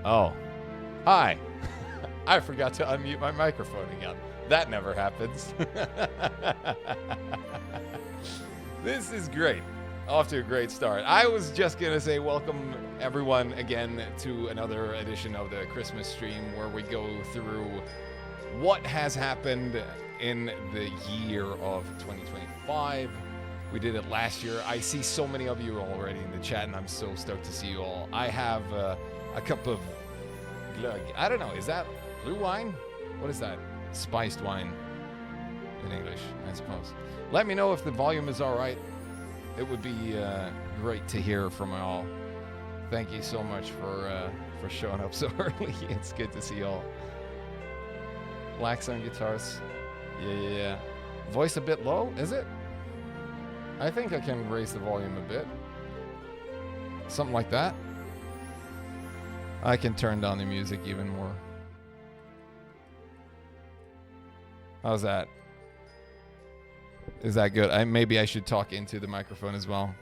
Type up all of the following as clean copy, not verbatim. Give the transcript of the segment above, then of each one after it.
Oh, hi. I forgot to unmute my microphone again. That never happens. This is great. Off to a great start. I was just going to say welcome everyone again to another edition of the Christmas stream where we go through what has happened in the year of 2025. We did it last year. I see so many of you already in the chat, and I'm so stoked to see you all. I have a cup of glögg. I don't know. Is that blue wine? What is that? Spiced wine in English, I suppose. Let me know if the volume is all right. It would be great to hear from all. Thank you so much for showing up so early. It's good to see you all. Blacks on guitars. Yeah. Voice a bit low, is it? I think I can raise the volume a bit. Something like that. I can turn down the music even more. How's that? Is that good? Maybe I should talk into the microphone as well.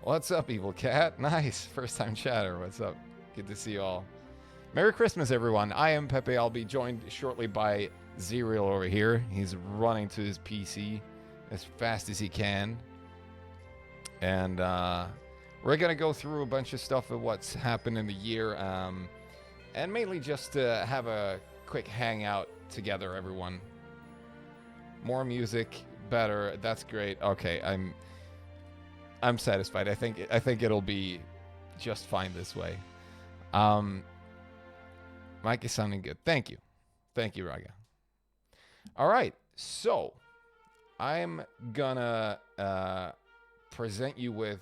What's up, Evil Cat? Nice. First time chatter. What's up? Good to see you all. Merry Christmas, everyone. I am Pepe. I'll be joined shortly by Xerial over here. He's running to his PC as fast as he can. And we're going to go through a bunch of stuff of what's happened in the year. And mainly just to have a quick hangout together, everyone. More music, better. That's great. Okay, I'm satisfied. I think it'll be just fine this way. Mike is sounding good. Thank you, Raga. All right, so I'm gonna present you with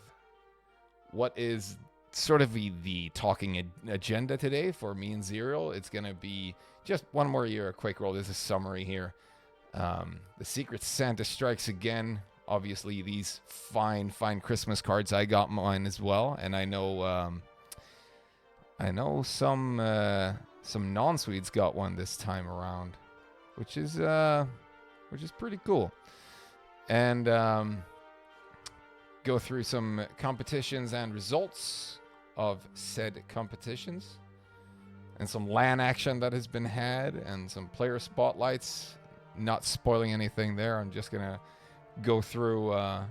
what is sort of the talking agenda today for me and Xerial. It's gonna be just one more year of Quakeworld. This is a summary here. The Secret Santa strikes again. Obviously, these fine Christmas cards. I got mine as well, and I know some non-Swedes got one this time around, which is pretty cool. And go through some competitions and results of said competitions, and some LAN action that has been had, and some player spotlights. Not spoiling anything there. I'm just gonna go through a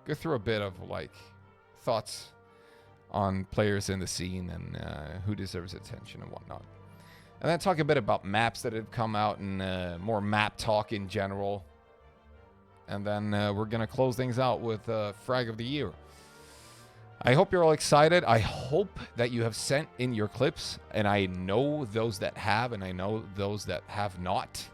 bit of like thoughts on players in the scene and who deserves attention and whatnot, and then talk a bit about maps that have come out and more map talk in general. And then we're gonna close things out with Frag of the Year. I hope you're all excited. I hope that you have sent in your clips, and I know those that have, and I know those that have not.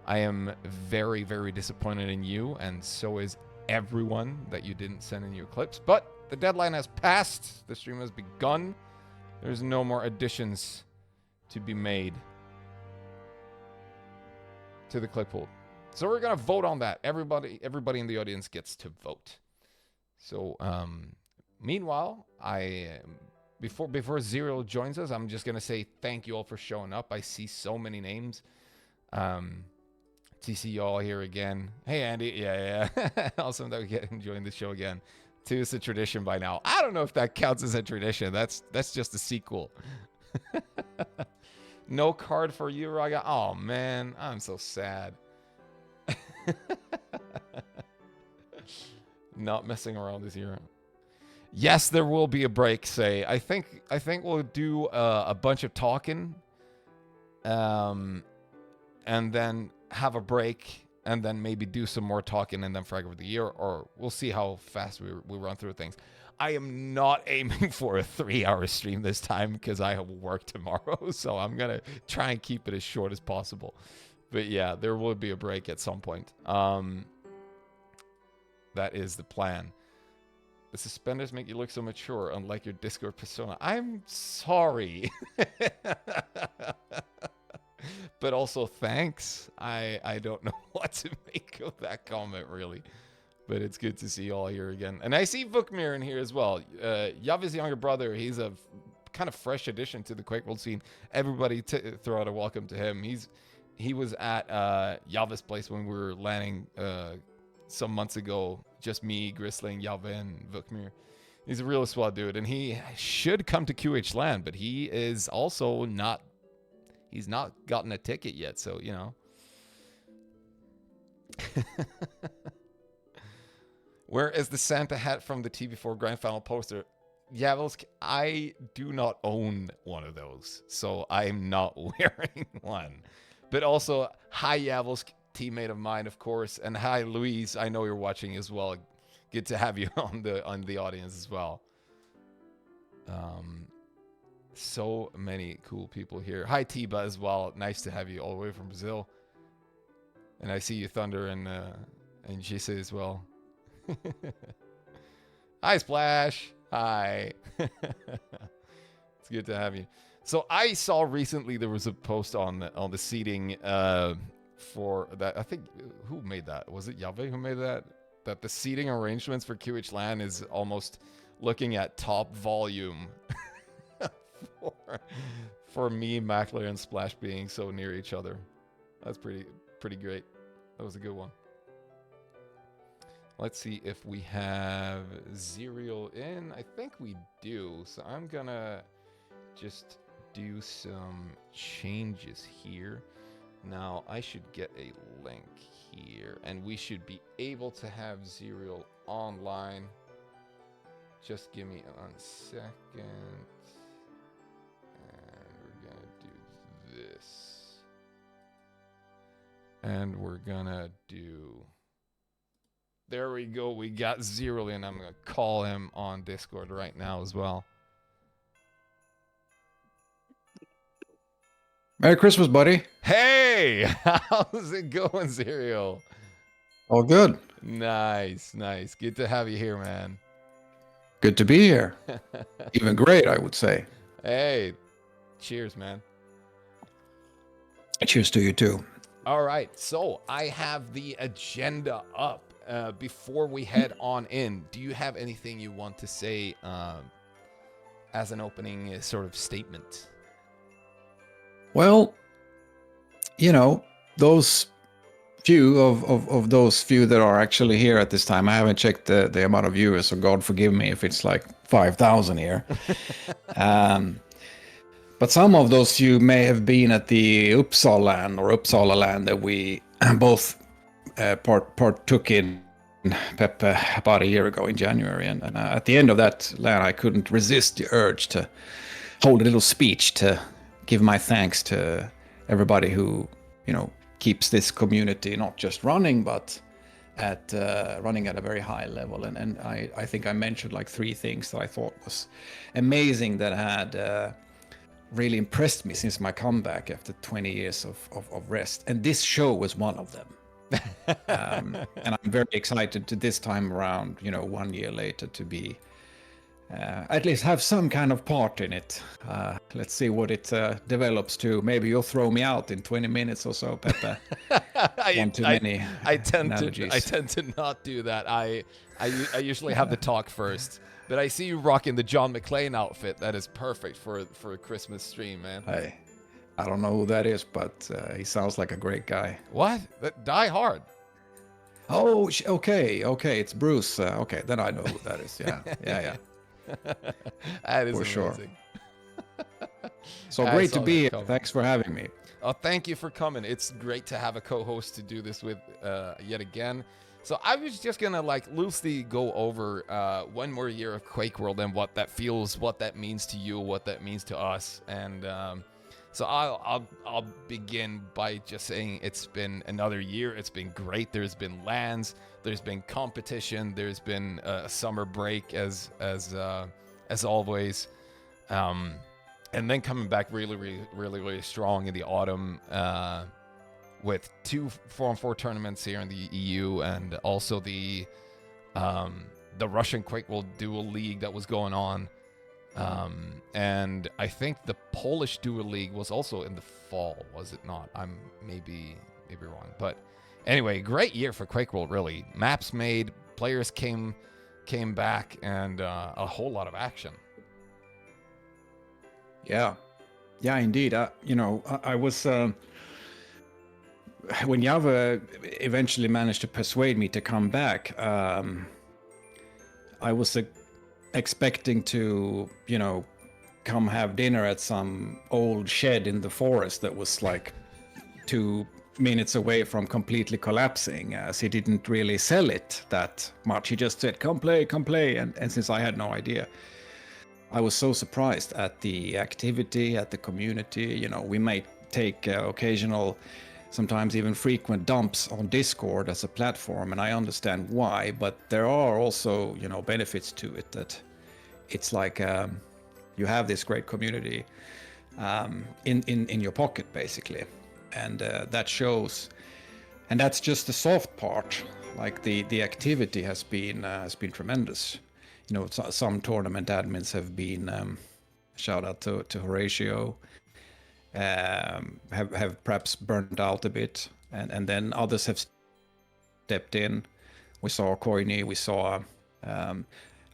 I am very, very disappointed in you, and so is everyone that you didn't send in your clips. But the deadline has passed. The stream has begun. There's no more additions to be made to the clip pool. So we're going to vote on that. Everybody in the audience gets to vote. So, meanwhile, before Xerial joins us, I'm just going to say thank you all for showing up. I see so many names. To see you all here again. Hey, Andy. Yeah. Awesome that we get enjoying the show again. Too, it's a tradition by now. I don't know if that counts as a tradition. That's just a sequel. No card for you, Raga. Oh, man. I'm so sad. Not messing around this year. Yes, there will be a break, say. I think we'll do a bunch of talking. And then have a break, and then maybe do some more talking, and then Frag of the Year, or we'll see how fast we run through things. I am not aiming for a 3-hour stream this time because I have work tomorrow, so I'm going to try and keep it as short as possible. But yeah, there will be a break at some point. That is the plan. The suspenders make you look so mature, unlike your Discord persona. I'm sorry. But also, thanks. I don't know what to make of that comment, really. But it's good to see you all here again. And I see Vukmir in here as well. Yavi's younger brother. He's a kind of fresh addition to the Quakeworld scene. Everybody throw out a welcome to him. He was at Yavi's place when we were landing some months ago. Just me, Gristling, Yava, and Vukmir. He's a real swell dude. And he should come to QH Land, but he is also not... He's not gotten a ticket yet, so, you know. Where is the Santa hat from the TV4 Grand Final poster? Yavelsk, I do not own one of those, so I'm not wearing one. But also, hi Yavelsk, teammate of mine, of course, and hi Louise, I know you're watching as well. Good to have you on the audience as well. So many cool people here. Hi, Tiba, as well. Nice to have you all the way from Brazil. And I see you, Thunder, and Jesse as well. Hi, Splash. Hi. It's good to have you. So I saw recently there was a post on the seating for that. I think who made that? Was it Yave who made that? That the seating arrangements for QH LAN is almost looking at top volume for, for me, Mackler, and Splash being so near each other. That's pretty great. That was a good one. Let's see if we have Xerial in. I think we do. So I'm gonna just do some changes here. Now I should get a link here, and we should be able to have Xerial online. Just give me 1 second. And we're gonna do this. And we're gonna do... There we go. We got Xerial in. I'm going to call him on Discord right now as well. Merry Christmas, buddy. Hey! How's it going, Xerial? All good. Nice, nice. Good to have you here, man. Good to be here. Even great, I would say. Hey, cheers, man. Cheers to you, too. All right, so I have the agenda up. Before we head on in, do you have anything you want to say as an opening sort of statement? Well, you know, those few of those few that are actually here at this time, I haven't checked the amount of viewers, so God forgive me if it's like 5,000 here. But some of those few may have been at the Uppsala LAN that we both partook in, Pepe, about a year ago in January, and at the end of that LAN, I couldn't resist the urge to hold a little speech to give my thanks to everybody who, you know, keeps this community not just running, but at running at a very high level. And I think I mentioned like 3 things that I thought was amazing that had really impressed me since my comeback after 20 years of rest, and this show was one of them. And I'm very excited to this time around, you know, 1 year later, to be at least have some kind of part in it. Let's see what it develops to. Maybe you'll throw me out in 20 minutes or so, Pepe. One too many analogies. I tend to not do that. I usually have the talk first. But I see you rocking the John McClane outfit. That is perfect for a Christmas stream, man. Hey, I don't know who that is, but he sounds like a great guy. What? Die Hard. Oh, okay, it's Bruce. Okay, then I know who that is. Yeah. That is for amazing. Sure. So great to be here. Thanks for having me. Oh, thank you for coming. It's great to have a co-host to do this with yet again. So I was just gonna like loosely go over 1 more year of Quakeworld and what that feels, what that means to you, what that means to us, and so I'll begin by just saying it's been another year. It's been great. There's been LANs, there's been competition, there's been a summer break as always, and then coming back really strong in the autumn. With 2 4-on-4 tournaments here in the EU, and also the Russian Quakeworld Dual League that was going on, and I think the Polish Dual League was also in the fall, was it not? I'm maybe wrong, but anyway, great year for Quakeworld. Really, maps made, players came back, and a whole lot of action. Yeah, indeed. You know, I was. When Java eventually managed to persuade me to come back, I was expecting to, you know, come have dinner at some old shed in the forest that was like 2 minutes away from completely collapsing, as he didn't really sell it that much. He just said, come play. And since I had no idea, I was so surprised at the activity, at the community. You know, we might take occasional, sometimes even frequent dumps on Discord as a platform, and I understand why, but there are also, you know, benefits to it, that it's like you have this great community in your pocket, basically, and that shows. And that's just the soft part. Like the activity has been tremendous. You know, some tournament admins have been shout out to Horatio. Have perhaps burned out a bit. and then others have stepped in. We saw Coiny, we saw.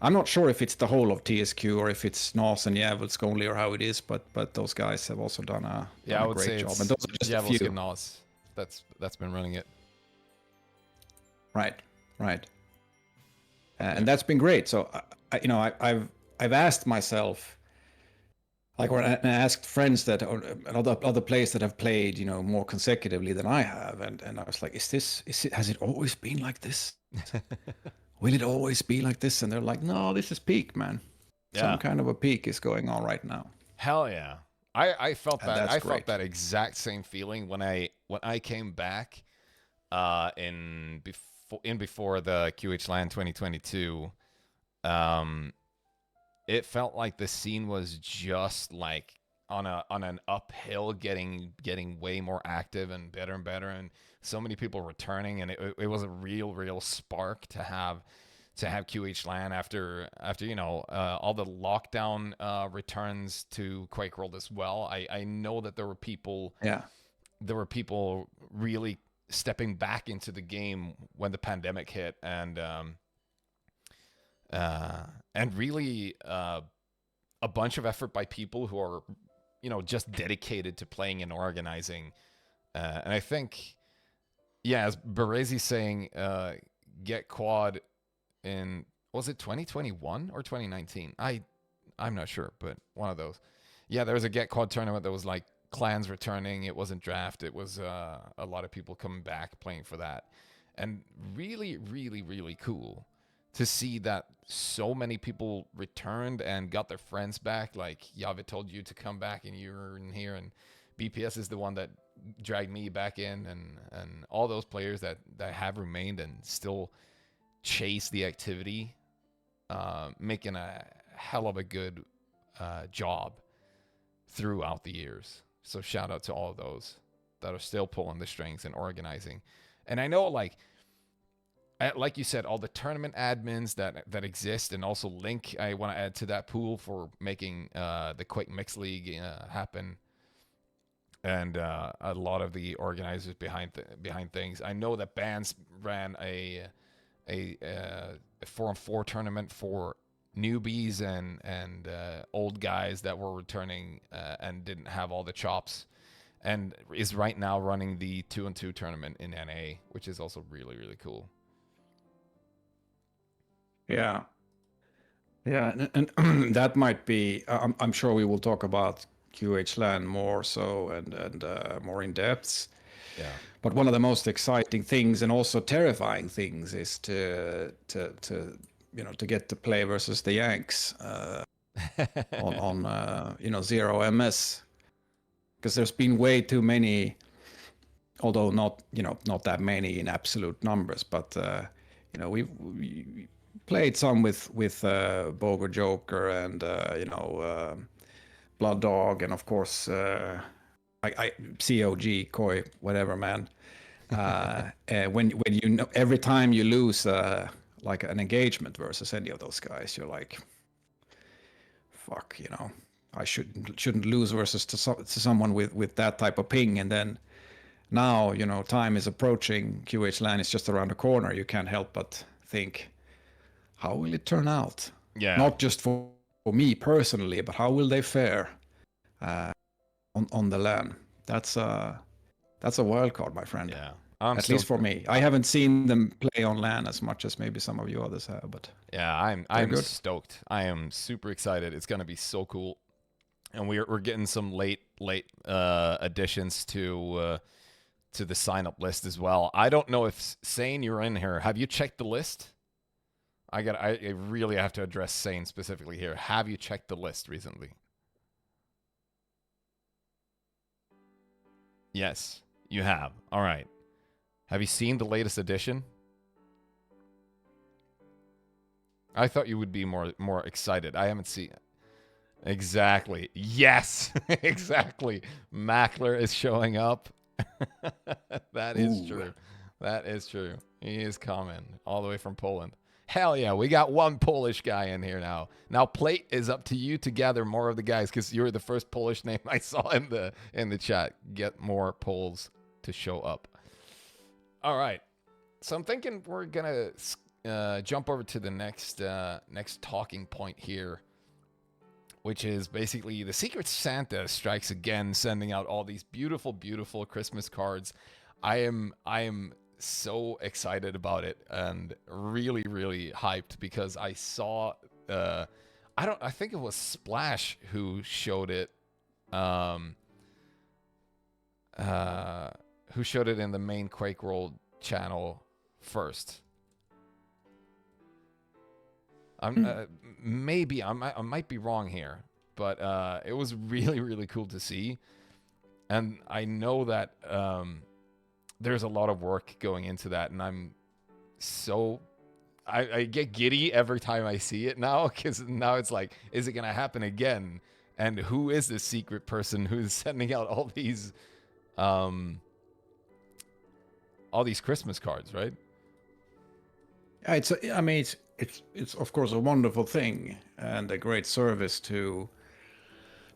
I'm not sure if it's the whole of TSQ or if it's Nas and Djävulsk only or how it is, but those guys have also done a I would great say job. it's And those are just a Djävulsk few. and Nas. That's been running it. Right. And that's been great. So I've asked myself, like, or I asked friends that or other players that have played, more consecutively than I have, and I was like, has it always been like this? Will it always be like this? And they're like, no, this is peak, man. Yeah. Some kind of a peak is going on right now. Hell yeah. I felt And that. that's I felt great. that exact same feeling when I came back in before the QH LAN 2022. It felt like the scene was just like on an uphill, getting way more active and better, and so many people returning, and it was a real spark to have QH LAN after all the lockdown returns to Quakeworld as well. I know that there were people really stepping back into the game when the pandemic hit, and really a bunch of effort by people who are just dedicated to playing and organizing, and I think, yeah, as Berezi's saying, get quad in, was it 2021 or 2019? I'm not sure, but one of those. Yeah, there was a get quad tournament that was like clans returning. It wasn't draft. It was a lot of people coming back playing for that, and really cool to see that so many people returned and got their friends back. Like Yavit told you to come back, and you're in here, and BPS is the one that dragged me back in, and all those players that have remained and still chase the activity, making a hell of a good job throughout the years. So shout out to all of those that are still pulling the strings and organizing. And I know, like you said, all the tournament admins that exist, and also Link, I want to add to that pool for making the Quake Mix League happen, and a lot of the organizers behind things. I know that Bands ran a 4-on-4 tournament for newbies and old guys that were returning and didn't have all the chops, and is right now running the 2-on-2 tournament in NA, which is also really cool. Yeah, and that might be. I'm sure we will talk about QH LAN more so and more in depth. Yeah. But one of the most exciting things and also terrifying things is to get to play versus the Yanks on Zero MS, because there's been way too many, although not that many in absolute numbers, but we played some with Boger Joker and Blood Dog, and of course I COG Koi, whatever, man. When every time you lose like an engagement versus any of those guys, you're like, fuck, I shouldn't lose versus to someone with that type of ping. And then now time is approaching. QH LAN is just around the corner. You can't help but think, how will it turn out? Yeah. Not just for me personally, but how will they fare on the LAN? That's a wild card, my friend. Yeah. At least for me. I haven't seen them play on LAN as much as maybe some of you others have, but yeah, I'm stoked. I am super excited. It's gonna be so cool, and we're getting some late additions to the sign up list as well. I don't know if Sane, you're in here. Have you checked the list? I really have to address Sane specifically here. Have you checked the list recently? Yes, you have. All right. Have you seen the latest edition? I thought you would be more excited. I haven't seen it. Exactly. Yes, exactly. Mackler is showing up. That is true. That is true. He is coming all the way from Poland. Hell yeah, we got one Polish guy in here now. Now, Plate, is up to you to gather more of the guys, because you're the first Polish name I saw in the chat. Get more Poles to show up. All right. So I'm thinking we're gonna jump over to the next talking point here, which is basically the Secret Santa strikes again, sending out all these beautiful, beautiful Christmas cards. I am so excited about it and really, really hyped because I saw I think it was Splash who showed it um who showed it in the main Quakeworld channel first. Maybe I might be wrong here, but it was really, really cool to see, and I know that there's a lot of work going into that, and I'm so I get giddy every time I see it now, because now it's like, is it gonna happen again? And who is this secret person who's sending out all these Christmas cards, right? Yeah, I mean, it's of course a wonderful thing and a great service to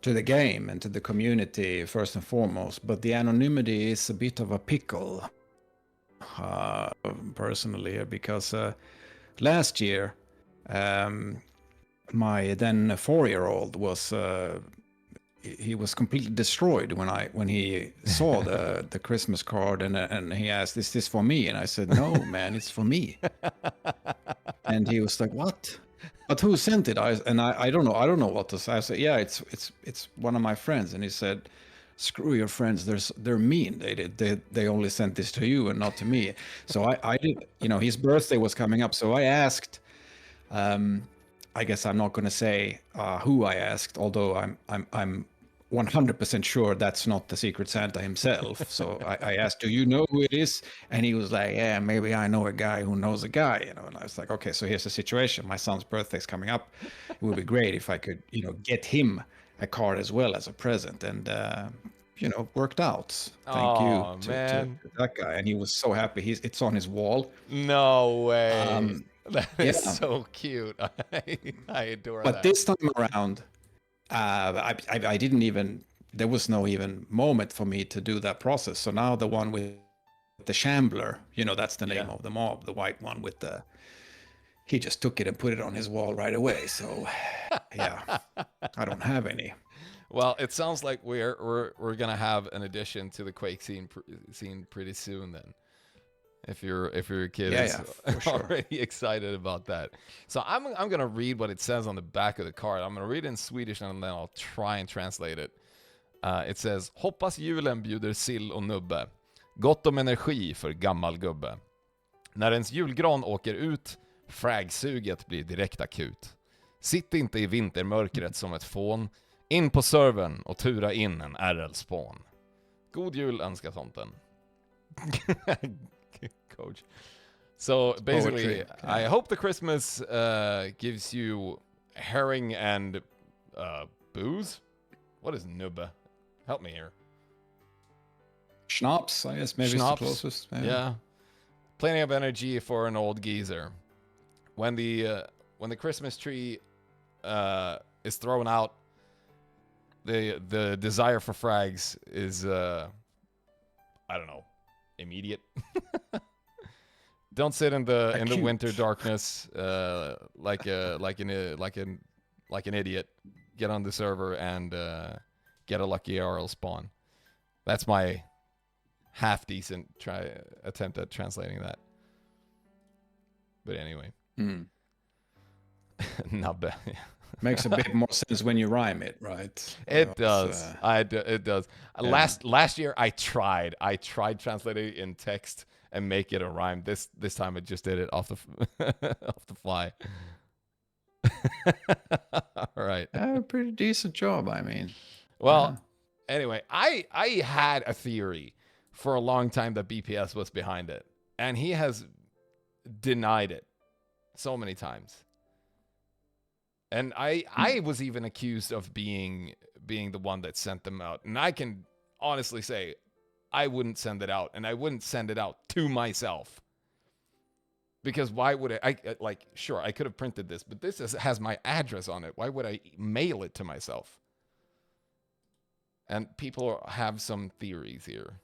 the game and to the community first and foremost. But the anonymity is a bit of a pickle, personally, because last year, my then 4-year-old was he was completely destroyed when he saw the Christmas card, and he asked, "Is this for me?" And I said, "No, man, it's for me." And he was like, "What? But who sent it?" I don't know. I don't know what to say. I said, "Yeah, it's one of my friends." And he said, "Screw your friends. They're mean. They only sent this to you and not to me." So I did. You know, his birthday was coming up, so I asked. I guess I'm not going to say who I asked, although I'm 100% sure that's not the Secret Santa himself. So I asked, "Do you know who it is?" And he was like, "Yeah, maybe I know a guy who knows a guy." You know, and I was like, "Okay, so here's the situation. My son's birthday's coming up. It would be great if I could, get him a card as well as a present." And worked out. Thank you Oh to man, that guy, and he was so happy. It's on his wall. no way! Um, That is yeah, so cute. I adore but that. this time around, I didn't even, there was no even moment for me to do that process. So now the one with the Shambler, that's the name Yeah. of the mob, the white one with he just took it and put it on his wall right away. So yeah, I don't have any. Well, it sounds like we're gonna have an addition to the Quake scene pretty soon. Then, if your kid Yeah, is yeah, for sure. already excited about that, so I'm gonna read what it says on the back of the card. I'm gonna read it in Swedish and then I'll try and translate it. It says: Hoppas julen bjuder sill och nubbe. Gott om energi för gammal gubbe. När ens julgran åker ut, fragsuget blir direkt akut. Sitt inte i vintermörkret som ett fån. In på servern och tura in en RL-spån. God jul önskar tomten. Coach. So basically, Poetry. Yeah. I hope the Christmas gives you herring and booze. What is nubbe? Help me here. Schnapps, I guess, maybe Schnapps. it's the closest. Yeah. Plenty of energy for an old geezer. When the Christmas tree is thrown out, the desire for frags is I don't know, immediate. Don't sit in the winter darkness like an idiot. Get on the server and get a lucky RL spawn. That's my half decent attempt at translating that. But anyway. Nubbe. Makes a bit more sense when you rhyme it, right? It does. It does. Yeah. Last year I tried translating it in text and make it a rhyme. This time I just did it off the off the fly. All right. A pretty decent job, I mean. Well, anyway, I had a theory for a long time that BPS was behind it, and he has denied it so many times. And I was even accused of being the one that sent them out. And I can honestly say I wouldn't send it out, and I wouldn't send it out to myself. Because why would I sure, I could have printed this, but this has my address on it. Why would I mail it to myself? And people have some theories here.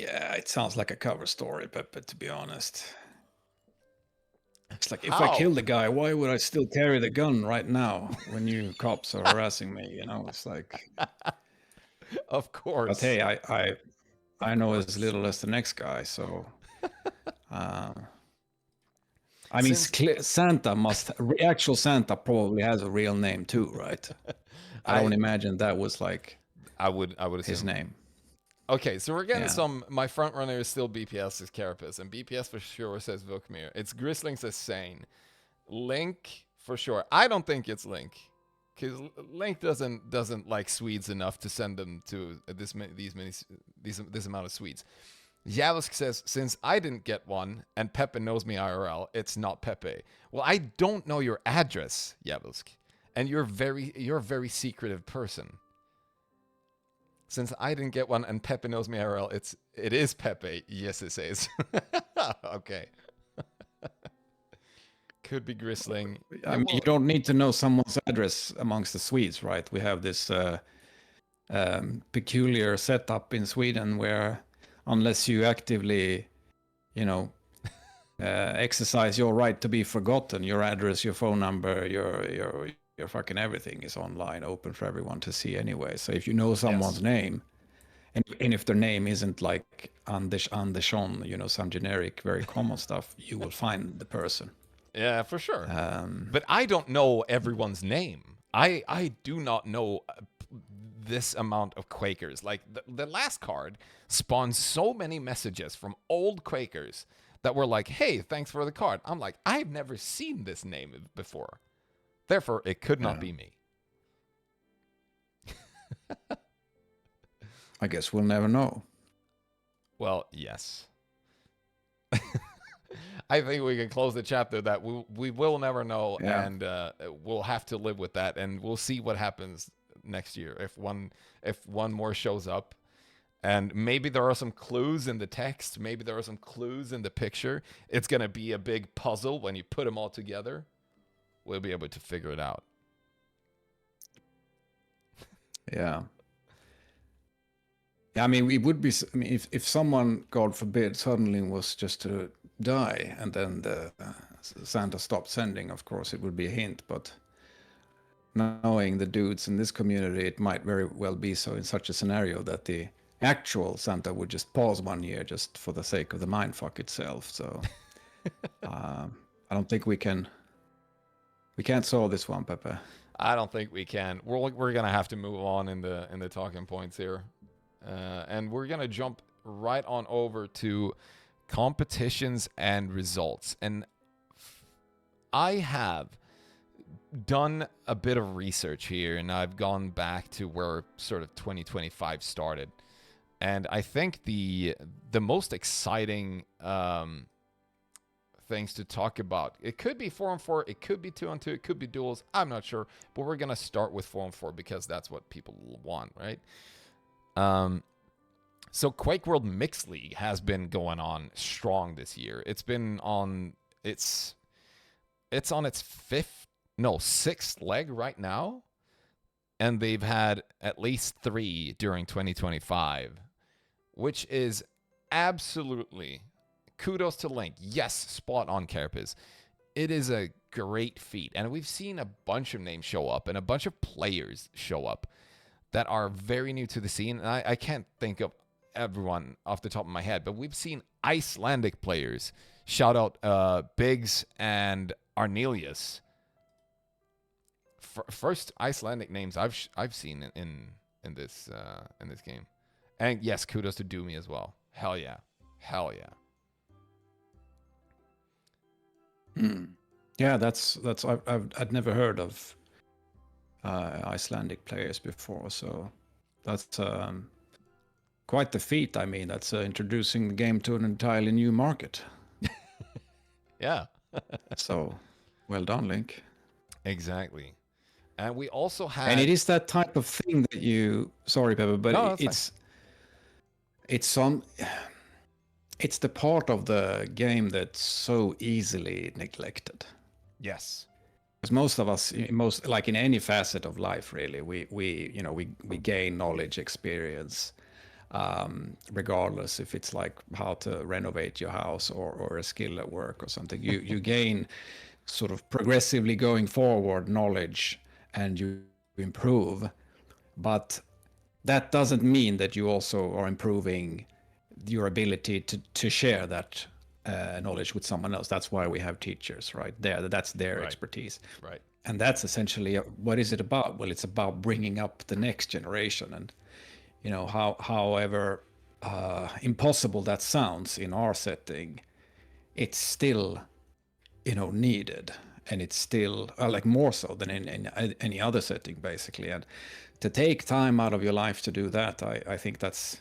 Yeah, it sounds like a cover story, but to be honest, it's like if I How? kill the guy, why would I still carry the gun right now when you cops are harassing me? You know, it's like. Of But course. hey, I Of know as course. little as the next guy, so. Uh, I mean, Since Santa actual Santa probably has a real name too, right? I don't I imagine that was like I would his assume. name. Okay, so we're getting Yeah. some. My front runner is still BPS is Carapace, and BPS for sure says Vukmir. It's Grisling says Sane. Link for sure. I don't think it's Link, because Link doesn't like Swedes enough to send them to this amount of Swedes. Yavusk says, since I didn't get one and Pepe knows me IRL, it's not Pepe. Well, I don't know your address, Yavusk, and you're a very secretive person. Since I didn't get one and Pepe knows me IRL, it is Pepe. Yes, it says. Okay. Could be Grisling. I Yeah, mean, you well, don't need to know someone's address amongst the Swedes, right? We have this peculiar setup in Sweden where, unless you actively, you know, exercise your right to be forgotten, your address, your phone number, your fucking everything is online, open for everyone to see anyway. So if you know yes. someone's name, and if their name isn't like Andersson, you know, some generic, very common stuff, you will find the person. Yeah, for sure. Um, But I don't know everyone's name. I do not know this amount of Quakers. Like the last card spawned so many messages from old Quakers that were like, "Hey, thanks for the card." I'm like, "I've never seen this name before. Therefore, it could not yeah, be me." I guess we'll never know. Well, yes. I think we can close the chapter that we will never know, Yeah. and we'll have to live with that, and we'll see what happens next year if one more shows up, and maybe there are some clues in the text, maybe there are some clues in the picture. It's gonna be a big puzzle when you put them all together. We'll be able to figure it out. Yeah. Yeah, I mean, it would be. I mean, if someone, God forbid, suddenly was just to die, and then the Santa stopped sending, of course, it would be a hint. But knowing the dudes in this community, it might very well be so in such a scenario that the actual Santa would just pause 1 year just for the sake of the mindfuck itself. So I don't think we can't solve this one, Pepe. I don't think we can. We're gonna have to move on in the talking points here, and we're gonna jump right on over to competitions and results. And I have done a bit of research here, and I've gone back to where sort of 2025 started, and I think the most exciting things to talk about. It could be 4-on-4, it could be 2-on-2, it could be duels. I'm not sure, but we're gonna start with 4-on-4 because that's what people want, right? So Quakeworld Mixed League has been going on strong this year. It's been on it's on its sixth leg right now, and they've had at least 3 during 2025, which is absolutely kudos to Link. Yes, spot on, Carapace. It is a great feat. And we've seen a bunch of names show up and a bunch of players show up that are very new to the scene. And I can't think of everyone off the top of my head, but we've seen Icelandic players. Shout out Biggs and Arnelius. First Icelandic names I've seen in this game. And yes, kudos to Doomy as well. Hell yeah. Hell yeah. Yeah, that's I'd never heard of Icelandic players before, so that's quite the feat. I mean, that's introducing the game to an entirely new market. Yeah. So, well done, Link. Exactly. And we also had. And it is that type of thing that you. Sorry, Pepper, but No, that's it's it's the part of the game that's so easily neglected. yes. Because most of us, most like in any facet of life, really, we gain knowledge, experience, regardless if it's like how to renovate your house or a skill at work or something. You gain sort of progressively going forward knowledge and you improve, but that doesn't mean that you also are improving your ability to share that knowledge with someone else. That's why we have teachers, right? That's their Right. expertise. Right. And that's essentially what is it about? Well, it's about bringing up the next generation. And however impossible that sounds in our setting, it's still needed, and it's still like more so than in any other setting, basically. And to take time out of your life to do that, I think that's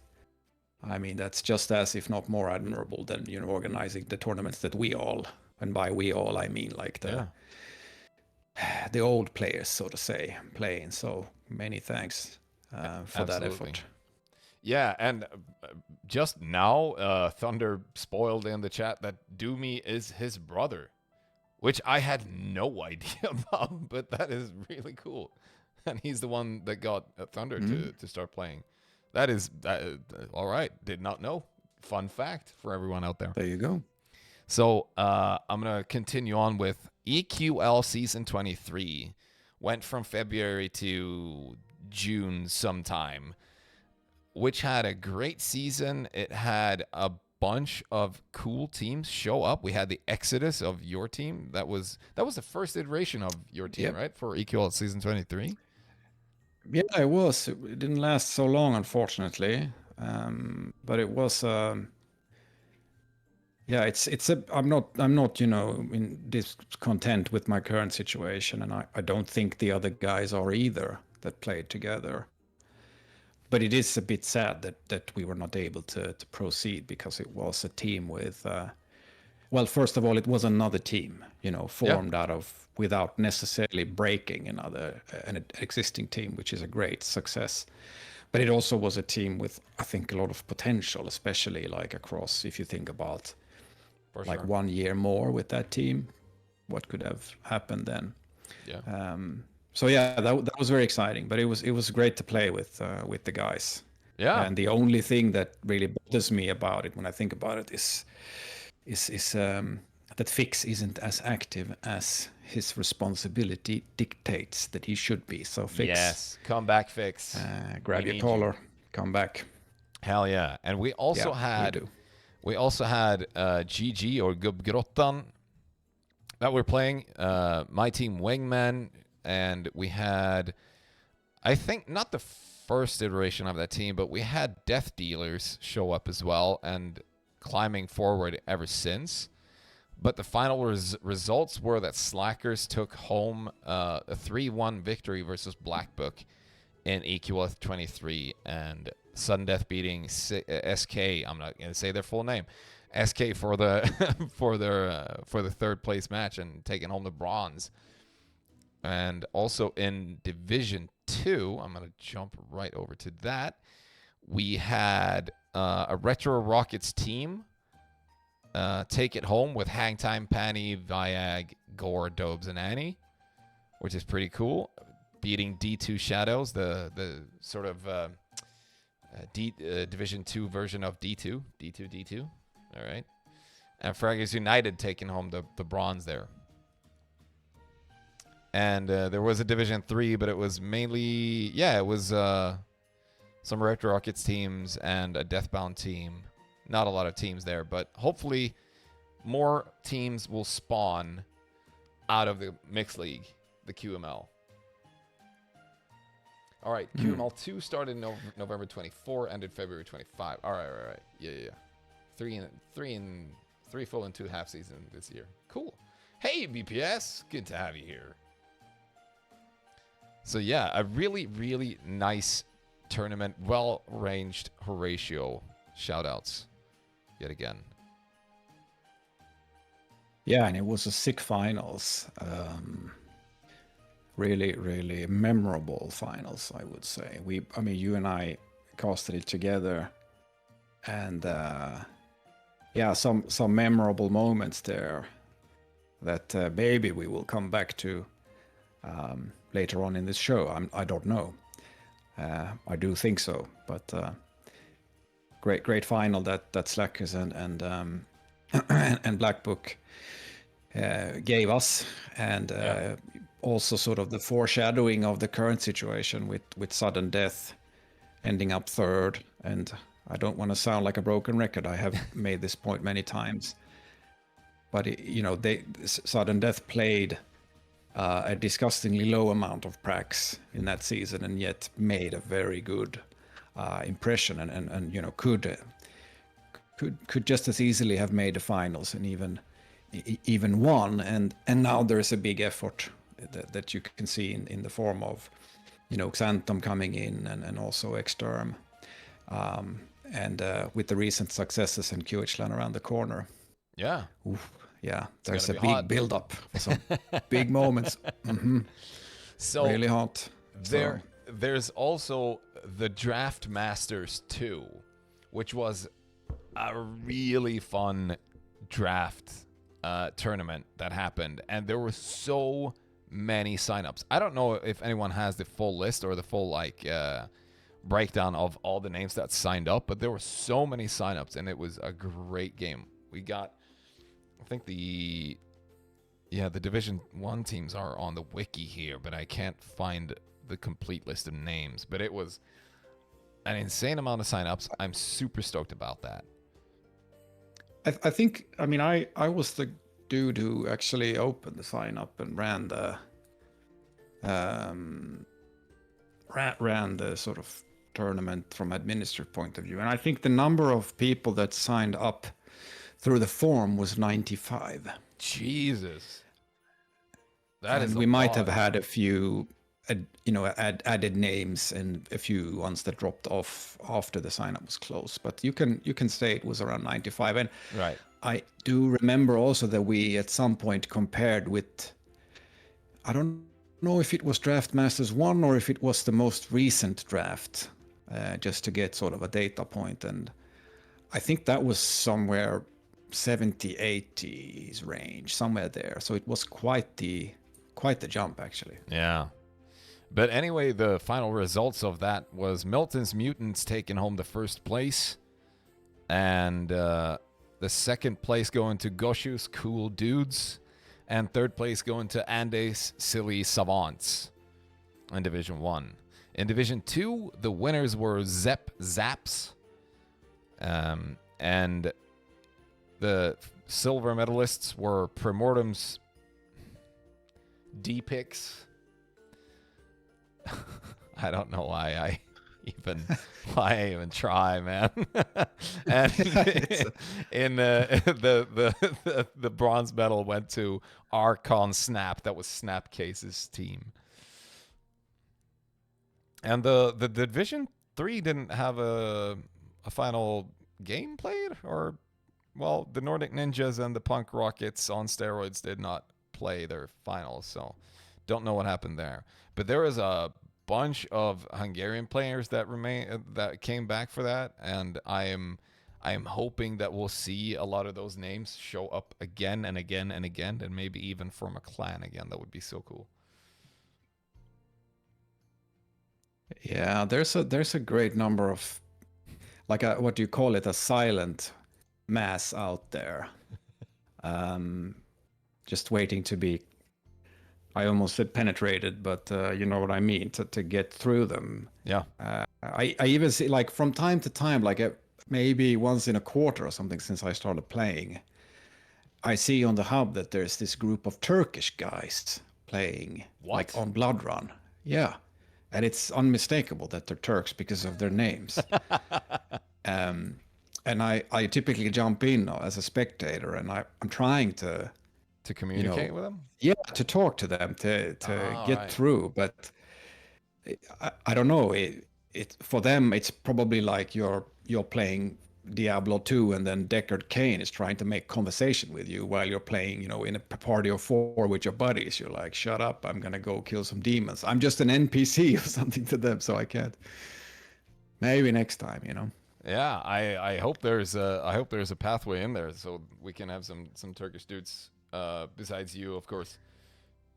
just as, if not more, admirable than organizing the tournaments that we all, and by we all I mean like the old players, so to say, playing. So many thanks for that effort. Yeah, and just now, Thunder spoiled in the chat that Doomy is his brother, which I had no idea about, but that is really cool. And he's the one that got Thunder to start playing. That is all right. Did not know. Fun fact for everyone out there. There you go. So I'm going to continue on with EQL Season 23. Went from February to June sometime, which had a great season. It had a bunch of cool teams show up. We had the exodus of your team. That was the first iteration of your team, right? For EQL Season 23. Yeah, it was. It didn't last so long, unfortunately. But it was. Yeah, I'm not in discontent with my current situation, and I don't think the other guys are either that played together. But it is a bit sad that we were not able to proceed, because it was a team with. Well, first of all, it was another team, formed out of, without necessarily breaking an existing team, which is a great success. But it also was a team with, I think, a lot of potential, especially like across, if you think about like 1 year more with that team, what could have happened then. Yeah. So yeah, that was very exciting, but it was great to play with the guys. Yeah. And the only thing that really bothers me about it when I think about it is that Fix isn't as active as his responsibility dictates that he should be. So Fix, yes, come back, Fix. Grab your collar, come back. Hell yeah! And we also had GG or Gubbgrottan that we're playing. My team Wingman, and we had, I think, not the first iteration of that team, but we had Death Dealers show up as well and climbing forward ever since. But the final results were that Slackers took home a 3-1 victory versus Black Book in EQF 23, and Sudden Death beating SK. I'm not going to say their full name. SK for the for the third place match and taking home the bronze. And also in Division 2, I'm going to jump right over to that. We had a Retro Rockets team take it home with Hangtime, Panny, Viag, Gore, Dobes, and Annie, which is pretty cool. Beating D2 Shadows, the sort of Division 2 version of D2. All right. And Fraggers United taking home the bronze there. And there was a Division 3, but it was mainly, it was some Retro Rockets teams and a Deathbound team. Not a lot of teams there, but hopefully more teams will spawn out of the Mixed League, the QML. All right, QML 2 started November 24, ended February 25. All right. Yeah. 3 full and 2 half season this year. Cool. Hey, BPS, good to have you here. So yeah, a really, really nice tournament, well-ranged Horatio. Shoutouts yet again. Yeah, and it was a sick finals. Really, really memorable finals, I would say. You and I casted it together, and some memorable moments there that maybe we will come back to later on in this show. I don't know. I do think so, but great final that Slackers and Black Book gave us, and also sort of the foreshadowing of the current situation with sudden death ending up third. And I don't want to sound like a broken record. I have made this point many times, but sudden death played a disgustingly low amount of pracs in that season, and yet made a very good impression, and could just as easily have made the finals and even won. And now there's a big effort that you can see in the form of Xantom coming in, and also Exterm, and with the recent successes in QHLAN around the corner. Yeah. Oof, yeah, there's gonna a be big hot. build up for some big moments. So Really hot. there's also the Draft Masters 2, which was a really fun draft tournament that happened, and there were so many signups. I don't know if anyone has the full list or the full breakdown of all the names that signed up, but there were so many signups, and it was a great game. We got, I think the Division 1 teams are on the wiki here, but I can't find the complete list of names. But it was an insane amount of signups. I'm super stoked about that. I think, I was the dude who actually opened the sign up and ran the sort of tournament from administrative point of view. And I think the number of people that signed up through the form was 95. Jesus. That is and we might have had a few added names and a few ones that dropped off after the sign up was closed, but you can say it was around 95. And right. I do remember also that we at some point compared with, I don't know if it was Draft Masters 1 or if it was the most recent draft, just to get sort of a data point, and I think that was somewhere 70 80s range, somewhere there. So it was quite the jump, actually. Yeah. But anyway, the final results of that was Milton's Mutants taking home the first place, and the second place going to Goshu's Cool Dudes, and third place going to Andes Silly Savants in Division 1. In Division 2, the winners were Zaps, and the silver medalists were Primortem's D-Pix. I don't know why I even try, man. And in the bronze medal went to Archon Snap. That was Snapcase's team. And the Division 3 didn't have a final game played, or, well, the Nordic Ninjas and the Punk Rockets on steroids did not play their finals, so don't know what happened there. But there was a bunch of Hungarian players that came back for that, and I am hoping that we'll see a lot of those names show up again and again and again, and maybe even from a clan again. That would be so cool. Yeah, there's a great number of, like, what do you call it, a silent mass out there, just waiting to be, I almost said penetrated, but you know what I mean, to get through them. Yeah. I even see, like, from time to time, like maybe once in a quarter or something since I started playing, I see on the hub that there's this group of Turkish guys playing, like on Blood Run. Yeah. And it's unmistakable that they're Turks because of their names. And I typically jump in as a spectator, and I'm trying to communicate with them. Yeah, to talk to them, to get through. But I don't know. It for them, it's probably like you're playing Diablo 2, and then Deckard Cain is trying to make conversation with you while you're playing, in a party of 4 with your buddies. You're like, shut up, I'm gonna go kill some demons. I'm just an NPC or something to them, so I can't. Maybe next time, Yeah, I hope there's a pathway in there, so we can have some Turkish dudes besides you, of course,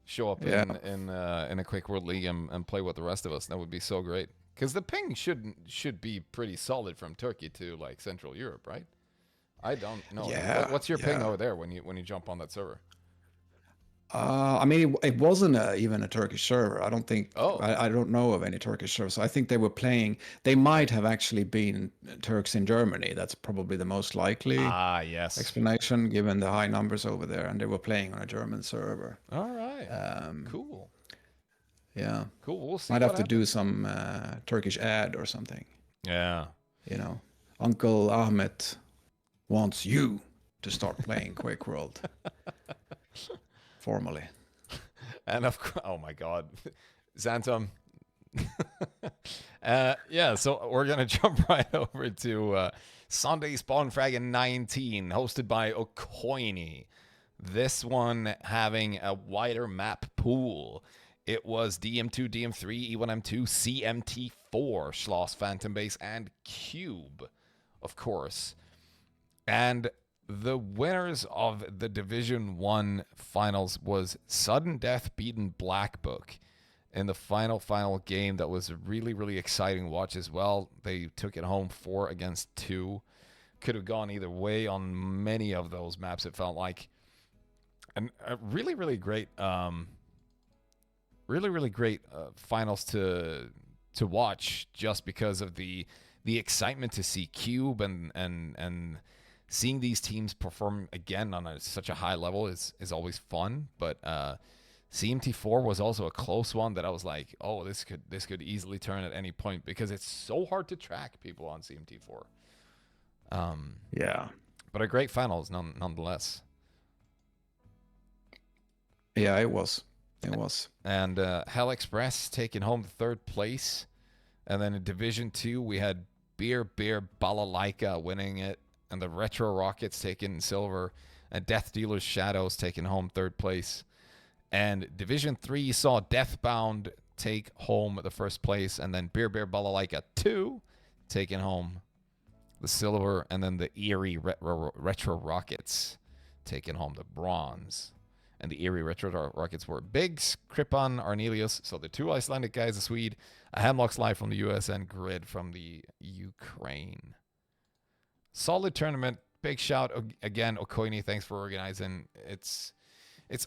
show up in a Quakeworld League and play with the rest of us. That would be so great. Because the ping should be pretty solid from Turkey to like Central Europe, right? I don't know. Yeah, What's your ping yeah. over there when you jump on that server? I mean, it wasn't even a Turkish server. I don't think, Oh, I don't know of any Turkish servers. I think they were playing, they might have actually been Turks in Germany. That's probably the most likely ah, yes. explanation given the high numbers over there. And they were playing on a German server. All right. Cool. Yeah. Cool. We'll see Might what have to do happens. some Turkish ad or something. Yeah. You know, Uncle Ahmet wants you to start playing Quakeworld formally. And of course, oh my God, Xantum. Yeah, so we're gonna jump right over to Sunday Spawn Fragging 19, hosted by Okoini. This one having a wider map pool. It was DM2, DM3, E1M2, CMT4, Schloss, Phantom Base, and Cube, of course. And the winners of the Division 1 finals was Sudden Death beaten Black Book in the final game. That was a really, really exciting watch as well. They took it home 4-2. Could have gone either way on many of those maps, it felt like. And a really, really great finals to watch, just because of the excitement to see Cube and seeing these teams perform again on such a high level is always fun. But CMT4 was also a close one that I was like, oh, this could easily turn at any point, because it's so hard to track people on CMT4. Yeah. But a great finals nonetheless. Yeah, it was. It was. And Hell Express taking home the third place. And then in Division 2, we had Beer Balalaika winning it, and the Retro Rockets taking silver, and Death Dealer's Shadows taking home third place. And Division 3 saw Deathbound take home the first place, and then Beer Balalaika 2 taking home the silver, and then the Eerie Retro Rockets taking home the bronze. And the Eerie Retro Rockets were Biggs, Kripan, Arnelius, so the two Icelandic guys, a Swede, a Hemlock's Life from the US, and Grid from the Ukraine. Solid tournament. Big shout again, Okoini. Thanks for organizing. It's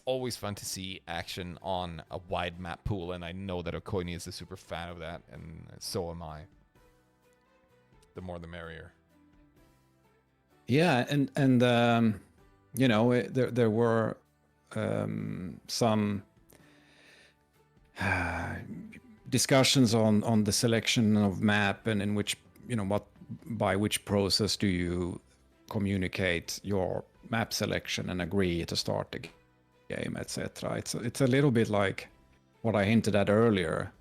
always fun to see action on a wide map pool, and I know that Okoini is a super fan of that, and so am I. The more the merrier. Yeah, and you know, there were some discussions on the selection of map, and in which, you know, by which process do you communicate your map selection and agree to start the game, etc. It's a little bit like what I hinted at earlier,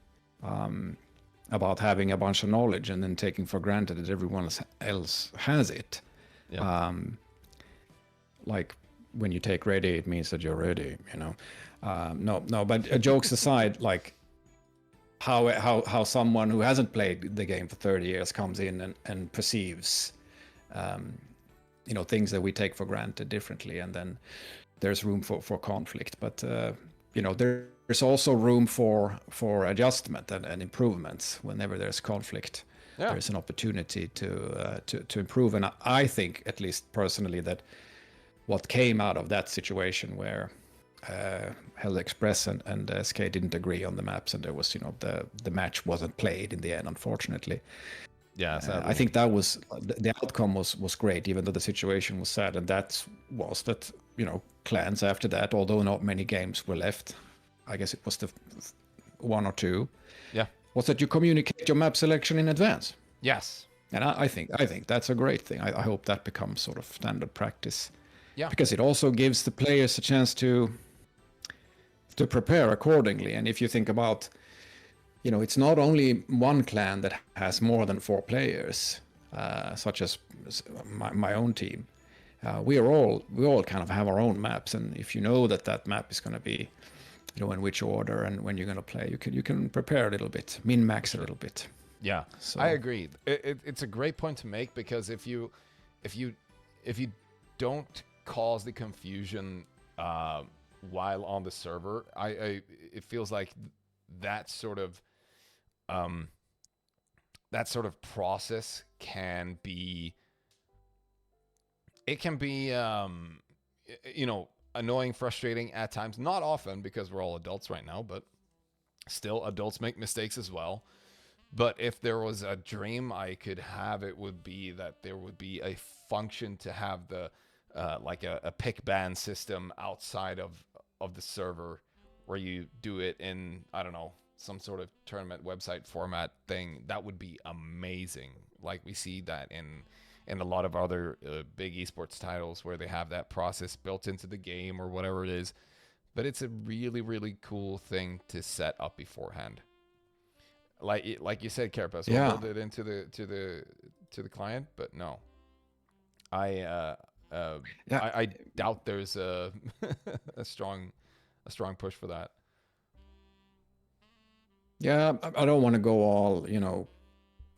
about having a bunch of knowledge and then taking for granted that everyone else has it. Yeah. Like when you take ready, it means that you're ready, you know. No, but jokes aside, like how someone who hasn't played the game for 30 years comes in and perceives, you know, things that we take for granted differently, and then there's room for conflict. But you know, there's also room for adjustment and improvements whenever there's conflict. Yeah. There's an opportunity to improve, and I think, at least personally, that what came out of that situation where Hell Express and SK didn't agree on the maps, and there was, you know, the match wasn't played in the end, unfortunately. Yeah, I think that was the outcome was great, even though the situation was sad, and that was that, you know, clans after that, although not many games were left, I guess it was the one or two. Yeah. Was that you communicate your map selection in advance. Yes. And I think that's a great thing. I hope that becomes sort of standard practice. Yeah. Because it also gives the players a chance to prepare accordingly. And if you think about, you know, it's not only one clan that has more than 4 players, such as my own team. We all kind of have our own maps, and if you know that map is going to be, you know, in which order and when you're going to play, you can prepare a little bit, min-max a little bit. Yeah, So I agree. It's a great point to make, because if you don't cause the confusion while on the server, it feels like that sort of that sort of process can be, it can be you know, annoying, frustrating at times. Not often, because we're all adults right now, but still, adults make mistakes as well. But if there was a dream I could have, it would be that there would be a function to have the like a pick ban system outside of the server, where you do it in, I don't know, some sort of tournament website format thing. That would be amazing. Like we see that in a lot of other big esports titles, where they have that process built into the game or whatever it is. But it's a really, really cool thing to set up beforehand. Like you said, Carapace, we'll Yeah. build it into the client. But no, I Yeah. I doubt there's a a strong push for that. Yeah, I don't want to go all, you know,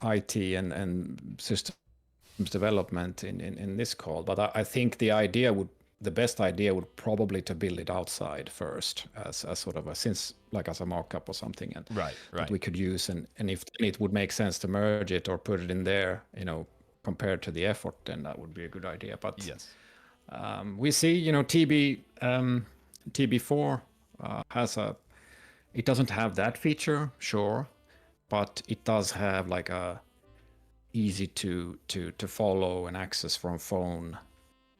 IT and systems development in this call, but I think the best idea would probably to build it outside first as sort of since like as a mock-up or something, and Right, that right. we could use, and if it would make sense to merge it or put it in there, you know, compared to the effort, then that would be a good idea. But Yes. we see, you know, TB4 has it doesn't have that feature, sure, but it does have like a easy to follow and access from phone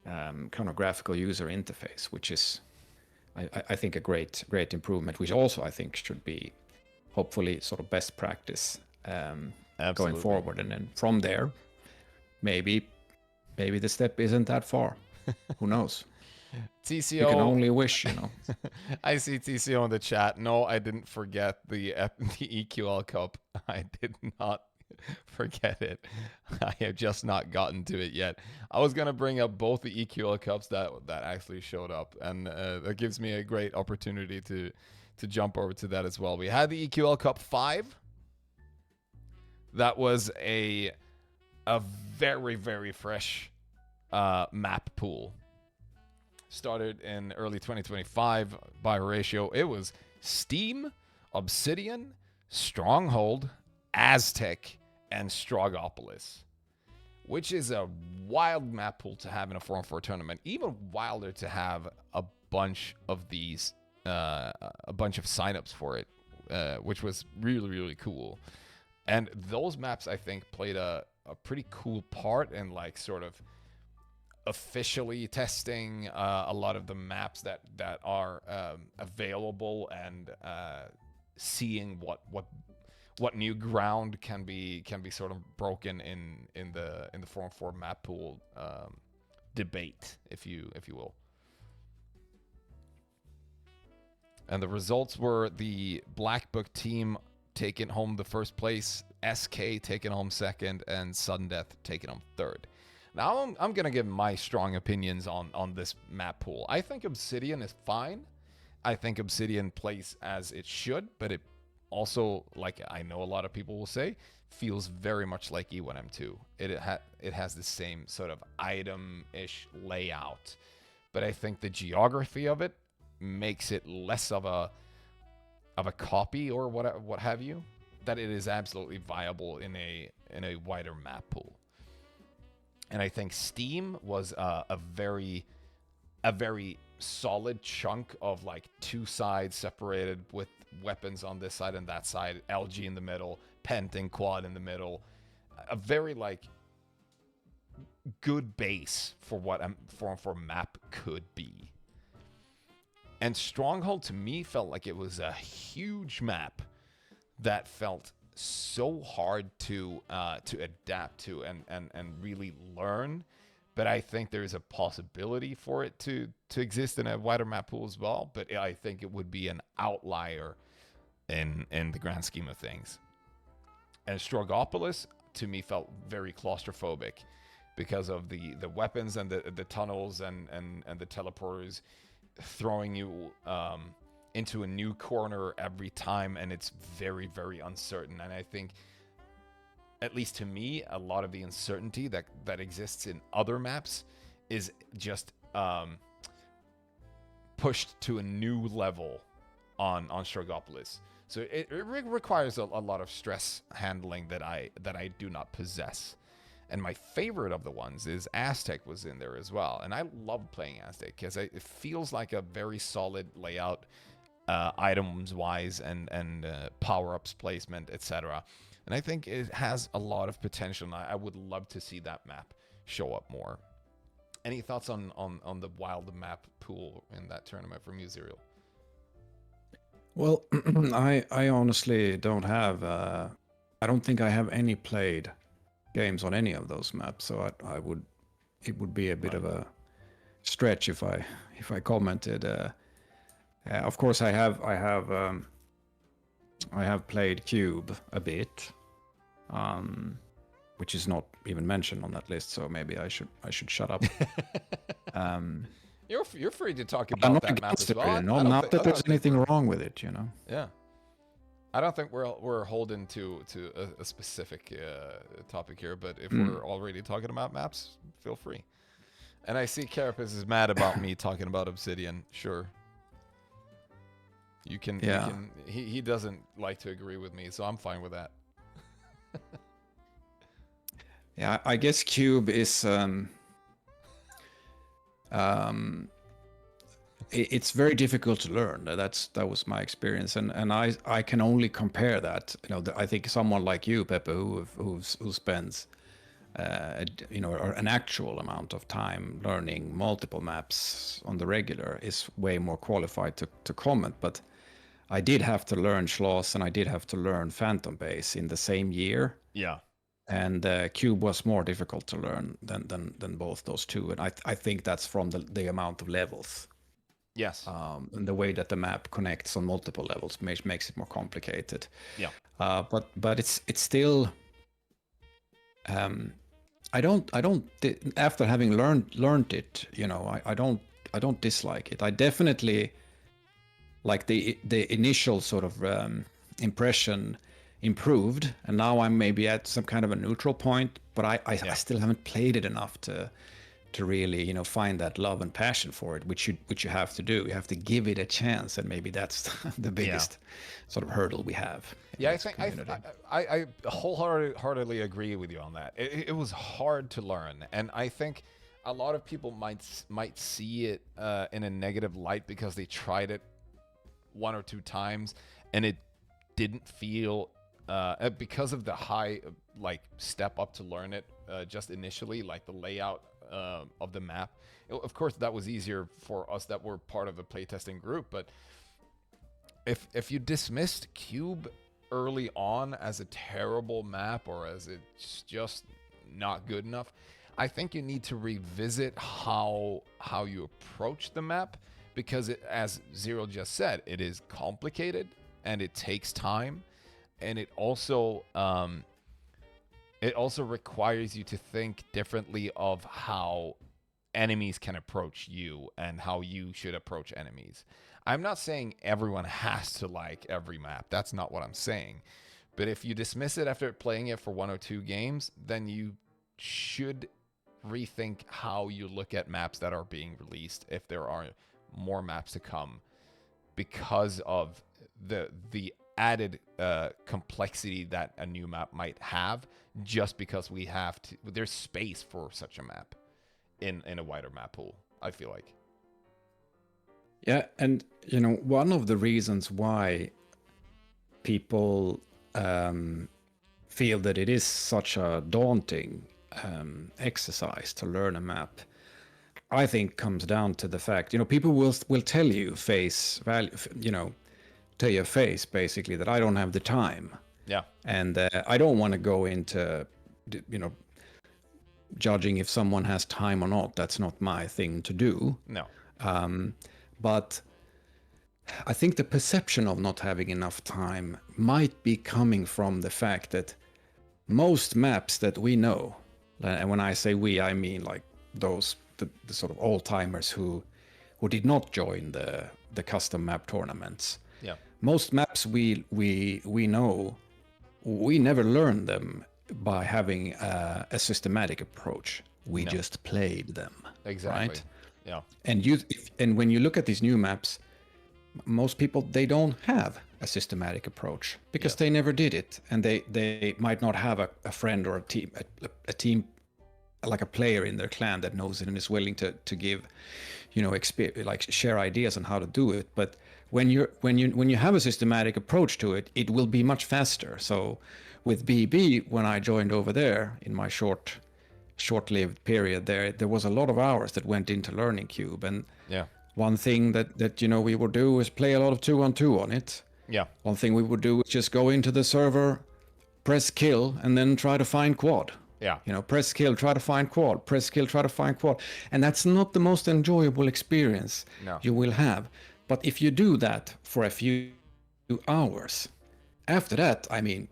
kind of graphical user interface, which is I think a great improvement, which also I think should be hopefully sort of best practice going Absolutely. forward, and then from there maybe the step isn't that far. Who knows? TCO. You can only wish, you know. I see TCO in the chat. No, I didn't forget the EQL Cup. I did not forget it. I have just not gotten to it yet. I was gonna bring up both the EQL Cups that actually showed up, and that gives me a great opportunity to jump over to that as well. We had the EQL Cup 5. That was a very, very fresh map pool. Started in early 2025 by ratio. It was Steam, Obsidian, Stronghold, Aztec, and Strogopolis, which is a wild map pool to have in a Forum 4 tournament. Even wilder to have a bunch of these, a bunch of signups for it, which was really, really cool. And those maps, I think, played a pretty cool part in like sort of officially testing a lot of the maps that are available, and seeing what new ground can be sort of broken in the Forum 4 map pool debate, if you will. And the results were the Black Book team taking home the first place, SK taking home second, and Sudden Death taking home third. Now, I'm going to give my strong opinions on this map pool. I think Obsidian is fine. I think Obsidian plays as it should, but it also, like I know a lot of people will say, feels very much like E1M2. It has the same sort of item-ish layout, but I think the geography of it makes it less of a copy or what have you, that it is absolutely viable in a wider map pool. And I think Steam was a very solid chunk of like two sides separated with weapons on this side and that side, LG in the middle, Pent and Quad in the middle. A very like good base for what a Forum 4 map could be. And Stronghold to me felt like it was a huge map that felt so hard to adapt to and really learn, but I think there's a possibility for it to exist in a wider map pool as well. But I think it would be an outlier in the grand scheme of things. And Strogopolis to me felt very claustrophobic because of the weapons and the tunnels and the teleporters throwing you into a new corner every time, and it's very, very uncertain. And I think, at least to me, a lot of the uncertainty that exists in other maps is just pushed to a new level on Strogopolis. So it requires a lot of stress handling that I do not possess. And my favorite of the ones is Aztec was in there as well. And I love playing Aztec because it feels like a very solid layout, items wise and power ups placement, etc. And I think it has a lot of potential. And I would love to see that map show up more. Any thoughts on the wild map pool in that tournament from you, Xerial? Well, I honestly don't have. I don't think I have any played games on any of those maps, so it would be a bit of a stretch if I commented. Of course, I have played Cube a bit, which is not even mentioned on that list, so maybe I should shut up. You're free to talk about that map as well. Not that there's anything wrong with it, you know. Yeah, I don't think we're holding to a specific topic here, but if we're already talking about maps, feel free. And I see Carapace is mad about me talking about Obsidian. Sure, you can. Yeah. He doesn't like to agree with me, so I'm fine with that. Yeah, I guess Cube is. It's very difficult to learn. That was my experience, and I can only compare that. You know, I think someone like you, Pepe, who spends, an actual amount of time learning multiple maps on the regular is way more qualified to comment. But I did have to learn Schloss and I did have to learn Phantom Base in the same year. Yeah. And Cube was more difficult to learn than both those two, and I think that's from the amount of levels. Yes. And the way that the map connects on multiple levels makes it more complicated. Yeah. But it's still. I don't. After having learned it, you know, I don't dislike it. I definitely like the initial sort of impression improved, and now I'm maybe at some kind of a neutral point, but I still haven't played it enough to really, you know, find that love and passion for it, which you have to do. You have to give it a chance, and maybe that's the biggest sort of hurdle we have. Yeah, I think I wholeheartedly agree with you on that. It was hard to learn, and I think a lot of people might see it in a negative light because they tried it one or two times and it didn't feel because of the high step up to learn it just initially, like the layout of the map. Of course, that was easier for us that were part of the playtesting group, but if you dismissed Cube early on as a terrible map or as it's just not good enough, I think you need to revisit how you approach the map, because as Xerial just said, it is complicated and it takes time, and it also requires you to think differently of how enemies can approach you and how you should approach enemies. I'm not saying everyone has to like every map. That's not what I'm saying. But if you dismiss it after playing it for one or two games, then you should rethink how you look at maps that are being released if there are more maps to come, because of the added complexity that a new map might have, just because there's space for such a map in a wider map pool, I feel like. Yeah, and you know, one of the reasons why people feel that it is such a daunting exercise to learn a map, I think, comes down to the fact, you know, people will tell you face value, you know, to your face, basically, that I don't have the time. Yeah. And I don't want to go into, you know, judging if someone has time or not. That's not my thing to do. No. But I think the perception of not having enough time might be coming from the fact that most maps that we know, and when I say we, I mean like those the sort of old-timers who did not join the custom map tournaments. Yeah. Most maps we know, we never learned them by having a systematic approach. We just played them. Exactly. Right? Yeah. And when you look at these new maps, most people, they don't have a systematic approach because they never did it, and they might not have a friend or a team like a player in their clan that knows it and is willing to give, like share ideas on how to do it. But when you have a systematic approach to it, it will be much faster. So with BB, when I joined over there in my short-lived period there was a lot of hours that went into learning Cube. And one thing that we would do is play a lot of 2-on-2 on it. One thing we would do is just go into the server, press kill, and then try to find quad. Press kill, try to find quad, press kill, try to find quad. And that's not the most enjoyable experience you will have. But if you do that for a few hours, after that, I mean,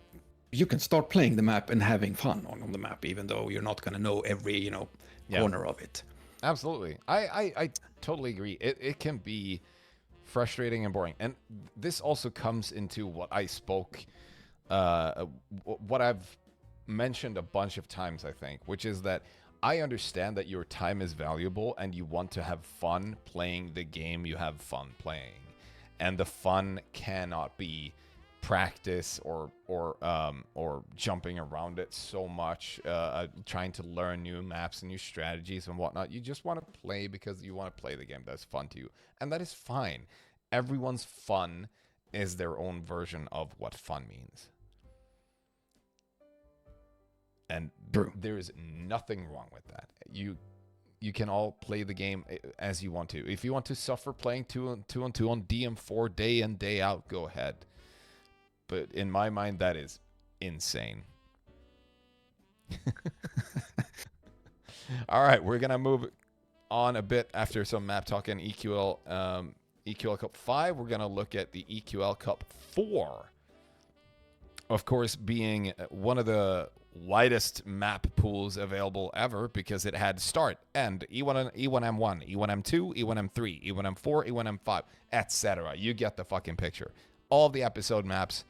you can start playing the map and having fun on the map, even though you're not going to know every, corner of it. Absolutely. I totally agree. It can be frustrating and boring. And this also comes into what I spoke, what I've mentioned a bunch of times, I think, which is that I understand that your time is valuable and you want to have fun playing the game you have fun playing. And the fun cannot be practice or jumping around it so much, trying to learn new maps and new strategies and whatnot. You just want to play because you want to play the game that's fun to you. And that is fine. Everyone's fun is their own version of what fun means. And there is nothing wrong with that. You can all play the game as you want to. If you want to suffer playing 2-on-2 on DM4 day in, day out, go ahead. But in my mind, that is insane. All right, we're going to move on a bit after some map talk and EQL. EQL Cup 5, we're going to look at the EQL Cup 4. Of course, being one of the widest map pools available ever because it had start, end, E1M1, E1M2, E1M3, E1M4, E1M5, etc. You get the fucking picture. All of the episode maps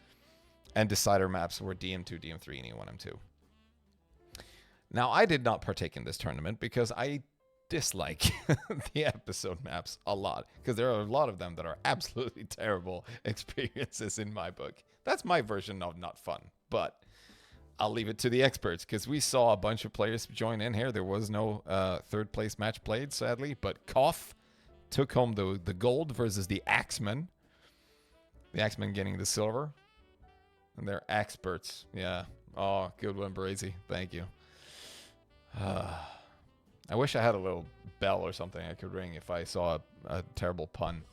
and decider maps were DM2, DM3, and E1M2. Now, I did not partake in this tournament because I dislike the episode maps a lot, because there are a lot of them that are absolutely terrible experiences in my book. That's my version of not fun, but I'll leave it to the experts, because we saw a bunch of players join in here. There was no third place match played, sadly, but Koff took home the gold versus the Axemen. The Axemen getting the silver. And they're experts. Yeah. Oh, good one, Brazy. Thank you. I wish I had a little bell or something I could ring if I saw a terrible pun.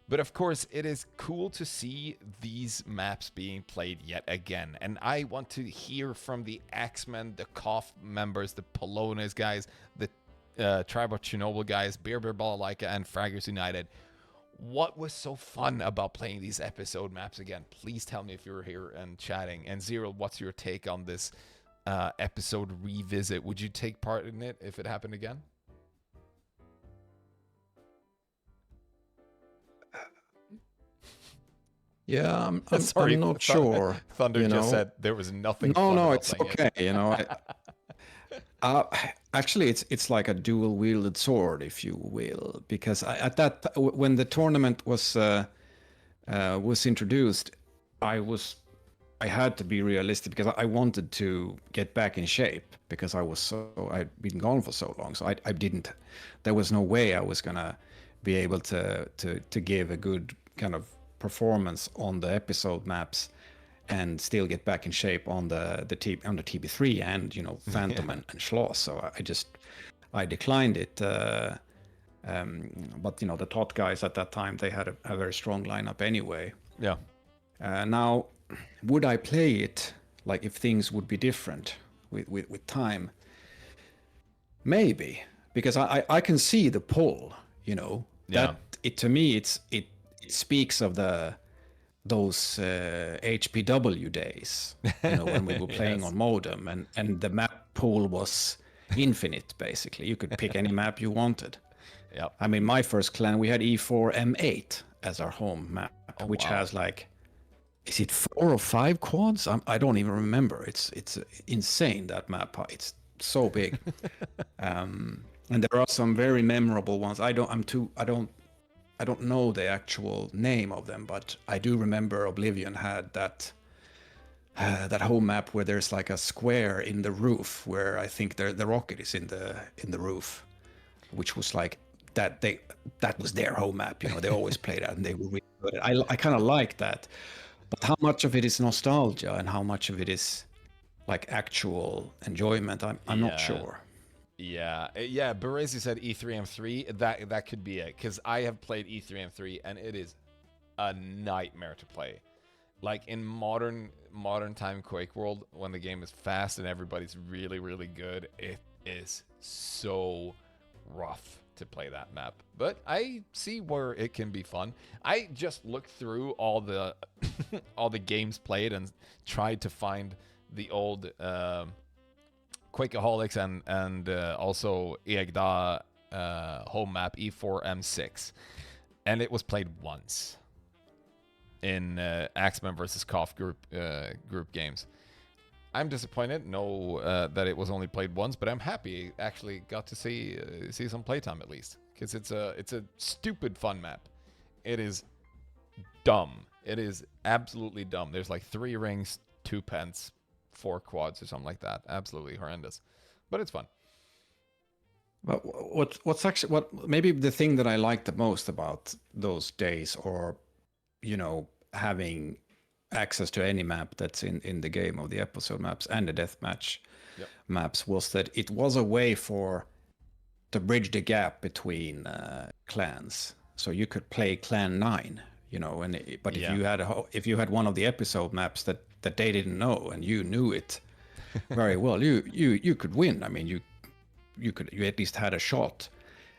But of course, it is cool to see these maps being played yet again. And I want to hear from the Axemen, the Koff members, the Polonez guys, the Tribe of Chernobyl guys, Beer Balalaika, and Fraggers United. What was so fun about playing these episode maps again? Please tell me if you're here and chatting. And Xerial, what's your take on this episode revisit? Would you take part in it if it happened again? Yeah, I'm Sorry, I'm not sure. Thunder just said there was nothing. No, it's okay. Actually, it's like a dual-wielded sword, if you will, because when the tournament was introduced, I had to be realistic because I wanted to get back in shape because I'd been gone for so long, so I didn't. There was no way I was gonna be able to give a good kind of performance on the episode maps and still get back in shape on the TB3 and Phantom and Schloss. So I declined it. But the TOT guys at that time, they had a very strong lineup anyway. Yeah. Now, would I play it like if things would be different with time? Maybe, because I can see the pull. That to me it speaks of those HPW days, when we were playing on modem and the map pool was infinite, basically. You could pick any map you wanted. Yeah. I mean, my first clan, we had E4M8 as our home map, which has like, is it 4 or 5 quads? I don't even remember. It's insane, that map. It's so big. And there are some very memorable ones. I I don't know the actual name of them, but I do remember Oblivion had that whole map where there's like a square in the roof where I think the rocket is in the roof, which was like that was their home map. You know, they always play that, and they were really good. I kind of like that, but how much of it is nostalgia and how much of it is like actual enjoyment? I'm not Yeah. sure. Yeah. Berezi said E3M3. That could be it, because I have played E3M3 and it is a nightmare to play. Like in modern time Quakeworld, when the game is fast and everybody's really really good, it is so rough to play that map. But I see where it can be fun. I just looked through all the all the games played and tried to find the old Quakeaholics and also Egda home map E4M6, and it was played once in Axeman versus Koff group games. I'm disappointed, that it was only played once, but I'm happy actually got to see some playtime at least, because it's a stupid fun map. It is dumb. It is absolutely dumb. There's like 3 rings, 2 pents, 4 quads or something like that. Absolutely horrendous, but it's fun. But what's actually what maybe the thing that I like the most about those days, or you know, having access to any map that's in the game, of the episode maps and the deathmatch maps, was that it was a way to bridge the gap between clans. So you could play Clan 9, you know, but if you had one of the episode maps that they didn't know and you knew it very well, you could win. I mean, you at least had a shot,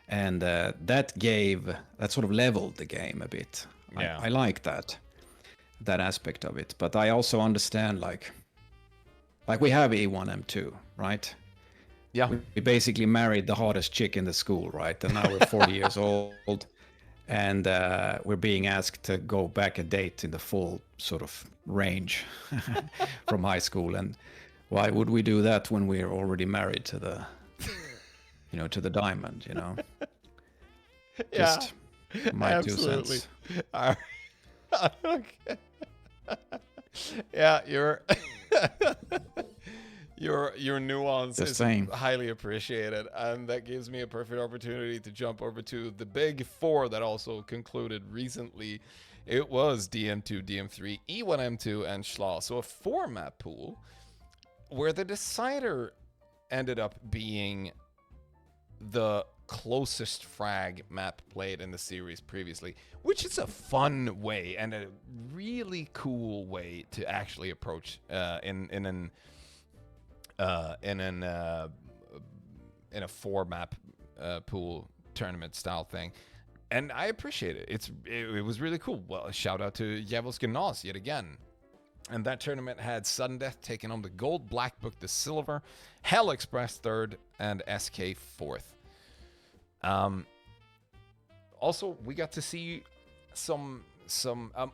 and that sort of leveled the game a bit. Yeah. I like that aspect of it, but I also understand like we have E1M2, right? Yeah. We basically married the hottest chick in the school, right? And now we're 40 years old, and we're being asked to go back a date in the full sort of range from high school. And why would we do that when we're already married to the, to the diamond, you know? Just my absolutely. 2 cents. Okay. Yeah, your nuance The is same. highly appreciated, and that gives me a perfect opportunity to jump over to the big 4 that also concluded recently. It was DM2, DM3, E1M2, and Schla. So a 4 map pool where the decider ended up being the closest frag map played in the series previously, which is a fun way and a really cool way to actually approach in a 4 map pool tournament style thing. And I appreciate it. It was really cool. Well, shout out to Djevelske Nas yet again. And that tournament had Sudden Death taking on the gold, Black Book the silver, Hell Express third, and SK fourth. Also, we got to see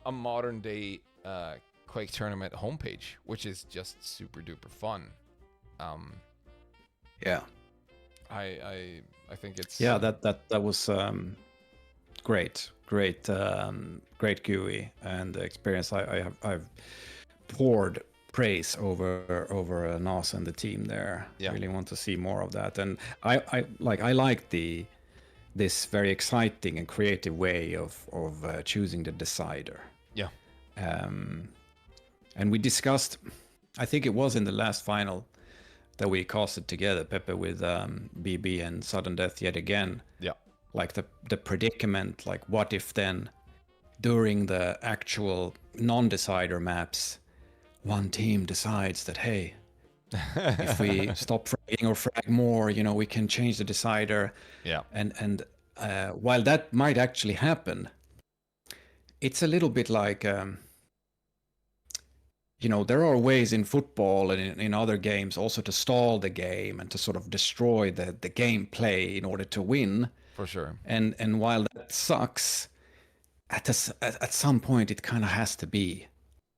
a modern day Quake tournament homepage, which is just super duper fun. Yeah. I think it's that was great GUI and the experience. I've poured praise over Nas and the team there. Yeah. Really want to see more of that, and I like this very exciting and creative way of choosing the decider. Yeah. And we discussed, I think it was in the last final that we casted together, Pepe, with BB and Sudden Death yet again. Yeah. Like the predicament, like what if then during the actual non-decider maps, one team decides that, hey, if we stop fragging or frag more, we can change the decider. Yeah. And while that might actually happen, it's a little bit like, there are ways in football and in other games also to stall the game and to sort of destroy the gameplay in order to win. For sure. And while that sucks, at some point it kind of has to be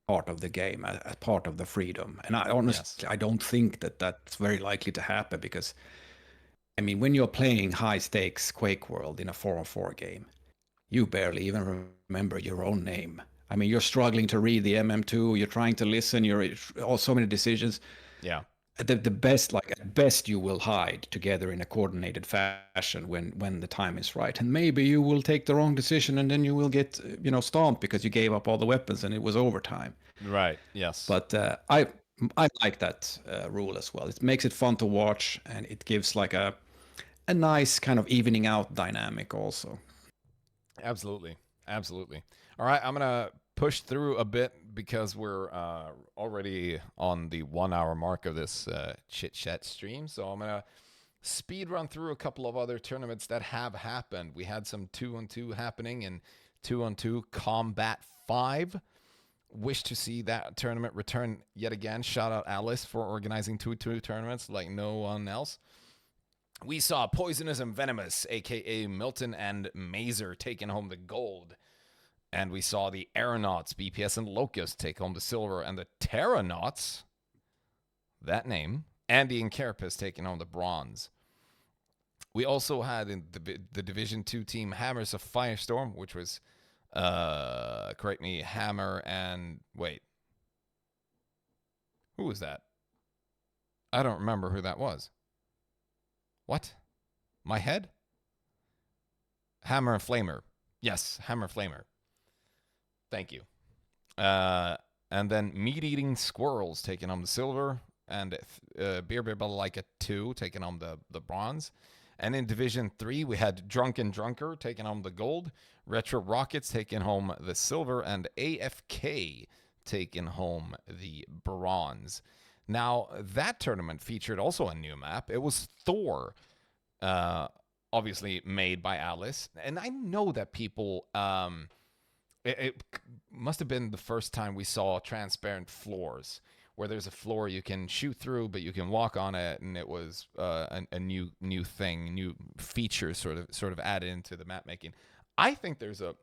part of the game, a part of the freedom. And I honestly, I don't think that that's very likely to happen, because, I mean, when you're playing high stakes Quakeworld in a 4-on-4 game, you barely even remember your own name. I mean, you're struggling to read the MM2. You're trying to listen. You're all so many decisions. Yeah. The best, like at best, you will hide together in a coordinated fashion when the time is right, and maybe you will take the wrong decision, and then you will get stomped because you gave up all the weapons and it was overtime. Right. Yes. But I like that rule as well. It makes it fun to watch, and it gives like a nice kind of evening out dynamic also. Absolutely. Absolutely. All right. I'm going to push through a bit because we're already on the 1 hour mark of this chit chat stream. So I'm going to speed run through a couple of other tournaments that have happened. We had some 2-on-2 happening in 2-on-2 Combat 5. Wish to see that tournament return yet again. Shout out Alice for organizing 2-2 tournaments like no one else. We saw Poisonous and Venomous, aka Milton and Mazer, taking home the gold. And we saw the Aeronauts, BPS and Locust, take home the silver. And the Terranauts, that name, Andy and Carapace taking home the bronze. We also had in the Division 2 team Hammers of Firestorm, which was, correct me, Hammer and, wait. Who was that? I don't remember who that was. What? My head? Hammer and Flamer. Yes, Hammer Flamer. Thank you. And then Meat Eating Squirrels taking home the silver. And Beer Balalaika 2 taking home the bronze. And in Division 3, we had Drunken Drunker taking home the gold. Retro Rockets taking home the silver. And AFK taking home the bronze. Now, that tournament featured also a new map. It was Thor, obviously made by Alice. And I know that people... It must have been the first time we saw transparent floors, where there's a floor you can shoot through, but you can walk on it, and it was a new thing, new feature sort of added into the map making. I think there's a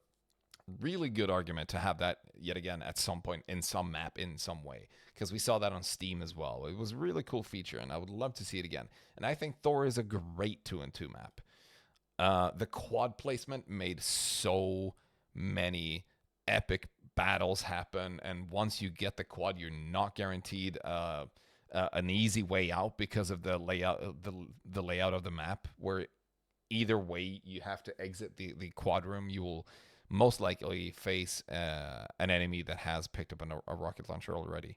really good argument to have that yet again at some point in some map in some way, because we saw that on Steam as well. It was a really cool feature, and I would love to see it again. And I think Thor is a great 2-on-2 map. The quad placement made so many epic battles happen, and once you get the quad, you're not guaranteed an easy way out because of the layout of the map, where either way you have to exit the quad room. You will most likely face an enemy that has picked up a rocket launcher already.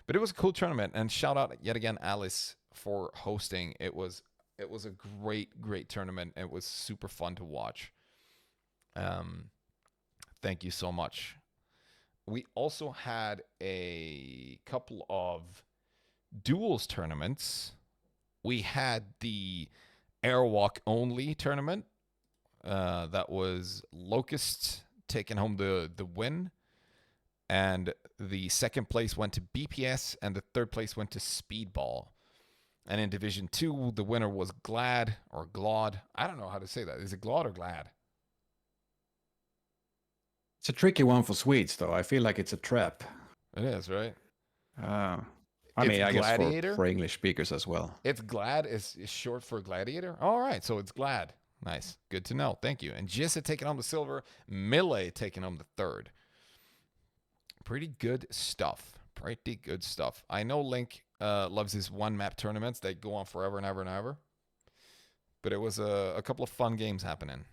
But it was a cool tournament, and shout out yet again Alice for hosting. It was a great tournament. It was super fun to watch. Thank you so much. We also had a couple of duels tournaments. We had the Airwalk only tournament. That was Locust taking home the win. And the second place went to BPS, and the third place went to Speedball. And in Division 2, the winner was Glad or Glod. I don't know how to say that. Is it Glad or Glad? It's a tricky one for Swedes, though. I feel like it's a trap. It is, right? I mean, I guess for English speakers as well. It's Glad is short for Gladiator. All right, so it's Glad. Nice. Good to know. Thank you. And Jissa taking home the silver. Mille taking home the third. Pretty good stuff. Pretty good stuff. I know Link loves his one-map tournaments. They go on forever and ever and ever. But it was a couple of fun games happening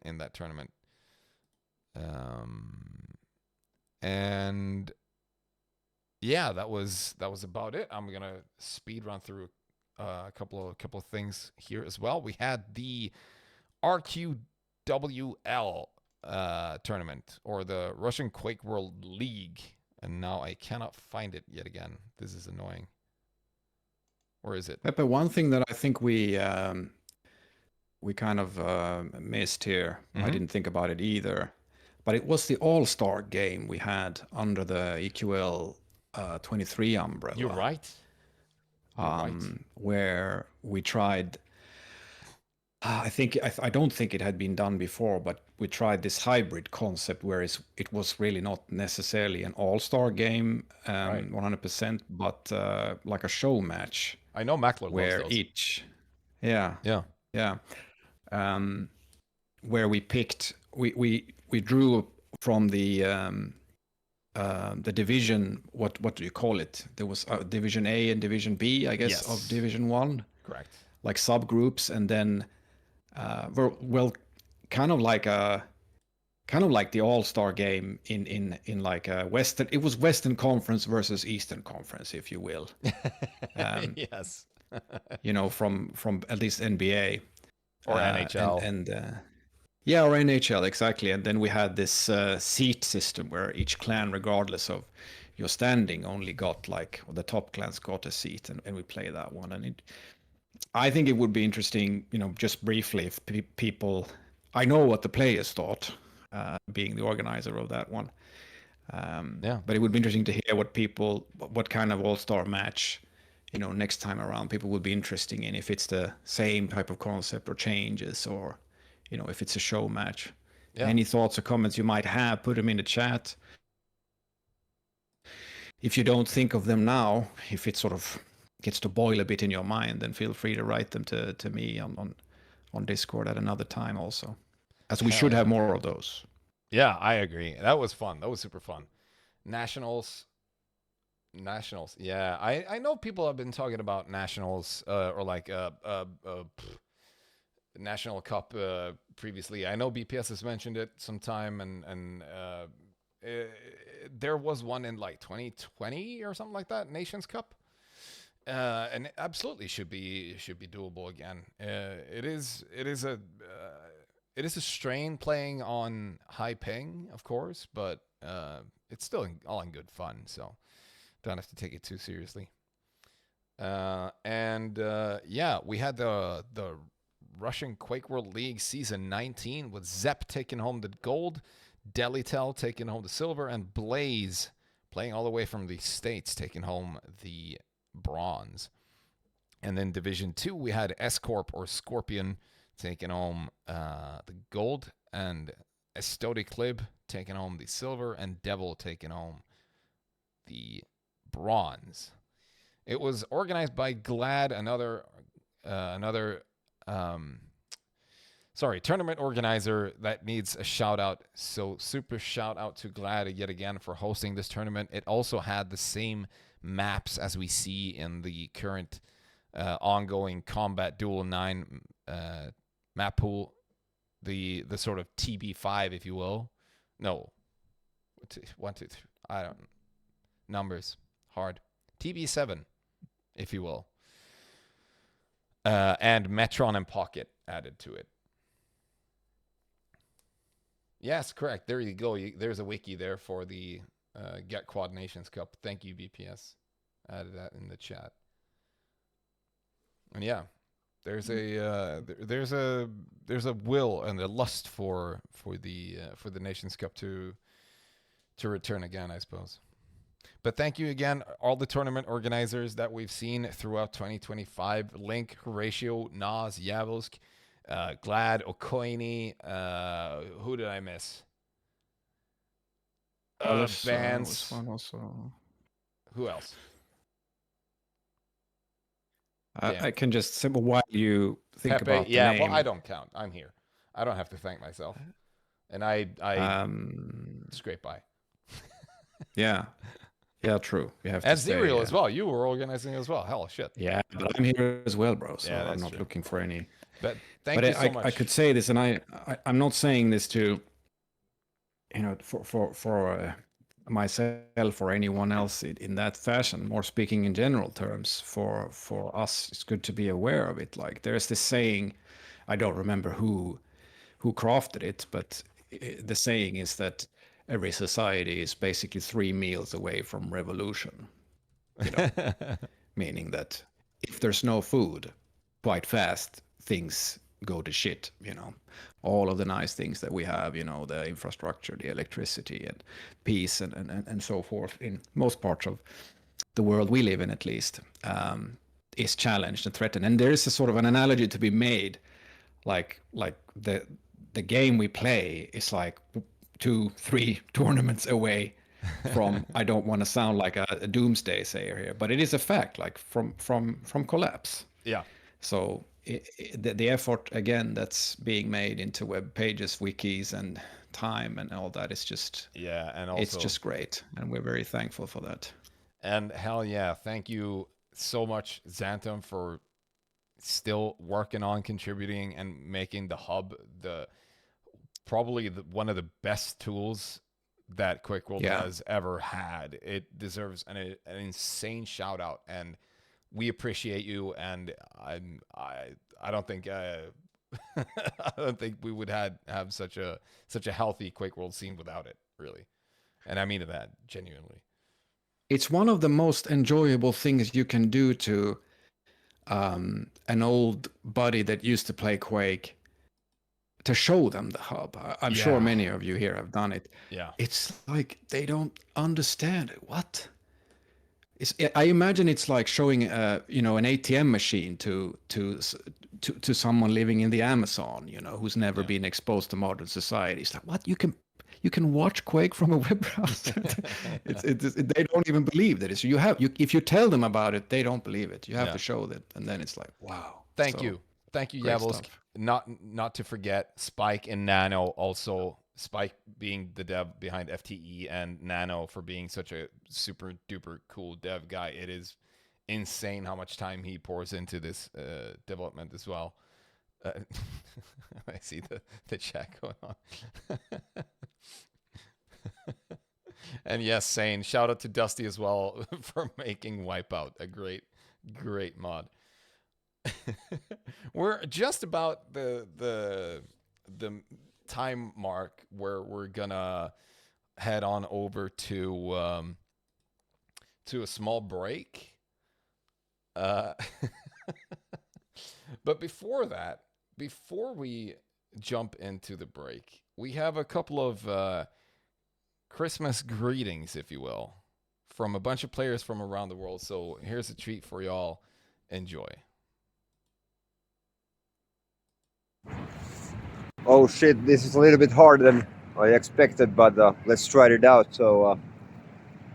in that tournament. And yeah, that was about it. I'm gonna speed run through a couple of things here as well. We had the RQWL tournament, or the Russian Quakeworld League, and now I cannot find it yet again. This is annoying. Where is it? Pepe, one thing that I think we kind of missed here. I didn't think about it either. But it was the All-Star game we had under the EQL 23 umbrella. You're right. Where we tried, I don't think it had been done before, but we tried this hybrid concept where it was really not necessarily an All-Star game 100%, but like a show match. I know Mackler where loves those. each, yeah. Where we picked we drew from the division. What do you call it? There was Division A and Division B, I guess, of Yes. Division One, Correct. like subgroups, and then well, kind of like a kind of like the All-Star game in like a Western. It was Western Conference versus Eastern Conference, if you will. Yes. From at least NBA Or NHL. and yeah, or NHL exactly. And then we had this seat system where each clan, regardless of your standing, only got like or the top clans got a seat, and we play that one. And I think it would be interesting, just briefly, if people. I know what the players thought, being the organizer of that one. Yeah. But it would be interesting to hear what kind of all-star match, next time around people would be interesting in, if it's the same type of concept or changes, or, if it's a show match. Yeah. Any thoughts or comments you might have, put them in the chat. If you don't think of them now, if it sort of gets to boil a bit in your mind, then feel free to write them to me on Discord at another time also, as we Hell should yeah. have more of those. Yeah, I agree. That was fun. That was super fun. Nationals. Yeah, I know people have been talking about nationals or like national cup previously. I know BPS has mentioned it sometime, and there was one in like 2020 or something like that, Nations Cup. And it absolutely should be doable again. It is a strain playing on high ping, of course, but it's still all in good fun. So don't have to take it too seriously. And yeah, we had the Russian Quakeworld League Season 19 with Zep taking home the gold, Delitel taking home the silver, and Blaze playing all the way from the States taking home the bronze. And then Division 2, we had S-Corp or Scorpion taking home the gold, and Estodi Clib taking home the silver, and Devil taking home the bronze. It was organized by Glad, another tournament organizer that needs a shout out. So super shout out to Glad yet again for hosting this tournament. It also had the same maps as we see in the current ongoing Combat Duel 9 map pool, the sort of TB5, if you will. No, 1, 2, 3. I don't. Numbers hard. TB7, if you will. And Metron and Pocket added to it. Yes, correct. There you go. There's a wiki there for the Get Quad Nations Cup. Thank you, BPS. Added that in the chat. And yeah, there's a will and a lust for the Nations Cup to return again, I suppose. But thank you again, all the tournament organizers that we've seen throughout 2025. Link, Horatio, Nas, Yavelsk, Glad, Okoini. Who did I miss? Bands. Was fun also. Who else? I can just simple while you think Pepe, about the yeah, name. well, I don't count. I'm here. I don't have to thank myself. And I scrape by. Yeah. Yeah, true. You have and to stay, Xerial as well. You were organizing as well. Hell, shit. Yeah, but I'm here as well, bro. So Yeah, I'm not true. looking for any. But thank you so much. I could say this, and I'm not saying this to, for myself or anyone else in that fashion. More speaking in general terms, for us, it's good to be aware of it. Like there's this saying, I don't remember who crafted it, but the saying is that every society is basically 3 meals away from revolution. Meaning that if there's no food, quite fast things go to shit. All of the nice things that we have, the infrastructure, the electricity, and peace, and so forth in most parts of the world we live in, at least, is challenged and threatened. And there is a sort of an analogy to be made, like the game we play is like 2-3 tournaments away from I don't want to sound like a doomsday sayer here, but it is a fact, like from collapse. Yeah. So the effort again that's being made into web pages, wikis, and time and all that is just and also it's just great, and we're very thankful for that. And hell yeah, thank you so much, Xantum, for still working on contributing and making the hub probably one of the best tools that Quakeworld has ever had. It deserves an insane shout out, and we appreciate you. And I don't think I don't think we would have such a healthy Quakeworld scene without it, really. And I mean that genuinely. It's one of the most enjoyable things you can do to an old buddy that used to play Quake, to show them the hub. I'm sure many of you here have done it. Yeah. It's like they don't understand it. What? I imagine it's like showing an ATM machine to someone living in the Amazon, who's never been exposed to modern society. It's like, what? You can watch Quake from a web browser. They don't even believe that it's if you tell them about it, they don't believe it. You have to show them, and then it's like, wow. Thank you, Javelsk. Not to forget Spike and Nano also. Spike being the dev behind FTE, and Nano for being such a super duper cool dev guy. It is insane how much time he pours into this development as well. I see the chat going on. And yes, Sane, shout out to Dusty as well for making Wipeout a great mod. We're just about the time mark where we're gonna head on over to a small break. But before that, before we jump into the break, we have a couple of Christmas greetings, if you will, from a bunch of players from around the world. So here's a treat for y'all. Enjoy. Oh shit, this is a little bit harder than I expected, but let's try it out. So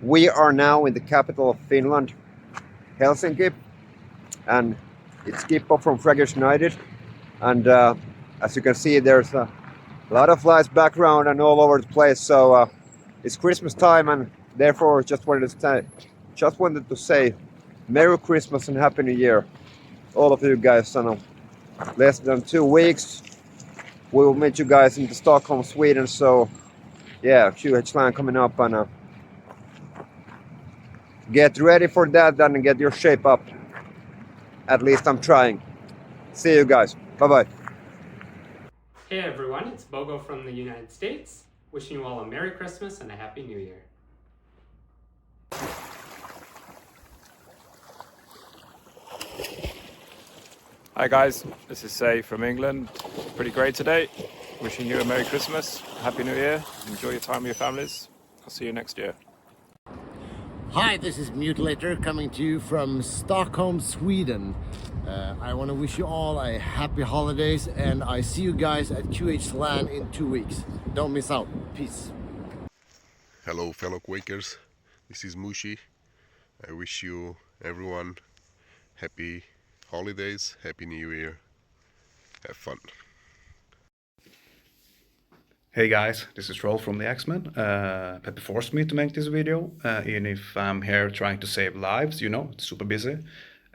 we are now in the capital of Finland, Helsinki, and it's Kippo from Fraggers United. And as you can see, there's a lot of lights background and all over the place. So it's Christmas time, and therefore just wanted to say Merry Christmas and Happy New Year, all of you guys. In less than 2 weeks, we will meet you guys in Stockholm, Sweden. So yeah, QH LAN coming up, and get ready for that and get your shape up. At least I'm trying. See you guys. Bye-bye. Hey everyone, it's Bogo from the United States. Wishing you all a Merry Christmas and a Happy New Year. Hi guys, this is Say from England. Pretty great today. Wishing you a Merry Christmas, Happy New Year. Enjoy your time with your families. I'll see you next year. Hi, this is Mutilator coming to you from Stockholm, Sweden. I want to wish you all a happy holidays, and I see you guys at QH LAN in 2 weeks. Don't miss out. Peace. Hello fellow Quakers, this is Mushi. I wish you everyone happy holidays, happy new year, have fun. Hey guys, this is Roll from the X-Men. Pepe forced me to make this video, even if I'm here trying to save lives, it's super busy.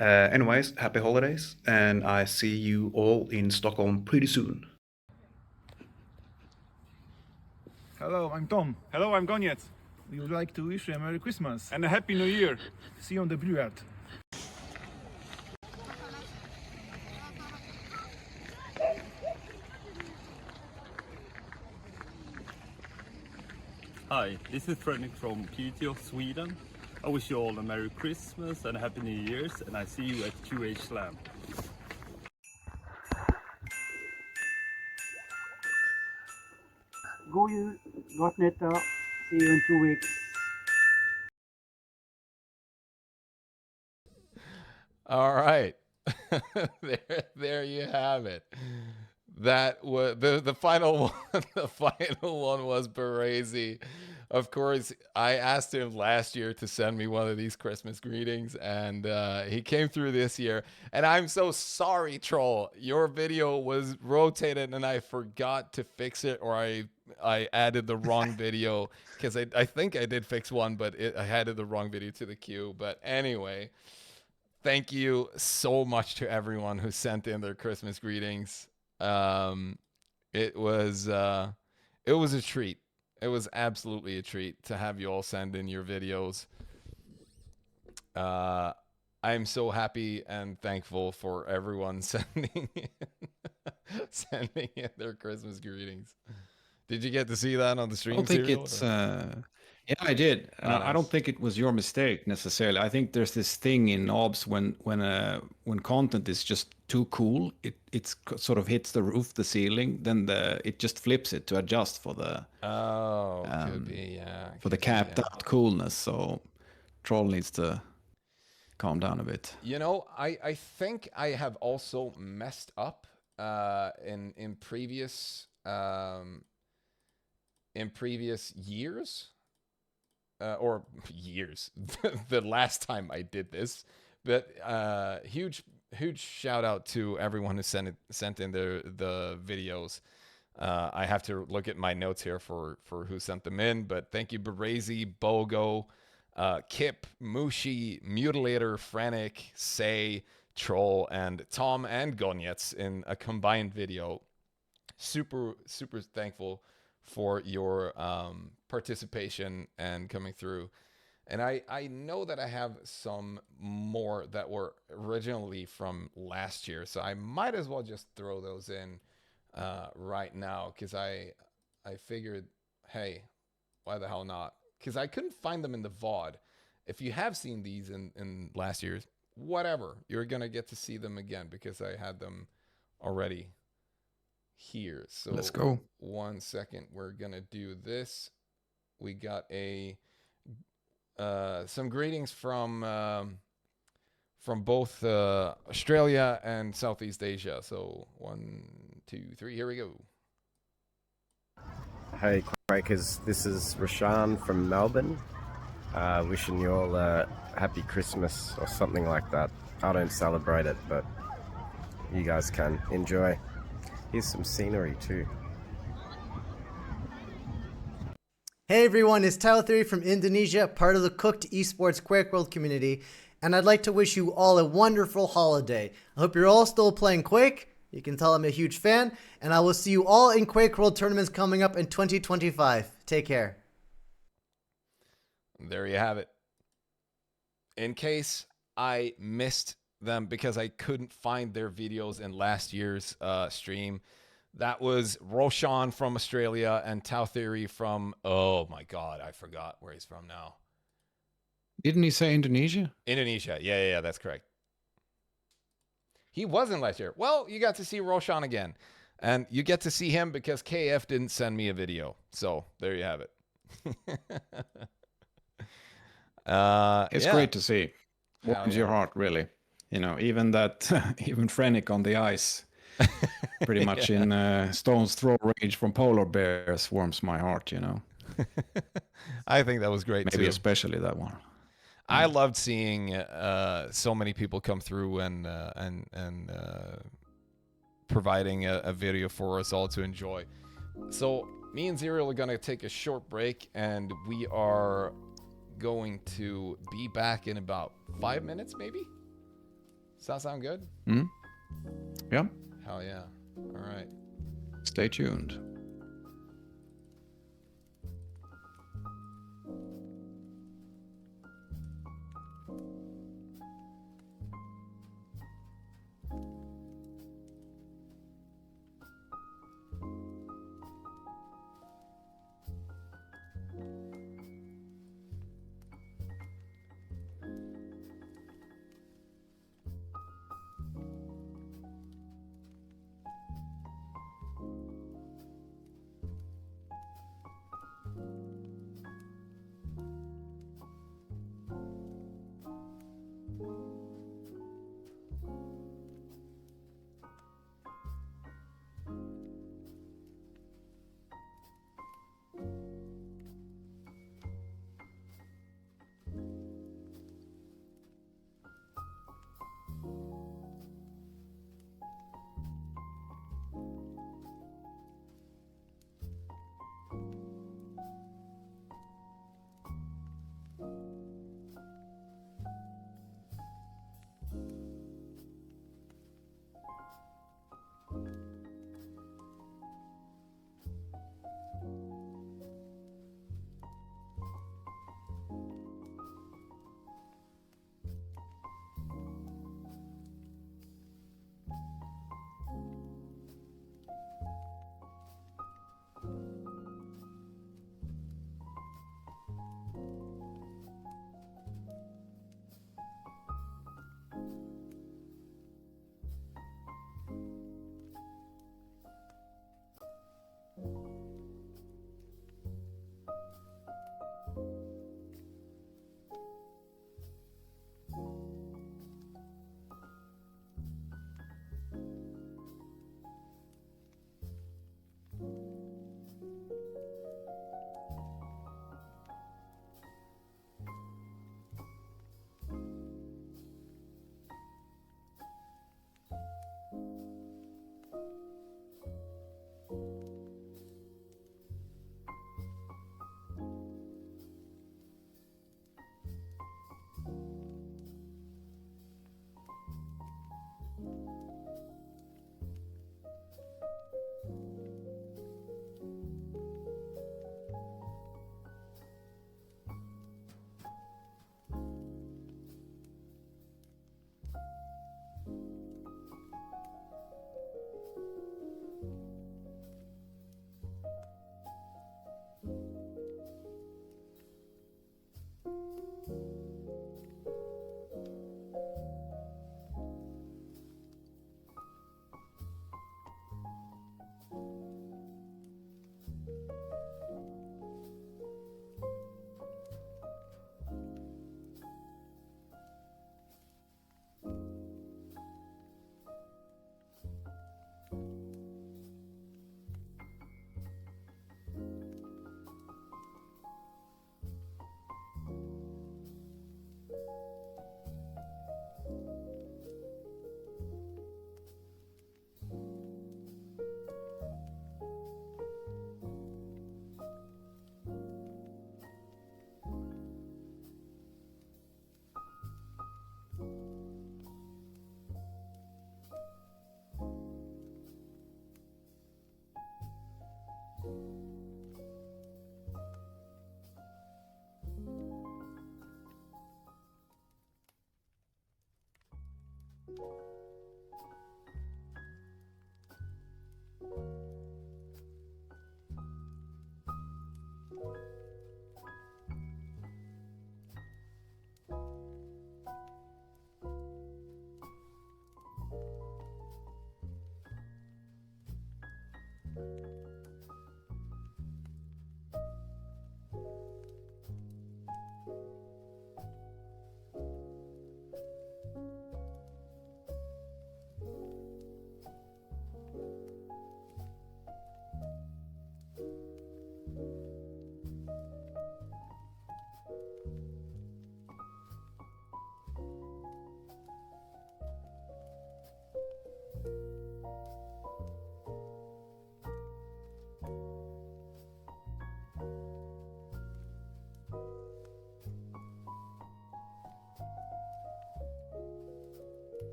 Anyways, happy holidays, and I see you all in Stockholm pretty soon. Hello, I'm Tom. Hello, I'm Goniec. We would like to wish you a Merry Christmas. And a Happy New Year. See you on the Blueyard. Hi, this is Fredrik from Piteå, Sweden. I wish you all a Merry Christmas and a Happy New Year's, and I see you at QH LAN. God jul, gott nytt år. See you in 2 weeks. All right. there you have it. That was the final one. The final one was Baresi Of course, I asked him last year to send me one of these Christmas greetings, and he came through this year. And I'm so sorry, Troll. Your video was rotated, and I forgot to fix it, or I added the wrong video, because I think I did fix one, but I added the wrong video to the queue. But anyway, thank you so much to everyone who sent in their Christmas greetings. It was a treat. It was absolutely a treat to have you all send in your videos. I'm so happy and thankful for everyone sending in their Christmas greetings. Did you get to see that on the stream? I don't think Xerial, it's. or? Yeah, I did. Oh, I don't nice. think it was your mistake necessarily. I think there's this thing in OBS when content is just too cool, it's sort of hits the roof, the ceiling, then it just flips it to adjust for the Could be, yeah. for the capped out coolness. So Troll needs to calm down a bit. You know, I think I have also messed up in previous years. Or years, the last time I did this. But huge shout out to everyone who sent in the videos. I have to look at my notes here for who sent them in, but thank you, Berazy, Bogo, Kip, Mushi, Mutilator, Frantic, Say, Troll, and Tom and Gonyets in a combined video. Super thankful for your participation and coming through. And I know that I have some more that were originally from last year, so I might as well just throw those in right now, because I figured, hey, why the hell not? Because I couldn't find them in the VOD. If you have seen these in last year's, whatever, you're going to get to see them again, because I had them already here. So let's go. 1 second, we're gonna do this. We got some greetings from both Australia and Southeast Asia. So 1, 2, 3, here we go. Hey Quakers, this is Rashan from Melbourne. Wishing you all a happy Christmas or something like that. I don't celebrate it, but you guys can enjoy. Here's some scenery too. Hey everyone, it's Tile Theory from Indonesia, part of the Cooked Esports Quakeworld community, and I'd like to wish you all a wonderful holiday. I hope you're all still playing Quake. You can tell I'm a huge fan, and I will see you all in Quakeworld tournaments coming up in 2025. Take care. There you have it. In case I missed them because I couldn't find their videos in last year's stream, that was Roshan from Australia and Tau Theory from, oh my god, I forgot where he's from now. Didn't he say Indonesia? Indonesia. Yeah, that's correct. He wasn't last year. Well, you got to see Roshan again. And you get to see him because KF didn't send me a video. So there you have it. It's great to see. Warms your heart, really. You know, even that, even Frenic on the ice, pretty much in stone's throw range from polar bears, warms my heart. You know. I think that was great too. Maybe especially that one. I loved seeing so many people come through and providing a video for us all to enjoy. So me and Xerial are gonna take a short break, and we are going to be back in about 5 minutes, maybe. Does that sound good? Yeah. Hell yeah! All right. Stay tuned.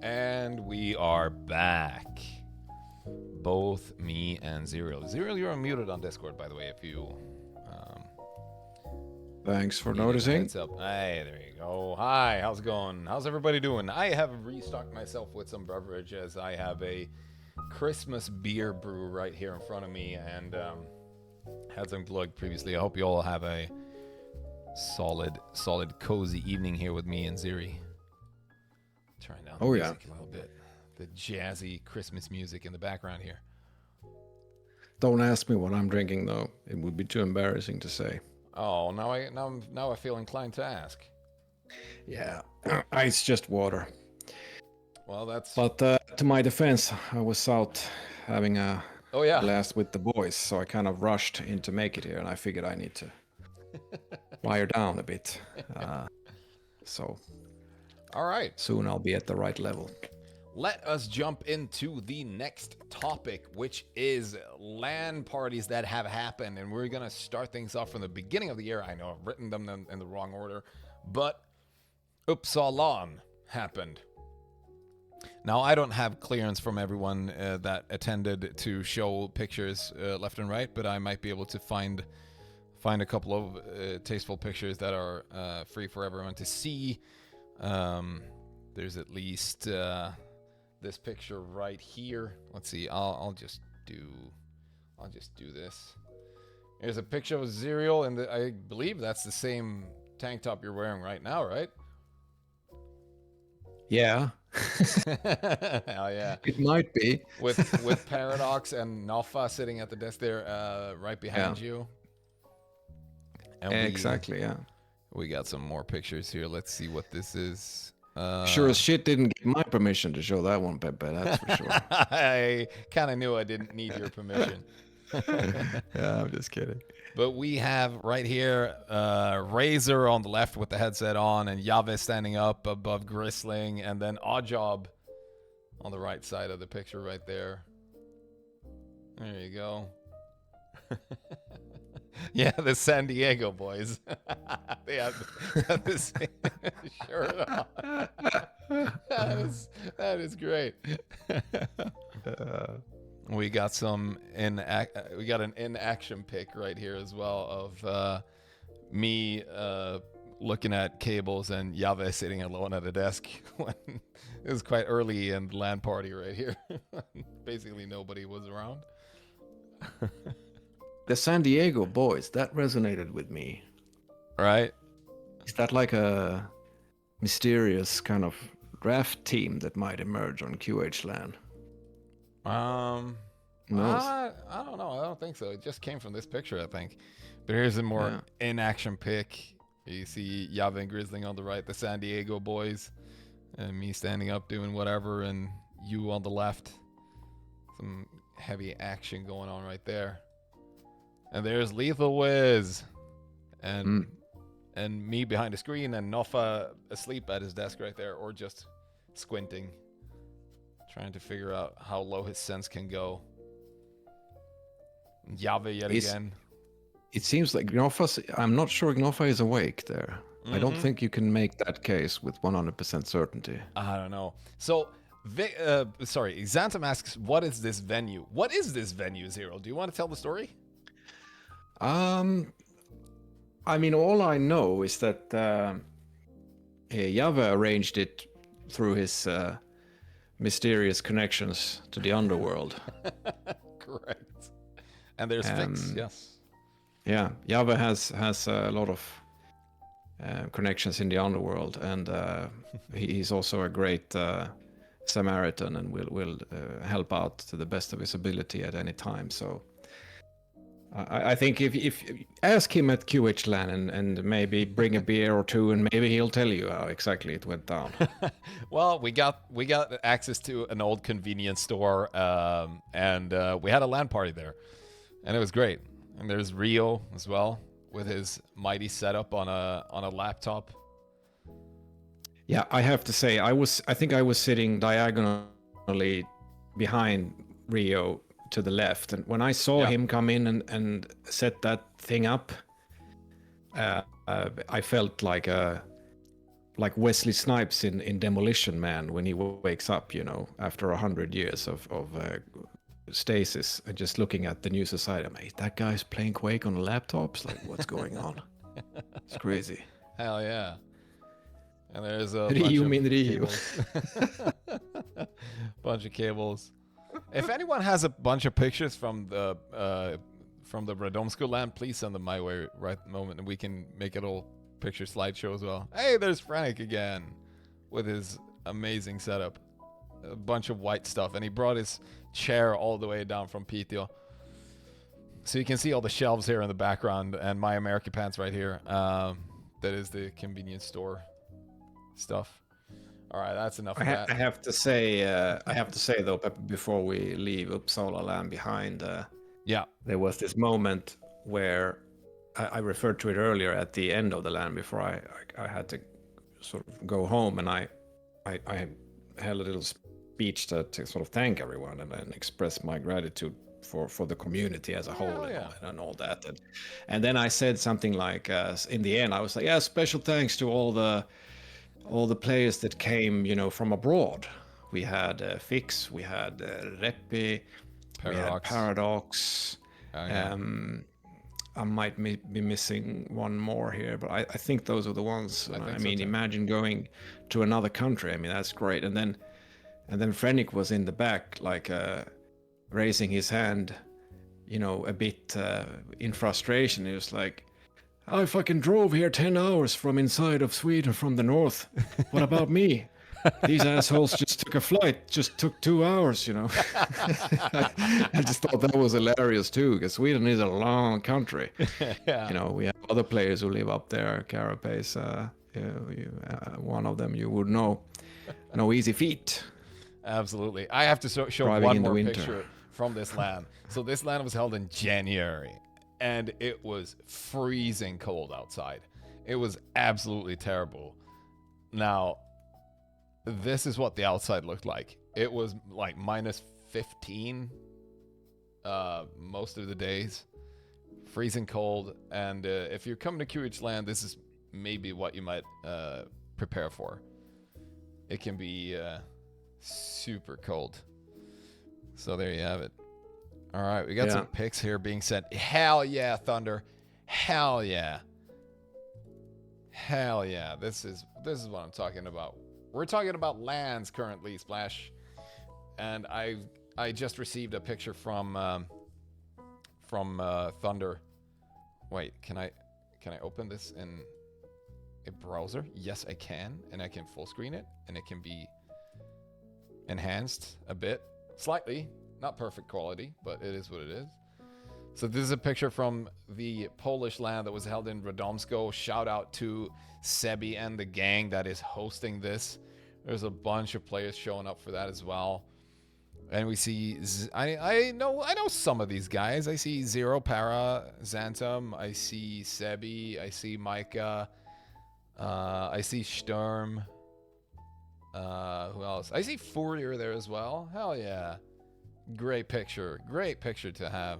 And we are back. Both me and Xerial. Xerial, you're unmuted on Discord, by the way, if you... Thanks for needed a noticing. heads up. Hey, there you go. Hi, how's it going? How's everybody doing? I have restocked myself with some beverage as I have a Christmas beer brew right here in front of me and had some glug previously. I hope you all have a solid, cozy evening here with me and Ziri. Turn down the music a little bit. The jazzy Christmas music in the background here. Don't ask me what I'm drinking, though. It would be too embarrassing to say. Oh, now I feel inclined to ask. Yeah, it's just water. Well, that's... But to my defense, I was out having a blast with the boys, so I kind of rushed in to make it here, and I figured I need to wire down a bit. So, all right. Soon I'll be at the right level. Let us jump into the next topic, which is LAN parties that have happened. And we're going to start things off from the beginning of the year. I know I've written them in the wrong order, but Uppsala happened. Now, I don't have clearance from everyone that attended to show pictures left and right, but I might be able to find a couple of tasteful pictures that are free for everyone to see. There's at least... this picture right here. Let's see. I'll just do this. Here's a picture of Xerial, and I believe that's the same tank top you're wearing right now, right? Yeah. Hell yeah. It might be. with Paradox and Nalfa sitting at the desk there, right behind you. And exactly. Yeah. We got some more pictures here. Let's see what this is. Sure as shit didn't get my permission to show that one, Pepe, that's for sure. I kind of knew I didn't need your permission. Yeah, I'm just kidding. But we have right here Razor on the left with the headset on, and Yave standing up above Gristling, and then Oddjob on the right side of the picture right there. There you go. Yeah, the San Diego boys. They have the same shirt on. That is great. We got an in-action pic right here as well of me looking at cables and Yave sitting alone at a desk. When it was quite early in the LAN party right here. Basically nobody was around. The San Diego boys, that resonated with me. Right? Is that like a mysterious kind of draft team that might emerge on QH LAN? No. I don't know. I don't think so. It just came from this picture, I think. But here's a more in-action pic. You see Yava and Grizzling on the right, the San Diego boys, and me standing up doing whatever, and you on the left. Some heavy action going on right there. And there's Lethal Wiz, and me behind the screen, and Noffa asleep at his desk right there, or just squinting, trying to figure out how low his sense can go. Yava yet again. It seems like Gnoffa. I'm not sure Gnoffa is awake there. I don't think you can make that case with 100% certainty. I don't know. So, Xantam asks, what is this venue? What is this venue, Zero? Do you want to tell the story? I mean, all I know is that Java arranged it through his mysterious connections to the underworld. Correct. And there's Fix, yes. Yeah, Java has a lot of connections in the underworld, and he's also a great Samaritan, and will help out to the best of his ability at any time. So I think if ask him at QH LAN and maybe bring a beer or two, and maybe he'll tell you how exactly it went down. Well, we got access to an old convenience store, and we had a LAN party there, and it was great. And there's Rio as well with his mighty setup on a laptop. Yeah, I have to say, I think I was sitting diagonally behind Rio to the left, and when I saw him come in and set that thing up, I felt like Wesley Snipes in Demolition Man when he wakes up, after 100 years of stasis, and just looking at the new society. I'm like, that guy's playing Quake on laptops? Like, what's going on? It's crazy. Hell yeah. And there's a bunch of cables. If anyone has a bunch of pictures from the Radomsko land, please send them my way right moment, and we can make it all picture slideshow as well. Hey, there's Frank again with his amazing setup. A bunch of white stuff, and he brought his chair all the way down from Piteå. So you can see all the shelves here in the background, and my American Pants right here. That is the convenience store stuff. All right, that's enough of that. I have to say though, Pepper, before we leave Uppsala land behind, there was this moment where I referred to it earlier at the end of the land before I had to sort of go home, and I held a little speech to sort of thank everyone and express my gratitude for the community as a whole and all that. And then I said something like, in the end, I was like, special thanks to all the players that came, from abroad. We had Fix, we had Repi, we had Paradox. I might be missing one more here, but I think those are the ones. I mean, imagine going to another country. I mean, that's great. And then Frennik was in the back, like raising his hand, a bit in frustration. He was like, I fucking drove here 10 hours from inside of Sweden from the north. What about me? These assholes just took a flight, just took 2 hours, I just thought that was hilarious too, because Sweden is a long country. We have other players who live up there. Carapace, one of them you would know. No easy feat. Absolutely. I have to show one more picture from this LAN. So this LAN was held in January, and it was freezing cold outside. It was absolutely terrible. Now, this is what the outside looked like. It was like minus 15 most of the days. Freezing cold. And if you're coming to QH LAN, this is maybe what you might prepare for. It can be super cold. So there you have it. All right, we got some pics here being sent. Hell yeah, Thunder. Hell yeah. Hell yeah. This is what I'm talking about. We're talking about lands currently, Splash. And I just received a picture from Thunder. Wait, can I open this in a browser? Yes, I can. And I can full screen it. And it can be enhanced a bit. Slightly. Not perfect quality, but it is what it is. So this is a picture from the Polish LAN that was held in Radomsko. Shout out to Sebi and the gang that is hosting this. There's a bunch of players showing up for that as well. And we see, I know some of these guys. I see Zero, Para, Xantum. I see Sebi. I see Micah. I see Sturm. Who else? I see Fourier there as well. Hell yeah. Great picture. Great picture to have.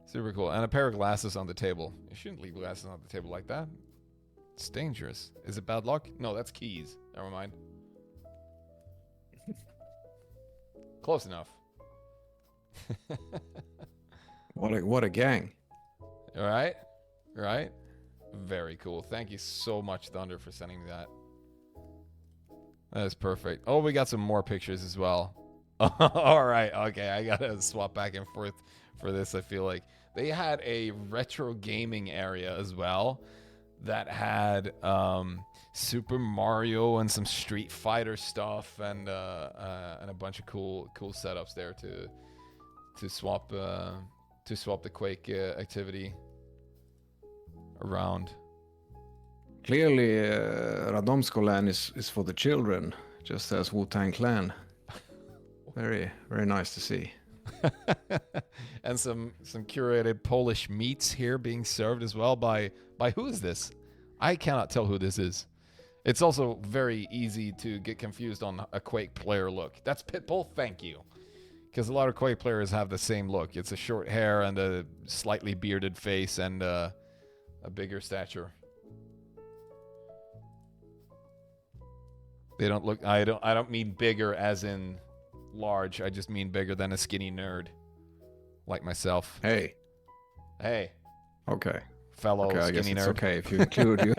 Super cool. And a pair of glasses on the table. You shouldn't leave glasses on the table like that. It's dangerous. Is it bad luck? No, that's keys. Never mind. Close enough. What a gang. All right. Right. Very cool. Thank you so much, Thunder, for sending me that. That is perfect. Oh, we got some more pictures as well. All right. Okay, I gotta swap back and forth for this. I feel like they had a retro gaming area as well that had Super Mario and some Street Fighter stuff and a bunch of cool setups there to swap the Quake activity around. Clearly, Radomsko LAN is for the children, just as Wu-Tang Clan. Very, very nice to see. And some curated Polish meats here being served as well by who is this? I cannot tell who this is. It's also very easy to get confused on a Quake player look. That's Pitbull, thank you. Because a lot of Quake players have the same look. It's a short hair and a slightly bearded face and a bigger stature. They don't look. I don't mean bigger as in large. I just mean bigger than a skinny nerd, like myself. Hey. Okay. I Fellow skinny guess it's nerd. okay if you include you.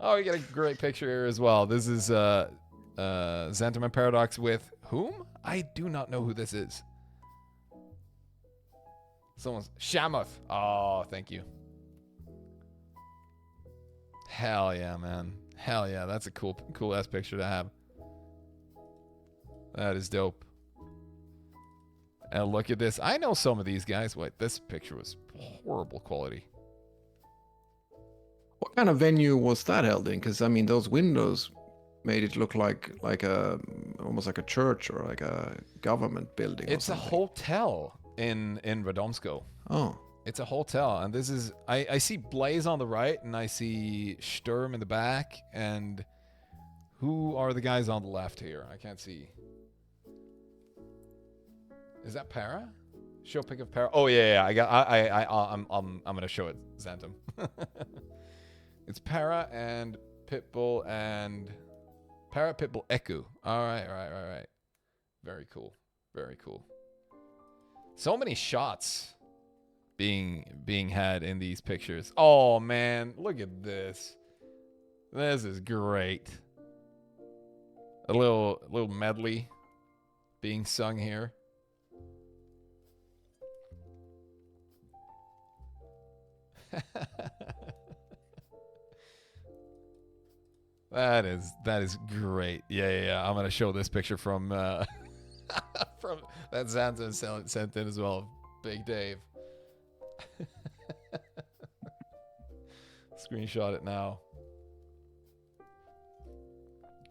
Oh, we got a great picture here as well. This is Xantaman Paradox with whom? I do not know who this is. Someone's Shamuth. Oh, thank you. Hell yeah, man. Hell yeah, that's a cool ass picture to have. That is dope. And look at this. I know some of these guys. Wait, this picture was horrible quality. What kind of venue was that held in? Because I mean, those windows made it look like a almost like a church or like a government building. It's a hotel in Radomsko. Oh. It's a hotel, and this is I see Blaze on the right, and I see Sturm in the back, and who are the guys on the left here? I can't see. Is that Para? Show pic of Para. Oh yeah. I'm gonna show it, Xantum. It's Para and Pitbull and Para, Pitbull, Eku. All right. Very cool. Very cool. So many shots being had in these pictures. Oh man, look at this. This is great. A little medley being sung here. That is great. Yeah. I'm gonna show this picture from from that Xanton sent in as well. Big Dave. Screenshot it now.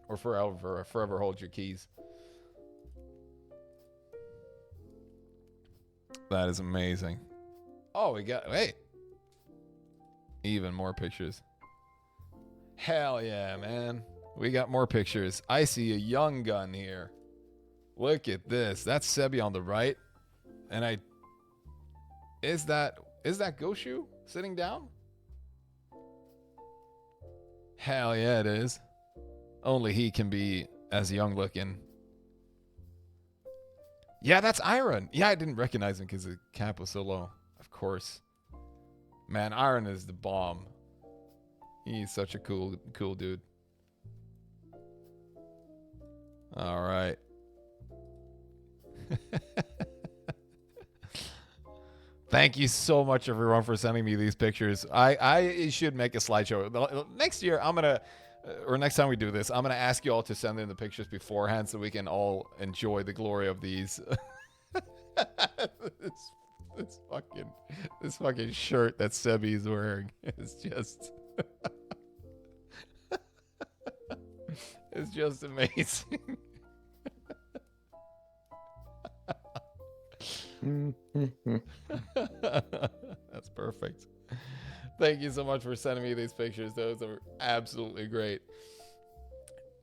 Or forever hold your keys. That is amazing. Oh, we got, wait. Even more pictures. Hell yeah, man. We got more pictures. I see a young gun here. Look at this. That's Sebi on the right. And is that Goshu sitting down? Hell yeah, it is. Only he can be as young looking. Yeah, that's Iron. Yeah, I didn't recognize him because the cap was so low. Of course. Man, Iron is the bomb. He's such a cool dude. All right. Thank you so much, everyone, for sending me these pictures. I should make a slideshow. Next year, I'm going to, or next time we do this, I'm going to ask you all to send in the pictures beforehand so we can all enjoy the glory of these. this fucking shirt that Sebi's wearing is just... it's just amazing. That's perfect. Thank you so much for sending me these pictures. Those are absolutely great.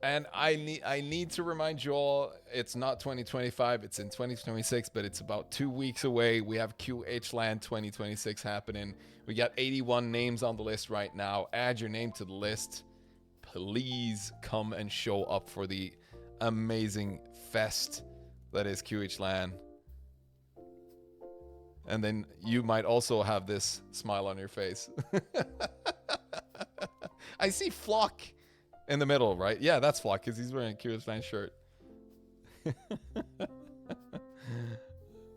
And I need to remind you all, it's not 2025, it's in 2026, but it's about 2 weeks away. We have QH Land 2026 happening. We got 81 names on the list right now. Add your name to the list. Please come and show up for the amazing fest that is QH Land. And then you might also have this smile on your face. I see Flock in the middle, right? Yeah, that's Flock because he's wearing a QH Land shirt.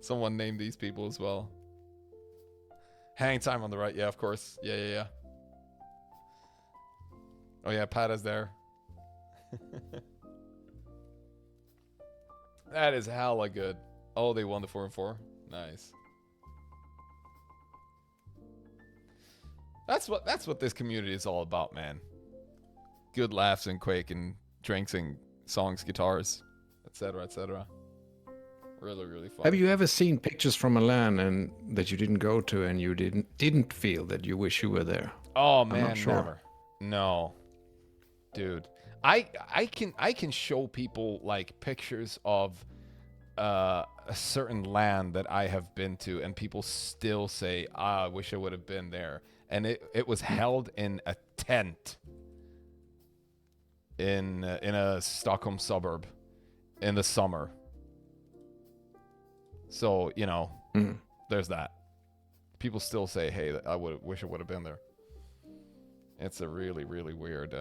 Someone named these people as well. Hang Time on the right. Yeah, of course. Yeah. Oh, yeah, Pata's there. That is hella good. Oh, they won the 4-4. Nice. That's what this community is all about, man. Good laughs and Quake and drinks and songs, guitars, etc., etc. Really, really fun. Have you ever seen pictures from a LAN and that you didn't go to and you didn't feel that you wish you were there? Oh I'm man, not sure. never. No, dude. I can show people like pictures of a certain land that I have been to, and people still say, "Ah, I wish I would have been there." And it was held in a tent in a Stockholm suburb in the summer. So, you know, there's that. People still say, "Hey, I wish I would have been there." It's a really, really weird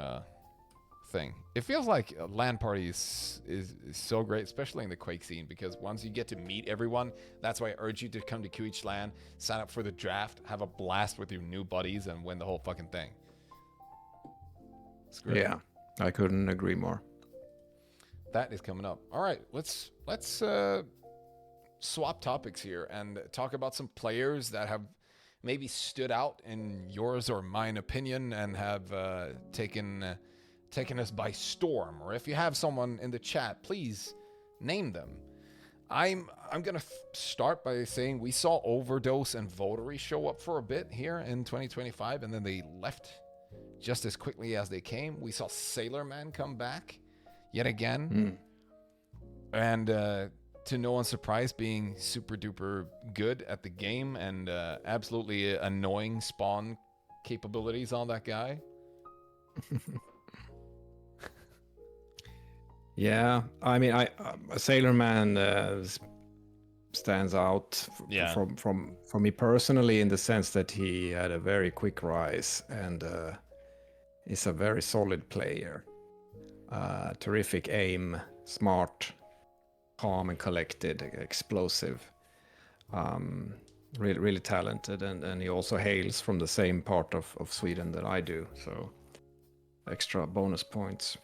thing. It feels like a LAN party is so great, especially in the Quake scene, because once you get to meet everyone, that's why I urge you to come to QH LAN, sign up for the draft, have a blast with your new buddies, and win the whole fucking thing. It's great. Yeah, I couldn't agree more. That is coming up. All right, let's swap topics here and talk about some players that have maybe stood out in yours or mine opinion and have taken us by storm. Or if you have someone in the chat, please name them. I'm gonna start by saying we saw Overdose and Votary show up for a bit here in 2025, and then they left just as quickly as they came. We saw Sailor Man come back yet again, and to no one's surprise, being super duper good at the game and absolutely annoying spawn capabilities on that guy. Yeah, I mean, Sailor Man stands out from me personally in the sense that he had a very quick rise and is a very solid player. Terrific aim, smart, calm and collected, explosive, really, really talented, and he also hails from the same part of Sweden that I do, so extra bonus points.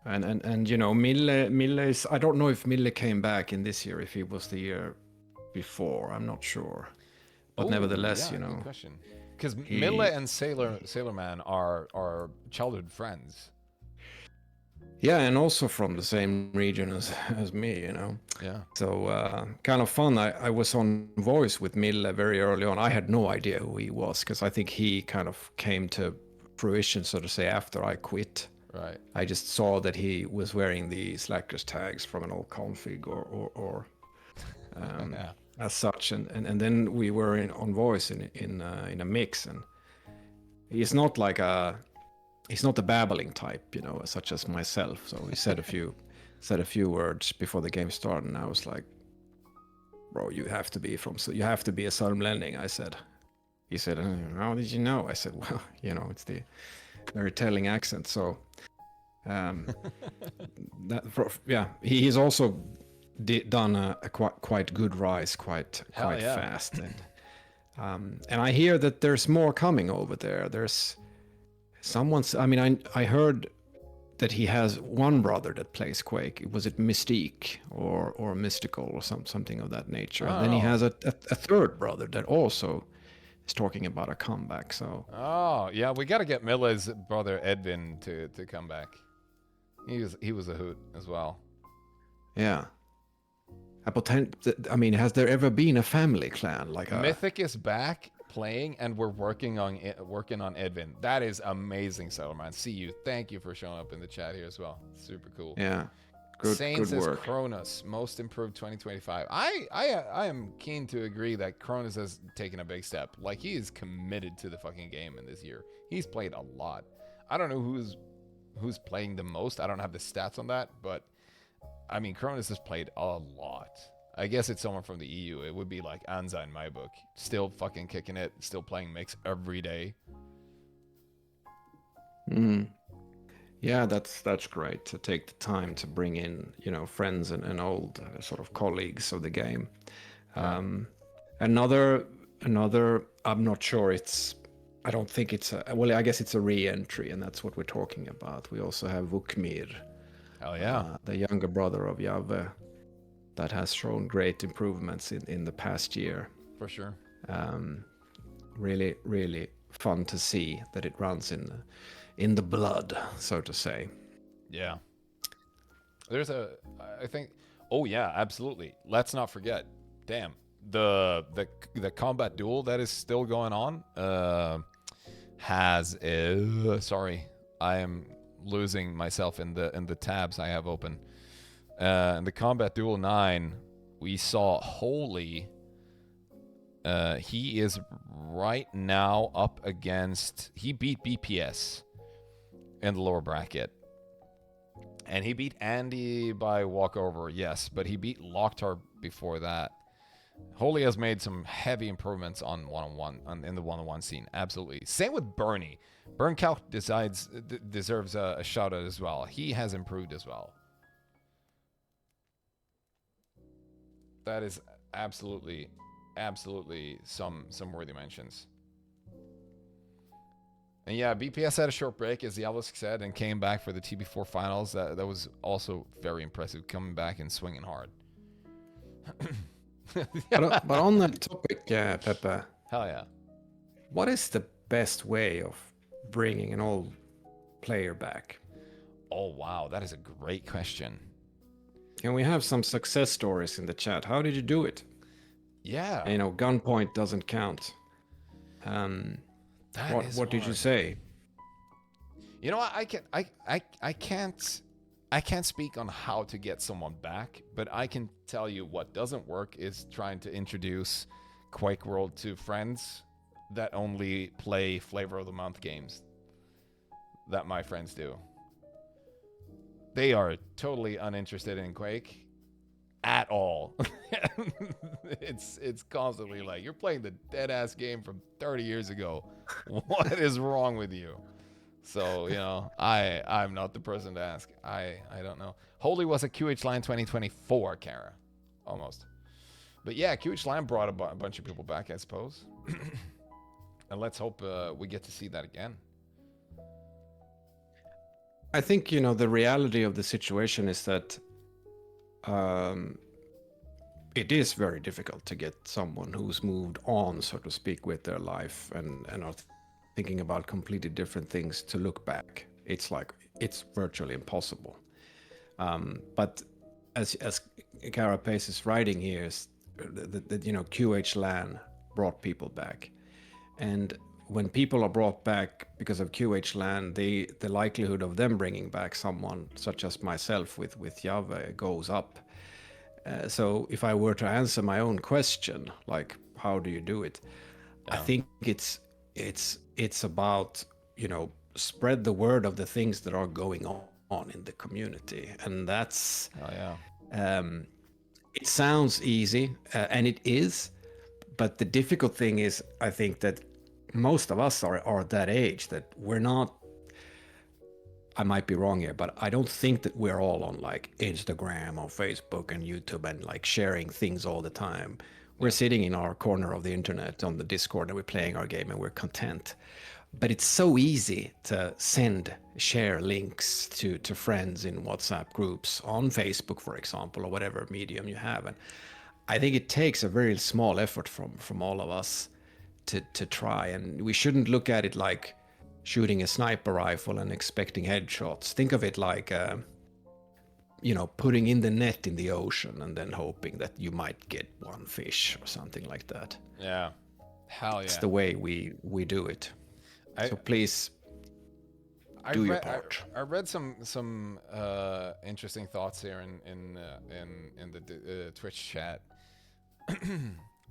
And you know, Mille is, I don't know if Mille came back in this year, if he was the year before, I'm not sure, but nevertheless, you know, good question. Because Mille and Sailor Man are childhood friends. Yeah, and also from the same region as me, you know. Yeah. So kind of fun. I was on voice with Mille very early on. I had no idea who he was because I think he kind of came to fruition, so to say, after I quit. Right. I just saw that he was wearing the Slackers tags from an old config or as such, and then we were on voice in a mix, and he's not like he's not the babbling type, you know, such as myself. So he said a few words before the game started, and I was like, "Bro, you have to be a Sörmlänning," I said. He said, "How did you know?" I said, "Well, you know, it's the very telling accent." So, he is also done a quite good rise quite yeah. fast, and I hear that there's more coming over there. There's someone's. I mean, I heard that he has one brother that plays Quake. Was it Mystique or Mystical or something of that nature? And then he has a third brother that also is talking about a comeback. So yeah, we got to get Milla's brother Edvin to come back. He was a hoot as well. yeah, I mean, has there ever been a family clan like a Mythic is back playing, and we're working on Edvin. That is amazing, Settleman. See you. Thank you for showing up in the chat here as well. Super cool. Yeah, good Saints work. Kronos, most improved 2025. I am keen to agree that Kronos has taken a big step. Like, he is committed to the fucking game in this year. He's played a lot. I don't know who's playing the most. I don't have the stats on that, but I mean, Kronos has played a lot. I guess it's someone from the EU. It would be like Anza in my book. Still fucking kicking it. Still playing mix every day. Yeah, that's great to take the time to bring in, friends and old sort of colleagues of the game. Another, I'm not sure I don't think it's I guess it's a re-entry, and that's what we're talking about. We also have Vukmir. Oh yeah. The younger brother of Yave, that has shown great improvements in the past year. For sure. Really, really fun to see that it runs in the blood, so to say. Yeah. There's I think, oh yeah, absolutely. Let's not forget, damn, the combat duel that is still going on has sorry, I am losing myself in the tabs I have open. In the Combat Duel 9, we saw Holy. He is right now up against... He beat BPS in the lower bracket. And he beat Andy by walkover, yes. But he beat Locktar before that. Holy has made some heavy improvements on one-on-one in the one-on-one scene. Absolutely. Same with Bernie. Burncout deserves a shout-out as well. He has improved as well. That is absolutely some worthy mentions. And yeah, BPS had a short break, as Yalisk said, and came back for the TB4 finals. That was also very impressive, coming back and swinging hard. But on that topic, Pepe. Hell yeah. What is the best way of bringing an old player back? Oh wow, that is a great question. Can we have some success stories in the chat? How did you do it? Yeah. Gunpoint doesn't count. What did you say? You know what? I can't speak on how to get someone back, but I can tell you what doesn't work is trying to introduce Quakeworld to friends that only play Flavor of the Month games that my friends do. They are totally uninterested in Quake at all. It's constantly like, you're playing the dead ass game from 30 years ago. What is wrong with you? So, I'm not the person to ask. I don't know. Holy was a QH Line 2024, Kara. Almost. But yeah, QH Line brought a bunch of people back, I suppose. And let's hope we get to see that again. I think, the reality of the situation is that it is very difficult to get someone who's moved on, so to speak, with their life and are thinking about completely different things to look back. It's virtually impossible. But as Carapace is writing here, is that QH LAN brought people back. And when people are brought back because of QH LAN, the likelihood of them bringing back someone such as myself with Yave goes up. So if I were to answer my own question, like how do you do it? I think it's about spread the word of the things that are going on in the community, and that's it sounds easy, and it is, but the difficult thing is, I think that most of us are that age that we're not. I might be wrong here, but I don't think that we're all on like Instagram or Facebook and YouTube and like sharing things all the time. We're sitting in our corner of the internet on the Discord and we're playing our game and we're content. But it's so easy to share links to friends in WhatsApp groups on Facebook, for example, or whatever medium you have. And I think it takes a very small effort from all of us to try. And we shouldn't look at it like shooting a sniper rifle and expecting headshots. Think of it like, putting in the net in the ocean and then hoping that you might get one fish or something like that. Yeah. Hell yeah. It's the way we do it. So please do your part. I read some interesting thoughts here in the Twitch chat.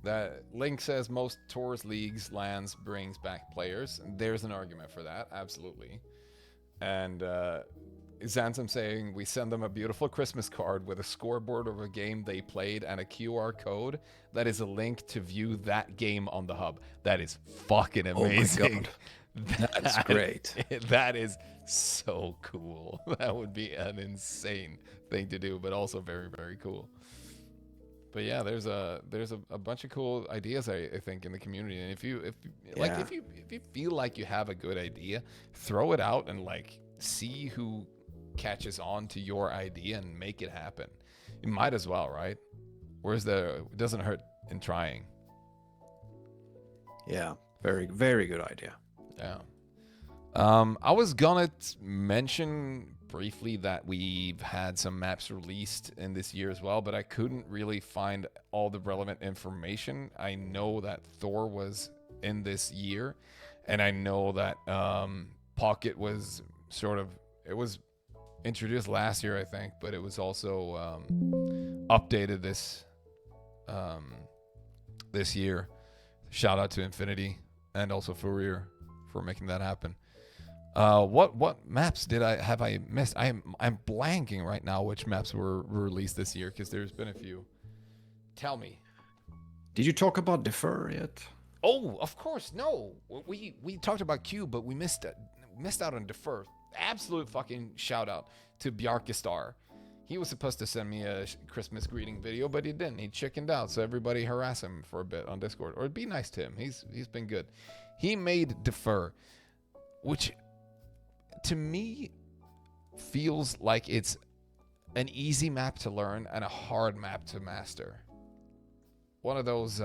That Link says most tours, leagues, lands brings back players. There's an argument for that, absolutely. And Xantum saying we send them a beautiful Christmas card with a scoreboard of a game they played and a QR code that is a link to view that game on the hub. That is fucking amazing. Oh my God. That's great. That is so cool. That would be an insane thing to do, but also very, very cool. But yeah, there's a bunch of cool ideas I think in the community, and if you feel like you have a good idea, throw it out and like see who catches on to your idea and make it happen. You might as well, right? It doesn't hurt in trying. Yeah, very, very good idea. Yeah. I was gonna mention briefly that we've had some maps released in this year as well, but I couldn't really find all the relevant information. I know that Thor was in this year, and I know that Pocket was it was introduced last year, I think, but it was also updated this year. Shout out to Infinity and also Fourier for making that happen. What maps have I missed? I'm blanking right now which maps were released this year because there's been a few. Tell me. Did you talk about Defer yet? Oh, of course. No, we talked about Cube, but we missed out on Defer. Absolute fucking shout out to Bjarkestar. He was supposed to send me a Christmas greeting video, but he didn't. He chickened out, so everybody harass him for a bit on Discord, or be nice to him. He's been good. He made Defer, which to me feels like it's an easy map to learn and a hard map to master. One of those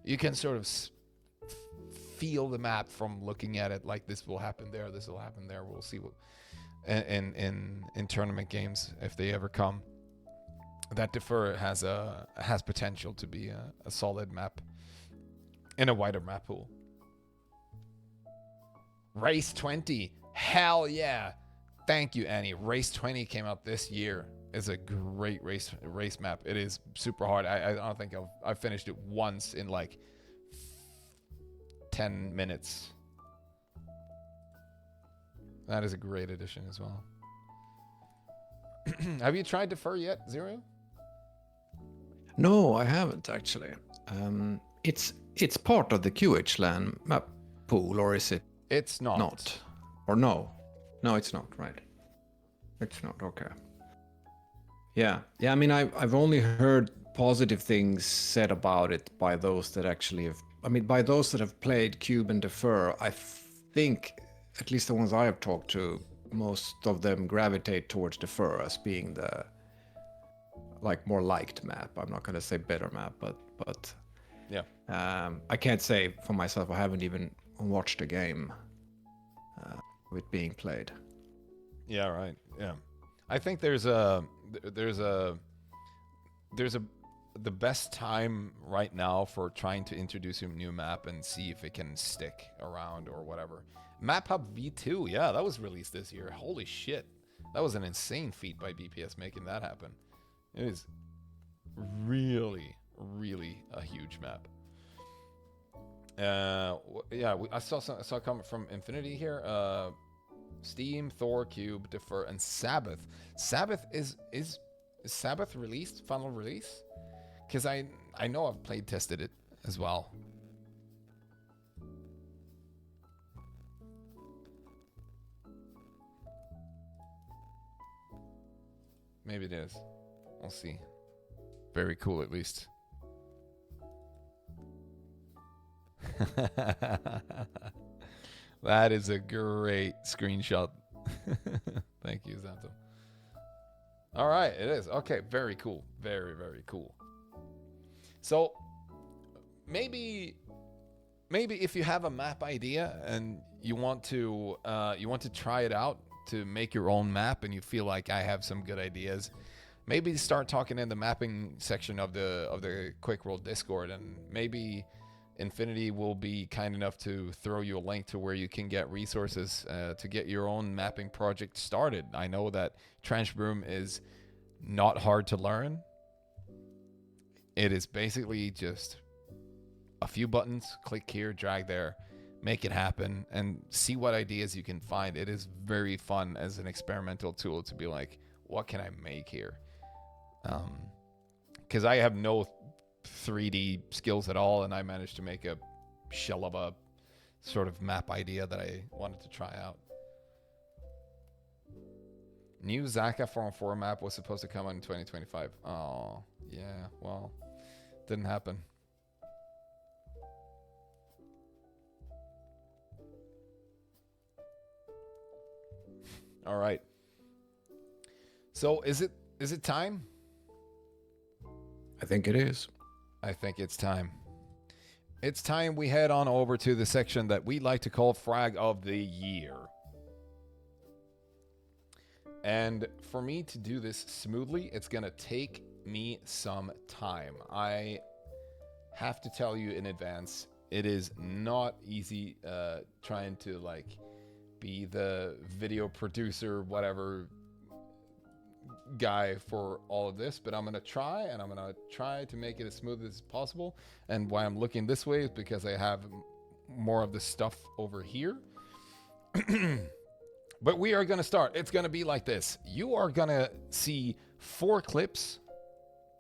you can sort of feel the map from looking at it, like this will happen there, this will happen there. We'll see what in tournament games, if they ever come. That Defer has potential to be a solid map in a wider map pool. Race 20, hell yeah! Thank you, Annie. Race 20 came out this year. It's a great race map. It is super hard. I don't think I've finished it once in like 10 minutes. That is a great addition as well. Have you tried Defer yet, Xerial? No, I haven't actually. It's part of the QH-LAN map pool, or is it? It's not. Not. Or no? No, it's not. Right. It's not. Okay. Yeah. I mean, I've only heard positive things said about it by those that actually have. I mean, by those that have played Cube and Defer. I think, at least the ones I have talked to, most of them gravitate towards Defer as being the more liked map. I'm not going to say better map, but yeah. I can't say for myself. I haven't even watched a game with being played. Yeah, right. Yeah, I think there's the best time right now for trying to introduce a new map and see if it can stick around or whatever. Map Hub V2, yeah, that was released this year. Holy shit, that was an insane feat by BPS making that happen. It is really, really a huge map. Yeah, I saw a comment from Infinity here. Steam, Thor, Cube, Defer, and Sabbath. Sabbath is Sabbath released? Final release? Because I know I've played tested it as well. Maybe it is. We'll see. Very cool, at least. That is a great screenshot. Thank you, Zanto. All right, it is. Okay, very cool. Very, very cool. So maybe if you have a map idea and you want to try it out to make your own map, and you feel like I have some good ideas, maybe start talking in the mapping section of the Quakeworld Discord, and maybe Infinity will be kind enough to throw you a link to where you can get resources to get your own mapping project started. I know that Trench Broom is not hard to learn. It is basically just a few buttons, click here, drag there, make it happen, and see what ideas you can find. It is very fun as an experimental tool to be like, what can I make here? Because I have no 3D skills at all, and I managed to make a shell of a sort of map idea that I wanted to try out. New Zaka 4-on-4 map was supposed to come out in 2025. Oh, yeah, well, didn't happen. All right. So is it time? I think it is. I think it's time. It's time we head on over to the section that we like to call Frag of the Year. And for me to do this smoothly, it's going to take me some time. I have to tell you in advance, it is not easy trying to like be the video producer, whatever guy for all of this, but I'm going to try, and I'm going to try to make it as smooth as possible. And why I'm looking this way is because I have more of the stuff over here. But we are going to start. It's going to be like this. You are going to see 4 clips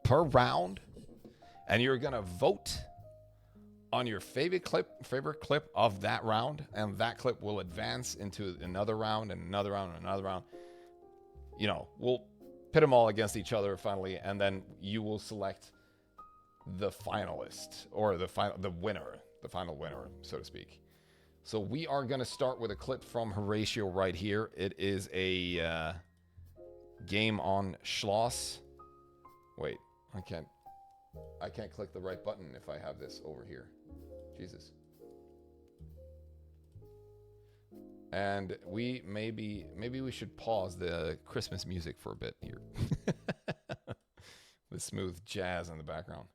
per round, and you're going to vote on your favorite clip of that round, and that clip will advance into another round and another round and another round. You know, we'll pit them all against each other finally, and then you will select the finalist, or the final winner, so to speak. So we are going to start with a clip from Horatio right here. It is a game on Schloss. Wait, I can't click the right button if I have this over here. Jesus. And maybe we should pause the Christmas music for a bit here. With smooth jazz in the background.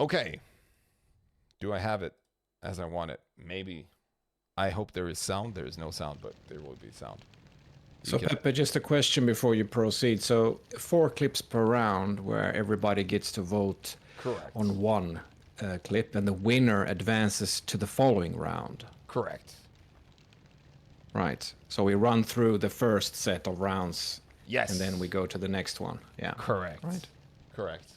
Okay. Do I have it as I want it? Maybe. I hope there is sound. There is no sound, but there will be sound. So Pepe, just a question before you proceed. So 4 clips per round where everybody gets to vote on one clip, and the winner advances to the following round. Correct. Right. So we run through the first set of rounds. Yes. And then we go to the next one. Yeah. Correct. Right. Correct.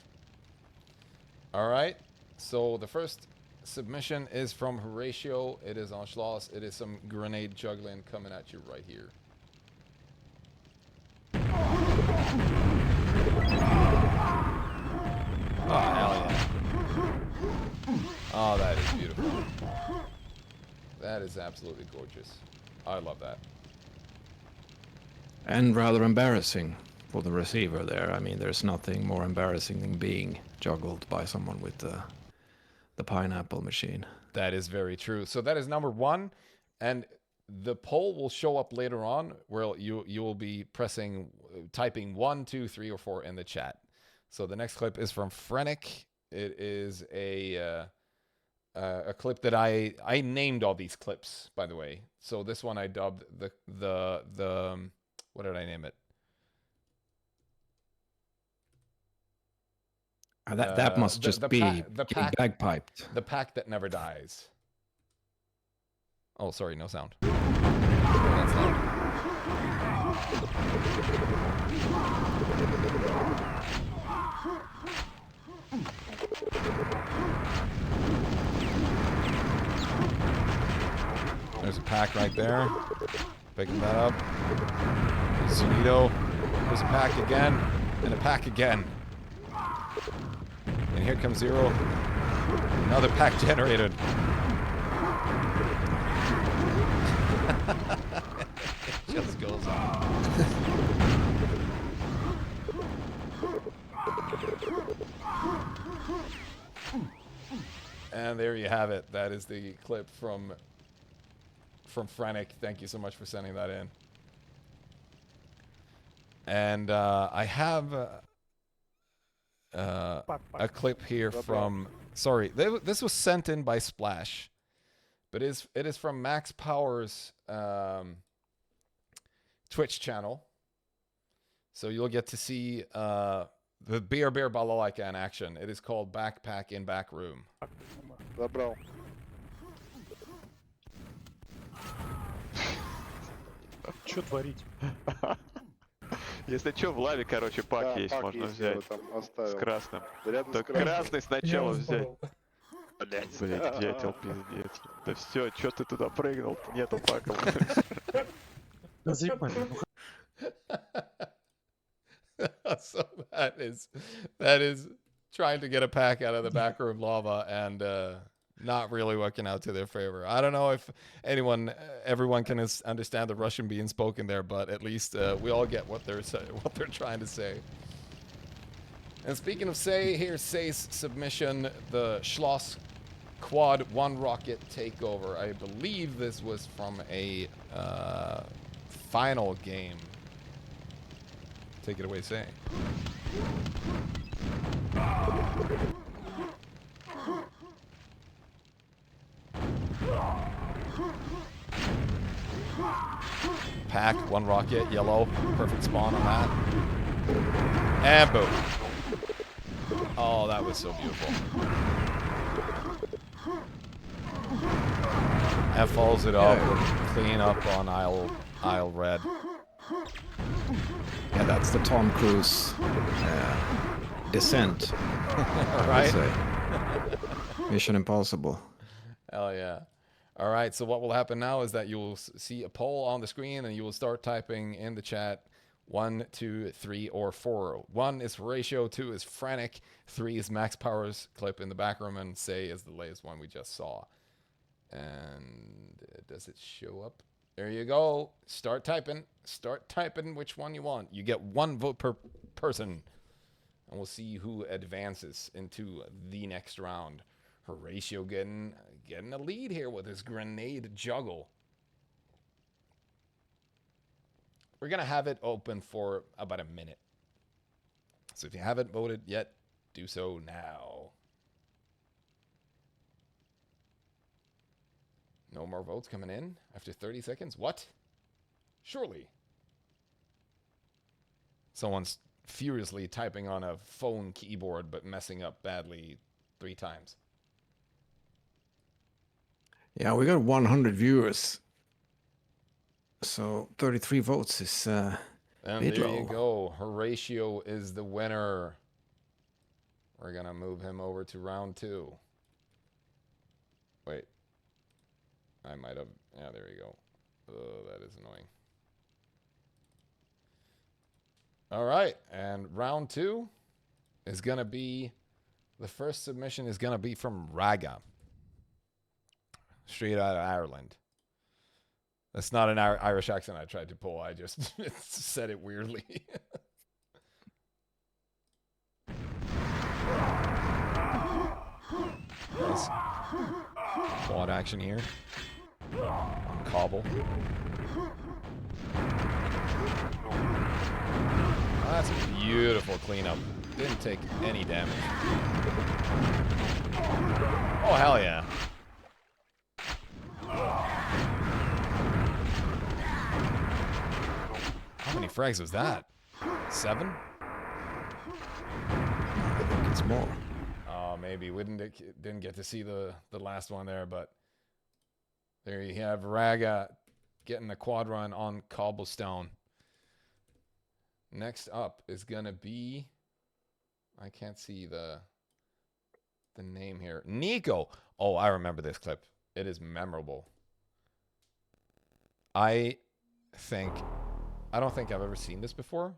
All right. So the first submission is from Horatio. It is on Schloss. It is some grenade juggling coming at you right here. Oh, hell yeah. Oh, that is beautiful. That is absolutely gorgeous. I love that. And rather embarrassing for the receiver there. I mean, there's nothing more embarrassing than being juggled by someone with the pineapple machine. That is very true. So that is number 1, and the poll will show up later on where you will be typing 1, 2, 3, or 4 in the chat. So the next clip is from Frenic. It is a clip that I named all these clips, by the way. So this one I dubbed the what did I name it? That must just be bagpiped. The pack that never dies. Oh, sorry, no sound. That's loud. There's a pack right there. Picking that up. Zunito. There's a pack again, and a pack again. And here comes Zero. Another pack generated. It just goes on. And there you have it. That is the clip from Frantic. Thank you so much for sending that in. And I have a clip here from... Sorry, this was sent in by Splash. But it is from Max Power's Twitch channel. So you'll get to see the Bear Balalaika in action. It is called Backpack in Back Room. Забрал. Что творить? Если что, в лаве, короче, пак есть, можно взять. С красным. Так красный сначала взять. Блять, где я хотел пиздец. Да все, что ты туда прыгнул? Нету пака. So that is trying to get a pack out of the backroom lava and not really working out to their favor. I don't know if everyone can understand the Russian being spoken there, but at least we all get what they're trying to say. And speaking of Say, here's Say's submission, the Schloss Quad 1 rocket takeover. I believe this was from a final game. Take it away, Say. Pack, 1 rocket, yellow. Perfect spawn on that. And boom. Oh, that was so beautiful. And follows it up. Clean up on aisle red. Yeah, that's the Tom Cruise descent. Right? Mission Impossible. Hell yeah. All right, so what will happen now is that you will see a poll on the screen and you will start typing in the chat 1, 2, 3, or 4. 1 is Horatio, 2 is Frantic, 3 is Max Power's clip in the back room, and Say is the latest one we just saw. And does it show up? There you go. Start typing. Start typing which one you want. You get 1 vote per person. And we'll see who advances into the next round. Horatio getting a lead here with his grenade juggle. We're going to have it open for about a minute. So if you haven't voted yet, do so now. No more votes coming in after 30 seconds? What? Surely. Someone's furiously typing on a phone keyboard but messing up badly 3 times. Yeah, we got 100 viewers. So 33 votes is and bit there low. you go. Horatio is the winner. We're going to move him over to round 2. Wait. I might have... Yeah, there you go. Oh, that is annoying. All right. And round 2 is going to be... The first submission is going to be from Raga. Straight out of Ireland. That's not an Irish accent I tried to pull. I just said it weirdly. Nice quad action here. On Cobble. Oh, that's a beautiful cleanup. Didn't take any damage. Oh, hell yeah. How many frags was that? 7? I think it's more. Oh, maybe. We didn't get to see the last one there, but there you have Raga getting a quad run on Cobblestone. Next up is going to be... I can't see the name here. Nico. Oh, I remember this clip. It is memorable. I don't think I've ever seen this before,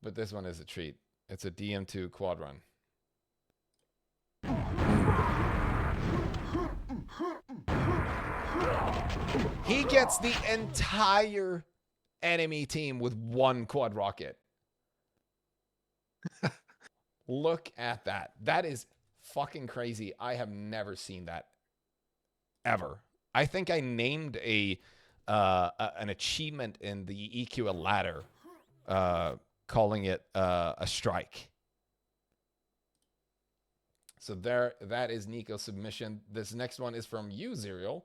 But this one is a treat. It's a DM2 quad run. He gets the entire enemy team with one quad rocket. Look at that. That is fucking crazy. I have never seen that ever. I think I named an achievement in the EQ ladder, calling it a strike. So that is Nico's submission. This next one is from you, Xerial.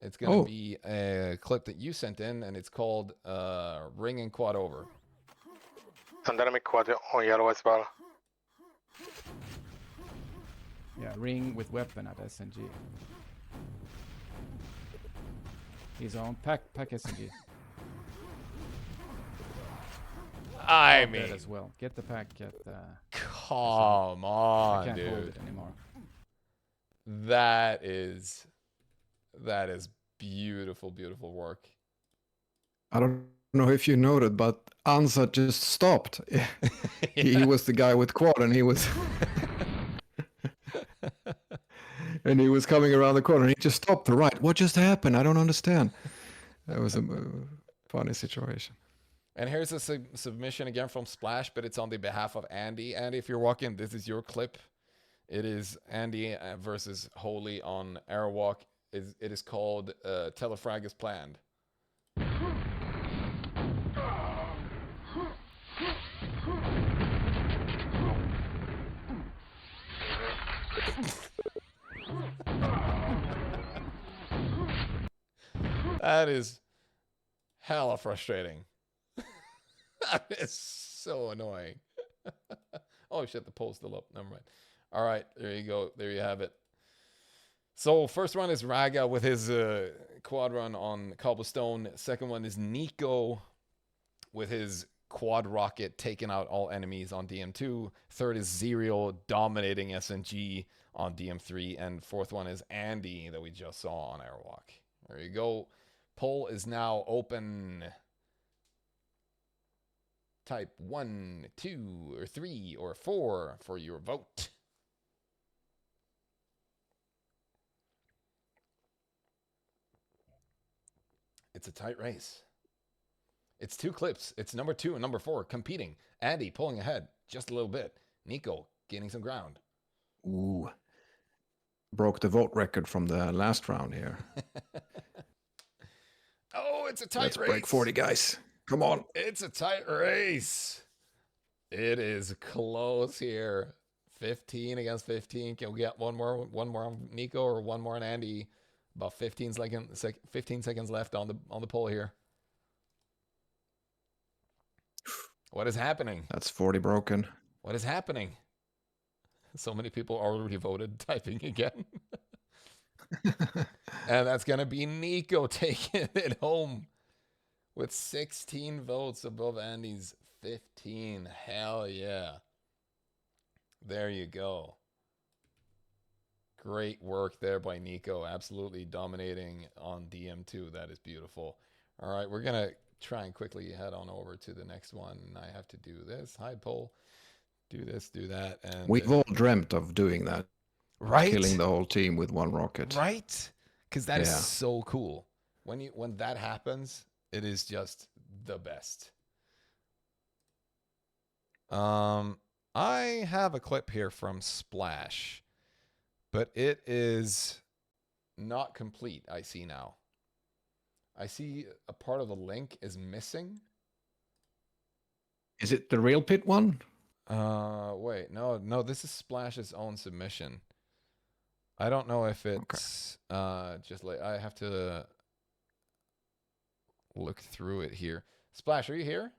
It's going to be a clip that you sent in, and it's called Ring and Quad Over. Andare med quad on yellow as well. Yeah, ring with weapon at SNG. He's on pack SNG. I mean, as well. Get the pack at come on, I can't dude. hold it anymore. That is beautiful, beautiful work. I don't know if you noted, but Ansa just stopped. He was the guy with quad, and he was and he was coming around the corner. And he just stopped. Right, what just happened? I don't understand. That was a funny situation. And here's a submission again from Splash, but it's on the behalf of Andy. Andy, if you're walking, this is your clip. It is Andy versus Holy on Airwalk. It is called Telefrag as Planned. That is hella frustrating. That is so annoying. Oh shit, the poll's still up. Never mind. All right, there you go. There you have it. So first one is Raga with his quad run on Cobblestone. Second one is Nico with his quad rocket taking out all enemies on DM2. Third is Xerial dominating SNG on DM3. And fourth one is Andy that we just saw on Airwalk. There you go. Poll is now open. Type 1, 2, or 3, or 4 for your vote. It's a tight race. It's two clips. It's number 2 and number 4 competing. Andy pulling ahead just a little bit. Nico gaining some ground. Ooh. Broke the vote record from the last round here. Oh, it's a tight Let's race. break 40, guys. Come on. It's a tight race. It is close here. 15 against 15. Can we get one more on Nico or one more on Andy? About 15 seconds left on the poll here. What is happening? That's 40 broken. What is happening? So many people already voted, typing again. And that's going to be Nico taking it home with 16 votes above Andy's 15. Hell yeah. There you go. Great work there by Nico. Absolutely dominating on DM2. That is beautiful. All right, we're going to try and quickly head on over to the next one. I have to do this. Hide poll. Do this, do that. And we've all dreamt of doing that. Right? Killing the whole team with one rocket. Right? Because that is so cool. When that happens, it is just the best. I have a clip here from Splash, but it is not complete. I see now. I see a part of the link is missing. Is it the real pit one? Wait, no, this is Splash's own submission. I don't know if it's just like I have to look through it here. Splash, are you here?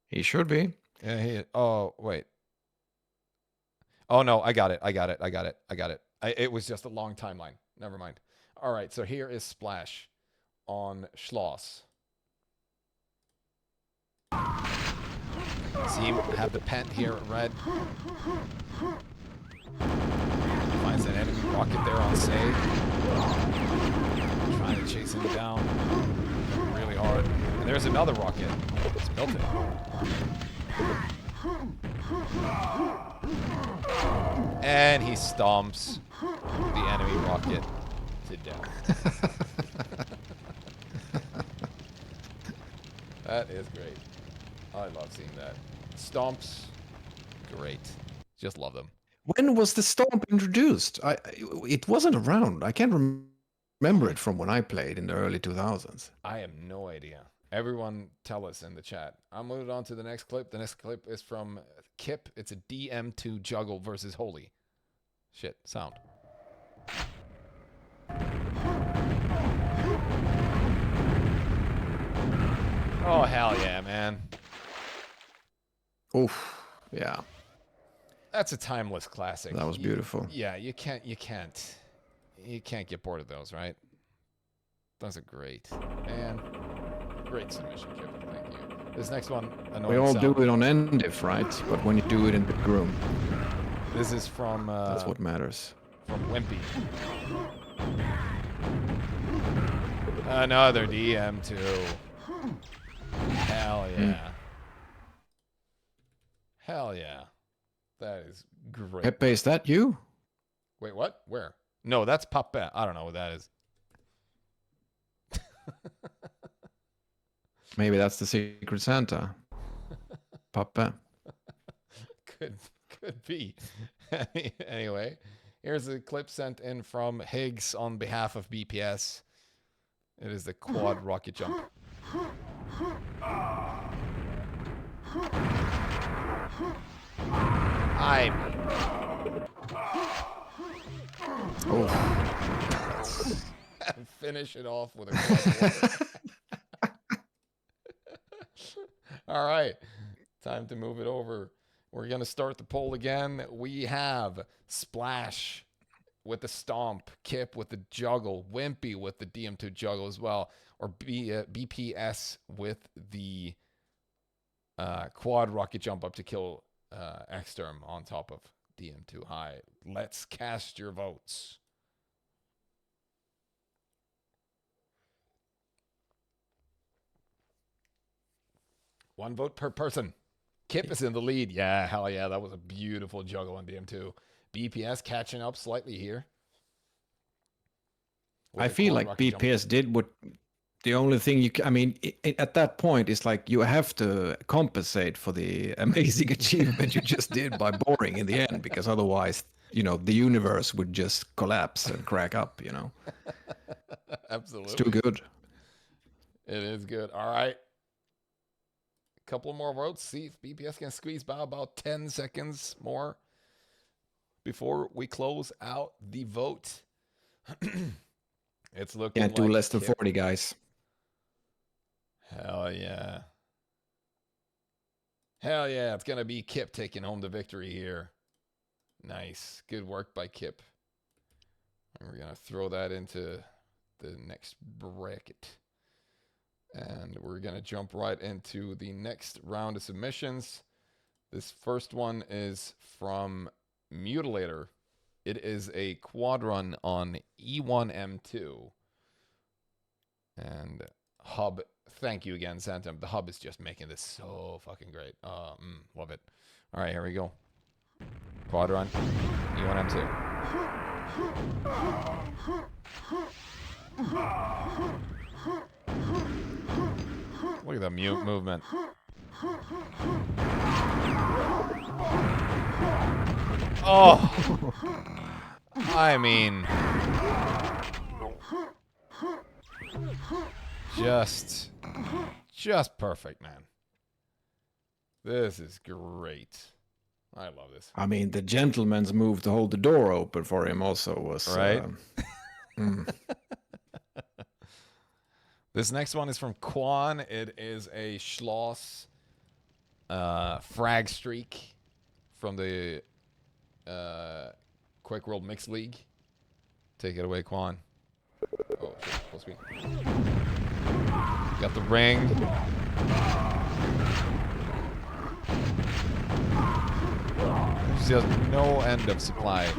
He should be. Yeah, oh, wait. Oh no, I got it. It was just a long timeline. Never mind. All right, so here is Splash on Schloss. See him have the pent here at red. Finds an enemy rocket there on save. Trying to chase him down really hard. And there's another rocket. It's melting. And he stomps the enemy rocket to death. That is great. I love seeing that. Stomps, great. Just love them. When was the stomp introduced? It wasn't around. I can't remember it from when I played in the early 2000s. I have no idea. Everyone tell us in the chat. I'll move on to the next clip. The next clip is from Kip. It's a DM2 juggle versus Holy. Shit, sound. Oh, hell yeah, man. Oof, yeah. That's a timeless classic. That was beautiful. You can't get bored of those, right? Those are great. And great submission, Kip. Thank you. This next one, annoying We all sound. do it on Endiff, right? But when you do it in the room, This is from... that's what matters. From Wimpy. Another DM2. Hell yeah. Hell yeah. That is great. Pepe, is that you? Wait, what? Where? No, that's Puppet. I don't know what that is. Maybe that's the Secret Santa. Puppet. Could be. Anyway, here's a clip sent in from Higgs on behalf of BPS. It is the quad rocket jump. And finish it off with a quad. All right, time to move it over. We're going to start the poll again. We have Splash with the stomp, Kip with the juggle, Wimpy with the DM2 juggle as well, or BPS with the quad rocket jump up to kill Exterm on top of DM2 high. Let's cast your votes. One vote per person. Kip is in the lead. Yeah, hell yeah. That was a beautiful juggle on DM2. BPS catching up slightly here. I feel like BPS did what the only thing you I mean, at that point, it's like you have to compensate for the amazing achievement you just did by boring in the end, because otherwise, you know, the universe would just collapse and crack up, you know. Absolutely. It's too good. It is good. All right. Couple more votes. See if BPS can squeeze by about 10 seconds more before we close out the vote. It's looking Can't do like less than Kip. 40, guys. Hell yeah. Hell yeah. It's going to be Kip taking home the victory here. Nice. Good work by Kip. And we're going to throw that into the next bracket. And we're going to jump right into the next round of submissions. This first one is from Mutilator. It is a quad run on E1M2. And Hub, thank you again, Santam. The Hub is just making this so fucking great. Love it. All right, here we go. Quad run, E1M2. Look at the mute movement. Oh, I mean, just perfect, man. This is great. I love this. I mean, the gentleman's move to hold the door open for him also was right. This next one is from Quan. It is a Schloss frag streak from the Quakeworld Mixed League. Take it away, Quan. Oh, shit. Full screen. Got the ring. She has no end of supply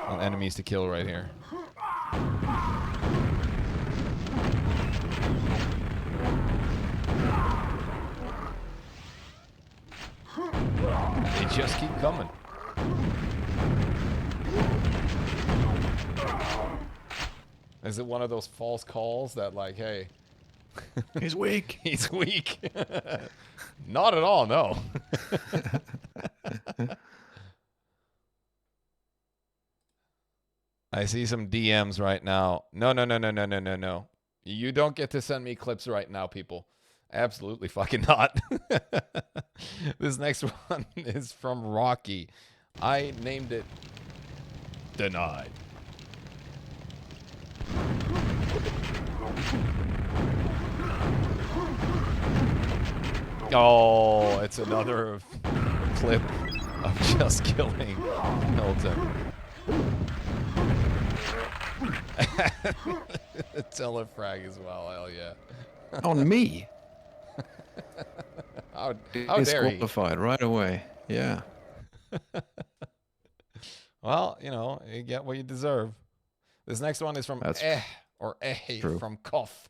on enemies to kill right here. just keep coming. Is it one of those false calls that like, hey, he's weak. He's weak. Not at all, no. I see some DMs right now. No. You don't get to send me clips right now, people. Absolutely fucking not. This next one is from Rocky. I named it Denied. Oh, it's another clip of just killing Milton. Telefrag as well, hell yeah. On me? How dare he? Disqualified right away. Yeah. Well, you know, you get what you deserve. This next one is from from Koff.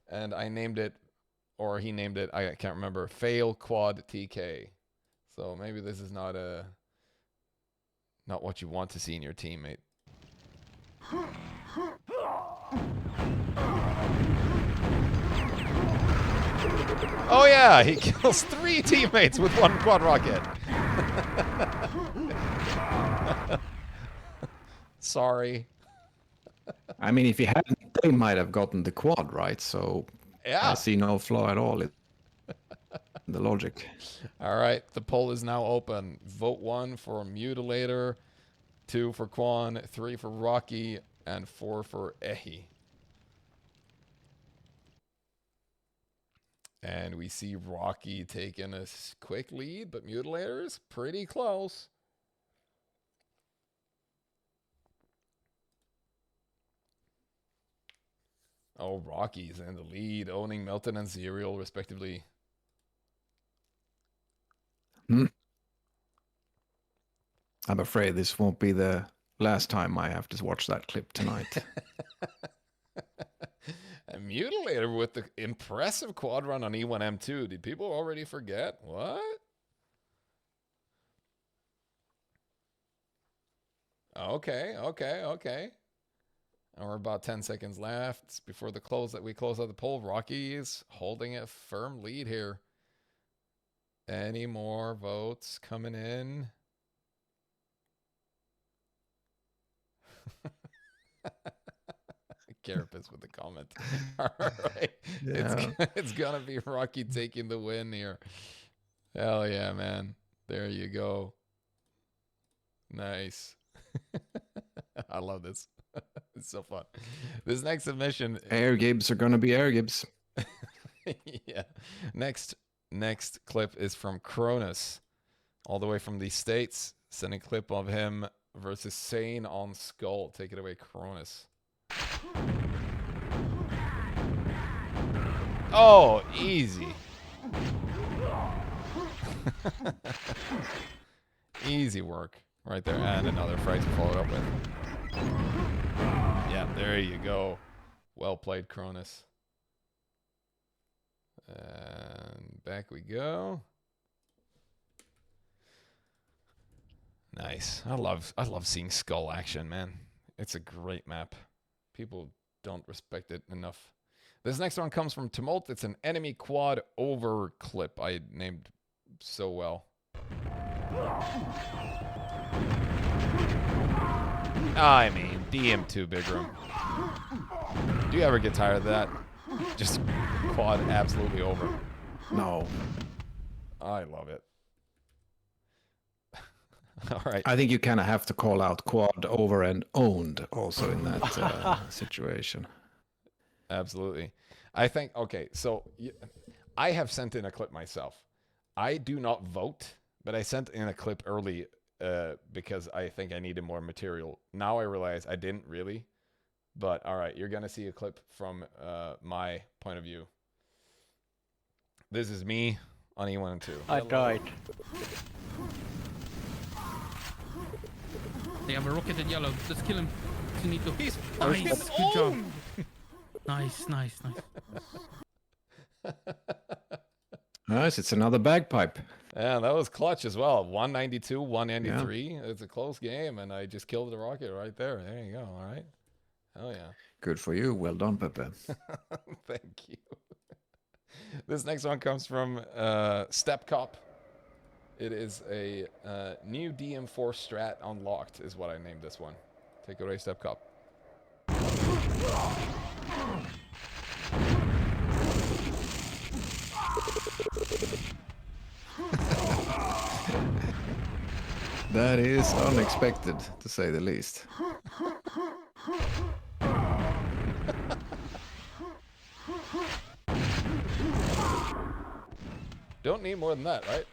And I named it, or he named it, I can't remember, Fail Quad TK. So maybe this is not what you want to see in your teammate. Oh yeah, he kills 3 teammates with 1 quad rocket. Sorry. I mean, if he hadn't, they might have gotten the quad, right? So yeah. I see no flaw at all in the logic. All right, the poll is now open. Vote 1 for Mutilator, 2 for Quan, 3 for Rocky, and 4 for Ehi. And we see Rocky taking a quick lead, but Mutilator is pretty close. Oh, Rocky's in the lead, owning Melton and Xerial, respectively. I'm afraid this won't be the last time I have to watch that clip tonight. A Mutilator with the impressive quad run on E1M2. Did people already forget? What? Okay. And we're about 10 seconds left before we close out the poll. Rocky is holding a firm lead here. Any more votes coming in? Carapace with the comment. All right. Yeah. It's gonna be Rocky taking the win here. Hell yeah, man. There you go. Nice. I love this. It's so fun. This next submission. Air Gibbs are gonna be Air Gibbs. Yeah. Next clip is from Cronus, all the way from the States. Sending a clip of him versus Sane on Skull. Take it away, Cronus. Oh, easy. Easy work right there. And another phrase to follow it up with. Yeah, there you go. Well played, Cronus. And back we go. Nice. I love seeing Skull action, man. It's a great map. People don't respect it enough. This next one comes from Tumult. It's an enemy quad over clip I named so well. I mean, DM2 Big Room. Do you ever get tired of that? Just quad absolutely over. No. I love it. All right. I think you kind of have to call out quad over and owned also in that situation. Absolutely. I think, okay, so I have sent in a clip myself. I do not vote, but I sent in a clip early because I think I needed more material. Now I realize I didn't really. But all right, you're going to see a clip from my point of view. This is me on E1 and 2. I died. They have a rocket in yellow. Let's kill him. Finito. He's nice. Good job. Nice. Nice, it's another bagpipe. Yeah, that was clutch as well. 192, 193. Yeah. It's a close game, and I just killed the rocket right there. There you go. All right. Hell yeah. Good for you. Well done, Pepe. Thank you. This next one comes from Step Cop. It is a new DM4 strat unlocked, is what I named this one. Take it away, Step Cop. That is unexpected, to say the least. Don't need more than that, right?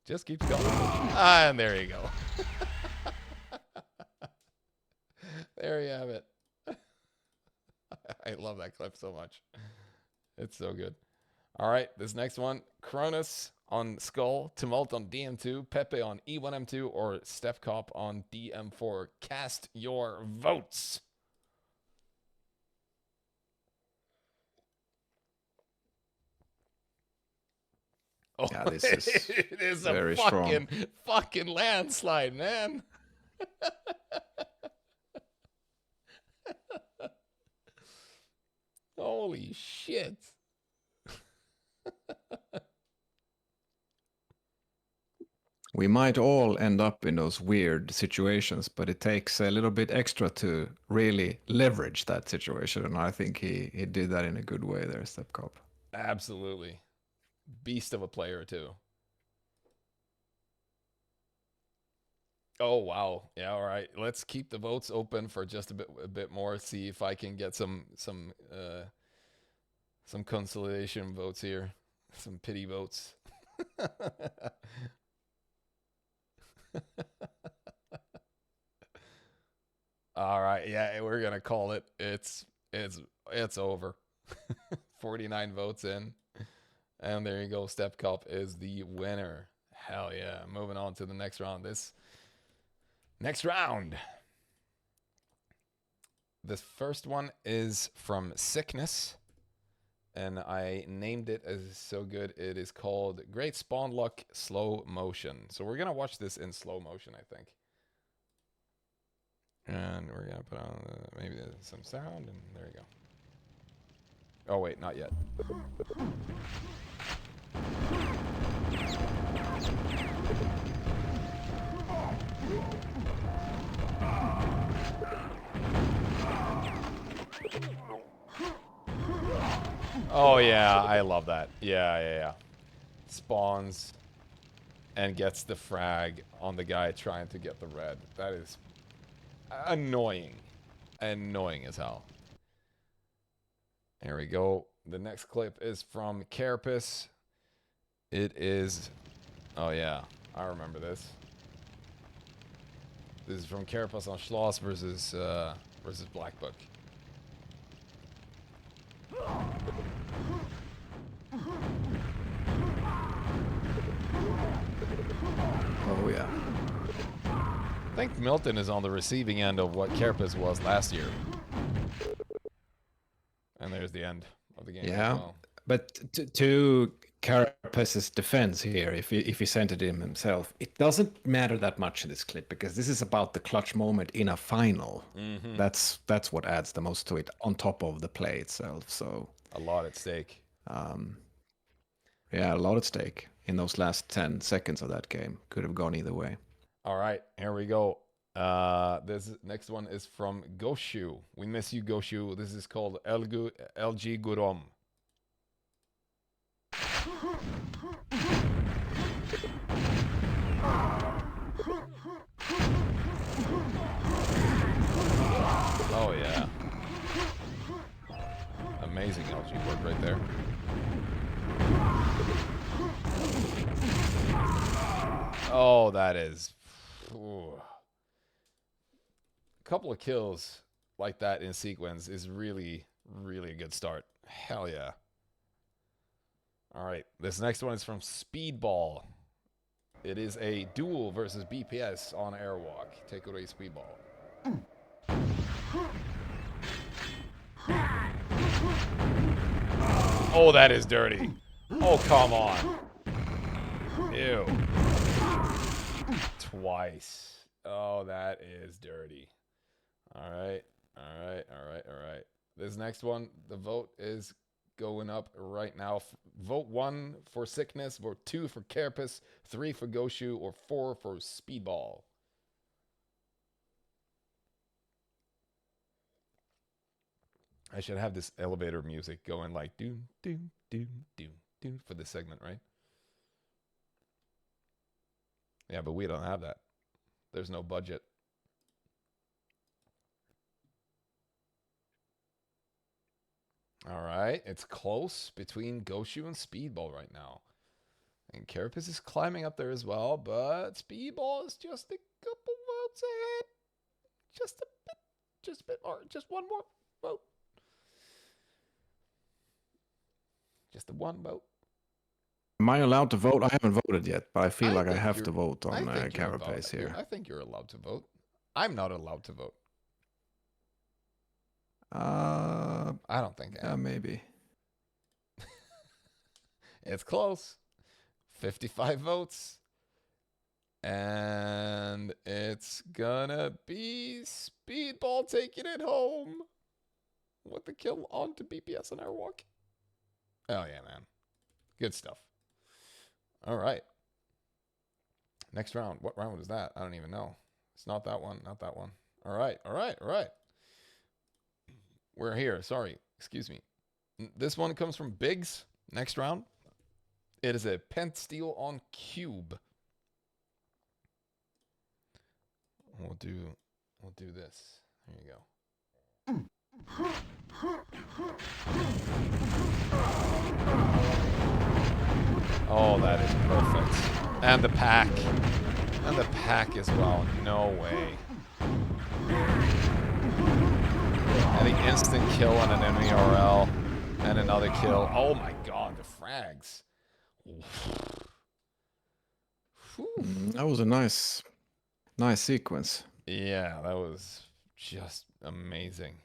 Just keeps going. And there you go. There you have it. I love that clip so much. It's so good. All right, this next one. Cronus on Skull, Tumult on DM2, Pepe on E1M2, or Steph Cop on DM4. Cast your votes. Oh, yeah, this is it is very a strong. fucking landslide, man. Holy shit. We might all end up in those weird situations, but it takes a little bit extra to really leverage that situation, and I think he did that in a good way there, Step Cop. Absolutely. Beast of a player, too. Oh, wow. Yeah, all right. Let's keep the votes open for just a bit more. See if I can get some consolidation votes here. Some pity votes. All right. Yeah, we're going to call it. It's over. 49 votes in. And there you go. Step Cop is the winner. Hell yeah. Moving on to the next round. Next round. This first one is from Sickness. And I named it as so good. It is called Great Spawn Luck Slow Motion. So we're going to watch this in slow motion, I think. And we're going to put on maybe some sound. And there you go. Oh, wait, not yet. Oh, yeah, I love that. Yeah. Spawns and gets the frag on the guy trying to get the red. That is annoying. Annoying as hell. Here we go. The next clip is from Carapace. It is... Oh, yeah. I remember this. This is from Carapace on Schloss versus Black Book. Oh, yeah. I think Milton is on the receiving end of what Carapace was last year. And there's the end of the game. Yeah, as well. but to Carapace's defense here, if he centered him himself, it doesn't matter that much in this clip because this is about the clutch moment in a final. Mm-hmm. That's what adds the most to it, on top of the play itself. So a lot at stake. Yeah, a lot at stake in those last 10 seconds of that game. Could have gone either way. All right, here we go. This next one is from Goshu. We miss you, Goshu. This is called LG Gurom. Oh, yeah. Amazing LG work right there. Oh, that is... Ooh. A couple of kills like that in sequence is really, really a good start. Hell yeah. All right, this next one is from Speedball. It is a duel versus BPS on Airwalk. Take away Speedball. Oh, that is dirty. Oh, come on. Ew. Twice. Oh, that is dirty. All right. All right. All right. All right. This next one, the vote is going up right now. Vote 1 for sickness, vote 2 for carapace, 3 for Goshu, or 4 for speedball. I should have this elevator music going like doom, doom, doom, doom, doom for this segment, right? Yeah, but we don't have that. There's no budget. All right, it's close between Goshu and Speedball right now. And Carapace is climbing up there as well, but Speedball is just a couple votes ahead. Just a bit, or just one more vote. Just the one vote. Am I allowed to vote? I haven't voted yet, but I feel like I think have you're- to vote I on think you're allowed- Carapace here. I think you're allowed to vote. I'm not allowed to vote. I don't think I am. Maybe. It's close. 55 votes. And it's gonna be Speedball taking it home with the kill onto BPS and Airwalk. Oh yeah, man. Good stuff. All right. Next round. What round was that? I don't even know. It's not that one. Not that one. All right. All right. All right. We're here. Sorry. Excuse me. This one comes from Biggs. Next round. It is a Pent Steel on Cube. We'll do this. There you go. Oh, that is perfect. And the pack. And the pack as well. No way. And the instant kill on an enemy RL. And another kill. Oh my god, the frags. That was a nice sequence. Yeah, that was just amazing.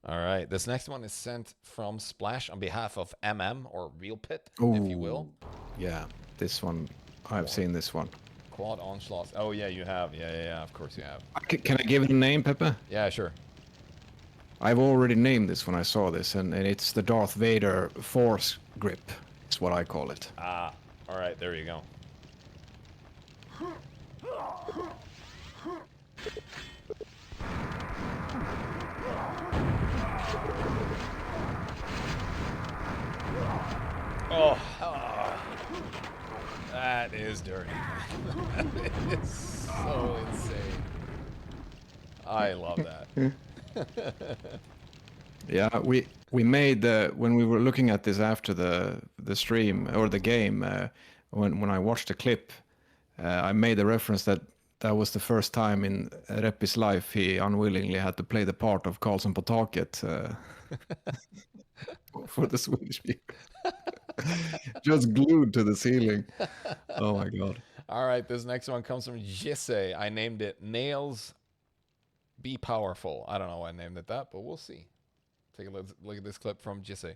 All right, this next one is sent from Splash on behalf of MM, or Real Pit, if you will. Yeah, this one. I've seen this one. Quad Onslaught. Oh, yeah, you have. Yeah, of course you have. Can I give it a name, Pepe? Yeah, sure. I've already named this when I saw this, and it's the Darth Vader Force Grip. It's what I call it. Ah, all right, there you go. Oh, that is dirty. That is so insane. I love that. Yeah, we made when we were looking at this after the stream or the game, when I watched the clip, I made the reference that was the first time in Reppi's life he unwillingly had to play the part of Karlsson på taket for the Swedish people. Just glued to the ceiling. Oh my god. All right, this next one comes from Jisse. I named it Nails Be Powerful. I don't know why I named it that, but we'll see. Take a look at this clip from Jisse.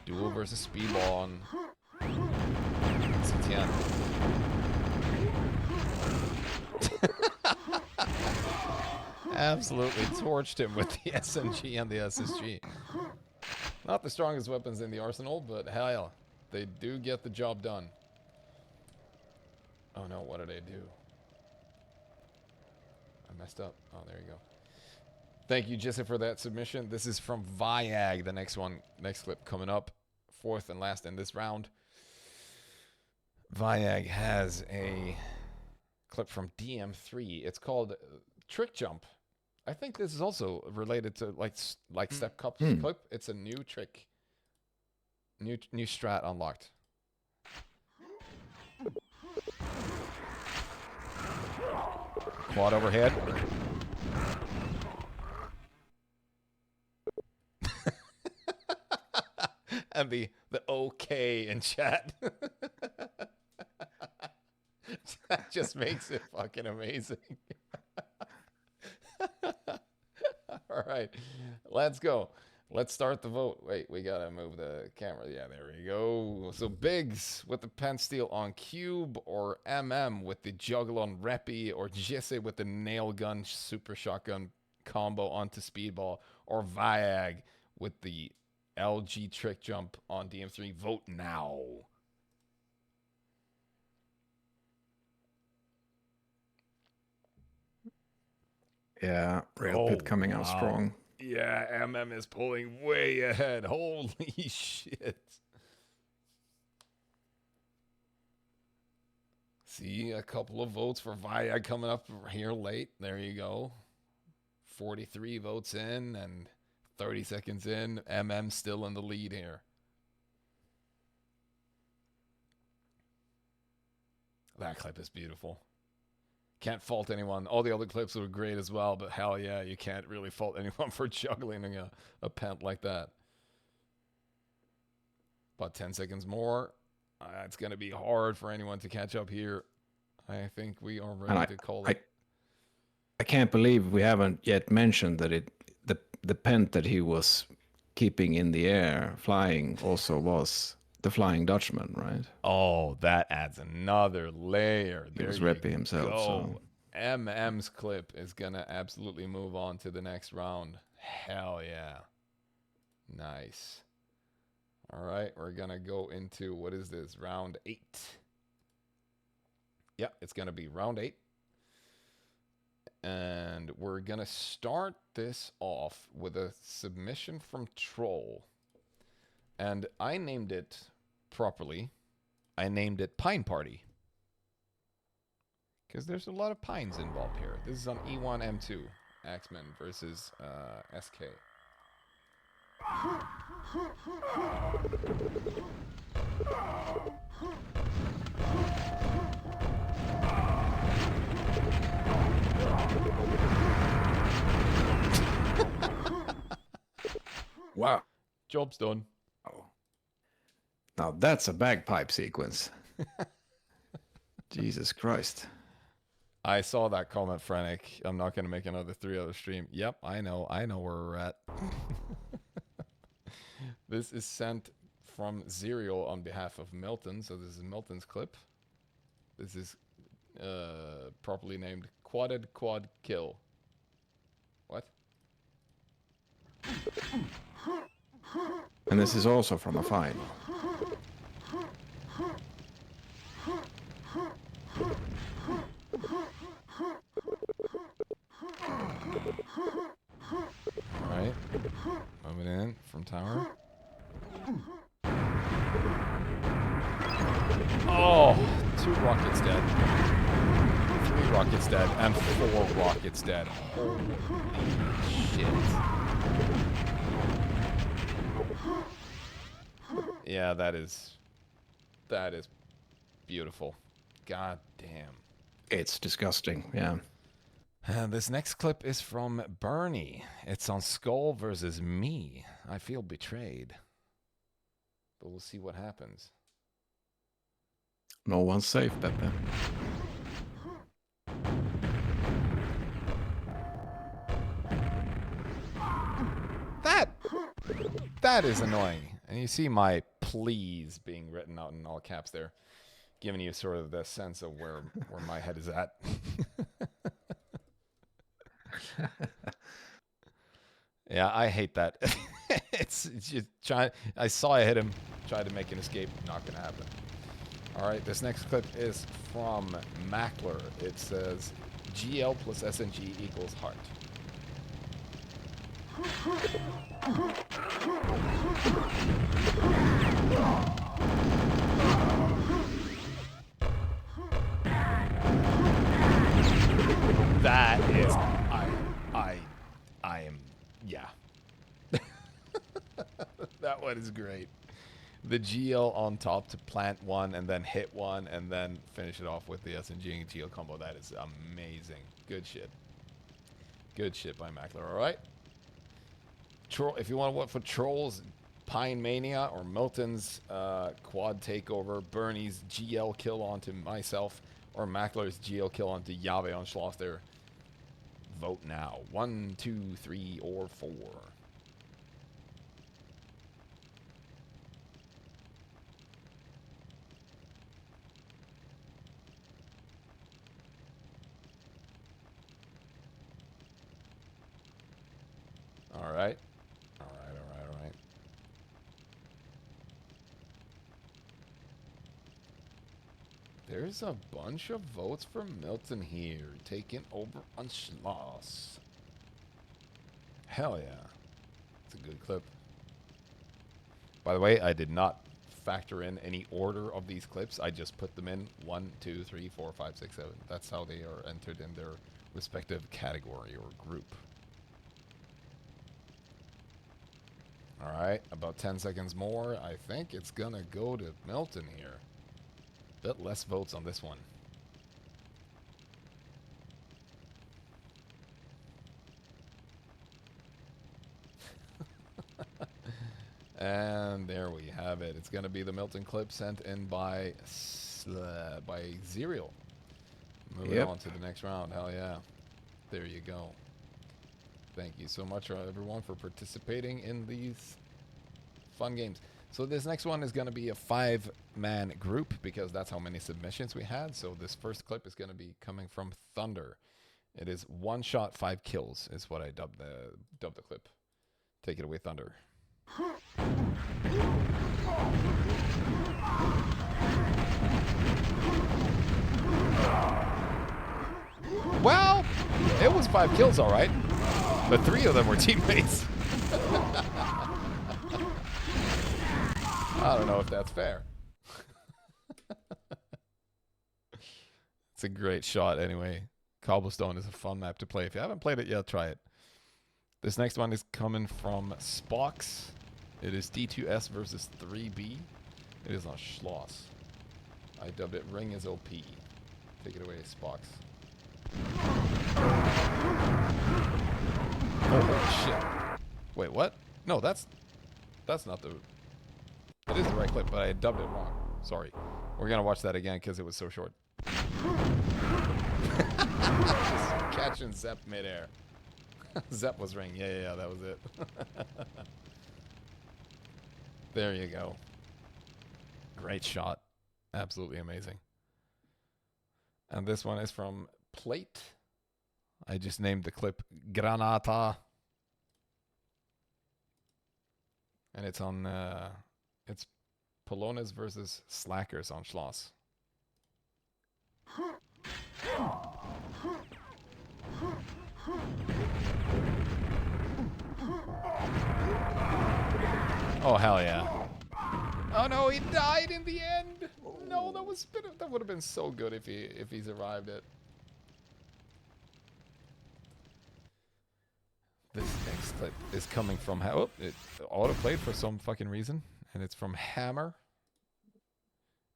Duel versus Speedball on CTN. Absolutely torched him with the SMG and the SSG. Not the strongest weapons in the arsenal, but hell, they do get the job done. Oh no, what did I do? I messed up. Oh, there you go. Thank you, Jesse, for that submission. This is from Viag, the next clip coming up. Fourth and last in this round. Viag has a clip from DM3. It's called Trick Jump. I think this is also related to like Step Cup's clip. It's a new trick. New strat unlocked. Quad overhead. And the okay in chat. That just makes it fucking amazing. right, let's go. Let's start the vote. Wait, we gotta move the camera. Yeah, there we go. So Biggs with the pen steel on Cube, or MM with the juggle on Reppy, or Jesse with the nail gun super shotgun combo onto Speedball, or Viag with the LG trick jump on DM3. Vote now. Yeah, Real Pit coming out strong. Yeah, MM is pulling way ahead. Holy shit. See, a couple of votes for Viag coming up here late. There you go. 43 votes in and 30 seconds in. MM still in the lead here. That clip is beautiful. Can't fault anyone. All the other clips were great as well, but hell yeah, you can't really fault anyone for juggling a pent like that. About 10 seconds more. It's going to be hard for anyone to catch up here. I think we are ready to call it. I can't believe we haven't yet mentioned that the pent that he was keeping in the air, flying, also was the Flying Dutchman, right? Oh, that adds another layer. It was Reppy himself. Go. So. MM's clip is going to absolutely move on to the next round. Hell yeah. Nice. All right, we're going to go into, what is this, round 8. Yeah, it's going to be round 8. And we're going to start this off with a submission from Troll. And I named it properly. I named it Pine Party. Because there's a lot of pines involved here. This is on E1 M2. Axemen versus SK. Wow. Job's done. Oh. Now that's a bagpipe sequence. Jesus Christ. I saw that comment, Frenic. I'm not going to make another 3-hour stream. Yep, I know where we're at. This is sent from Xerial on behalf of Milton. So this is Milton's clip. This is properly named Quadded Quad Kill. What? And this is also from a final. Alright. Moving in from tower. Oh! 2 rockets dead. 3 rockets dead. And 4 rockets dead. Holy shit. Yeah, that is beautiful. God damn. It's disgusting, yeah. This next clip is from Bernie. It's on Skull versus me. I feel betrayed. But we'll see what happens. No one's safe, Pepe. That is annoying. And you see my please being written out in all caps there, giving you sort of the sense of where my head is at. Yeah, I hate that. It's just trying. I saw I hit him, tried to make an escape, not gonna happen. All right, this next clip is from Mackler. It says GL plus SNG equals heart. That is, I am, yeah. That one is great. The GL on top to plant one and then hit one and then finish it off with the SNG and GL combo. That is amazing. Good shit. Good shit by Mackler, all right? If you want to vote for Troll's Pine Mania or Milton's quad takeover, Bernie's GL kill onto myself, or Mackler's GL kill onto Yahweh on Schlosser, Vote now. 1, 2, 3, or 4. All right. All right. There's a bunch of votes for Milton here, taking over on Schloss. Hell yeah. It's a good clip. By the way, I did not factor in any order of these clips. I just put them in 1, 2, 3, 4, 5, 6, 7. That's how they are entered in their respective category or group. All right, about 10 seconds more. I think it's gonna go to Milton here. Bit less votes on this one. And there we have it. It's gonna be the Milton clip sent in by Xerial. Moving on to the next round. Hell yeah. There you go. Thank you so much, everyone, for participating in these fun games. So this next one is going to be a 5-man group because that's how many submissions we had. So this first clip is going to be coming from Thunder. It is 1 shot, 5 kills is what I dubbed the clip. Take it away, Thunder. Well, it was 5 kills, all right. But 3 of them were teammates. I don't know if that's fair. It's a great shot anyway. Cobblestone is a fun map to play. If you haven't played it yet, try it. This next one is coming from Spox. It is D2S versus 3B. It is on Schloss. I dubbed it Ring is OP. Take it away, Spox. Oh, holy shit. Wait, what? No, that's not the... That is the right clip, but I dubbed it wrong. Sorry. We're gonna watch that again because it was so short. Just catching Zep midair. Zep was ring. Yeah, that was it. There you go. Great shot. Absolutely amazing. And this one is from Plate. I just named the clip Granata. And it's on, it's Polonas versus Slackers on Schloss. Oh, hell yeah. Oh no, he died in the end. No, that would have been so good if he survived it. This next clip is coming from it autoplayed for some fucking reason, and it's from Hammer.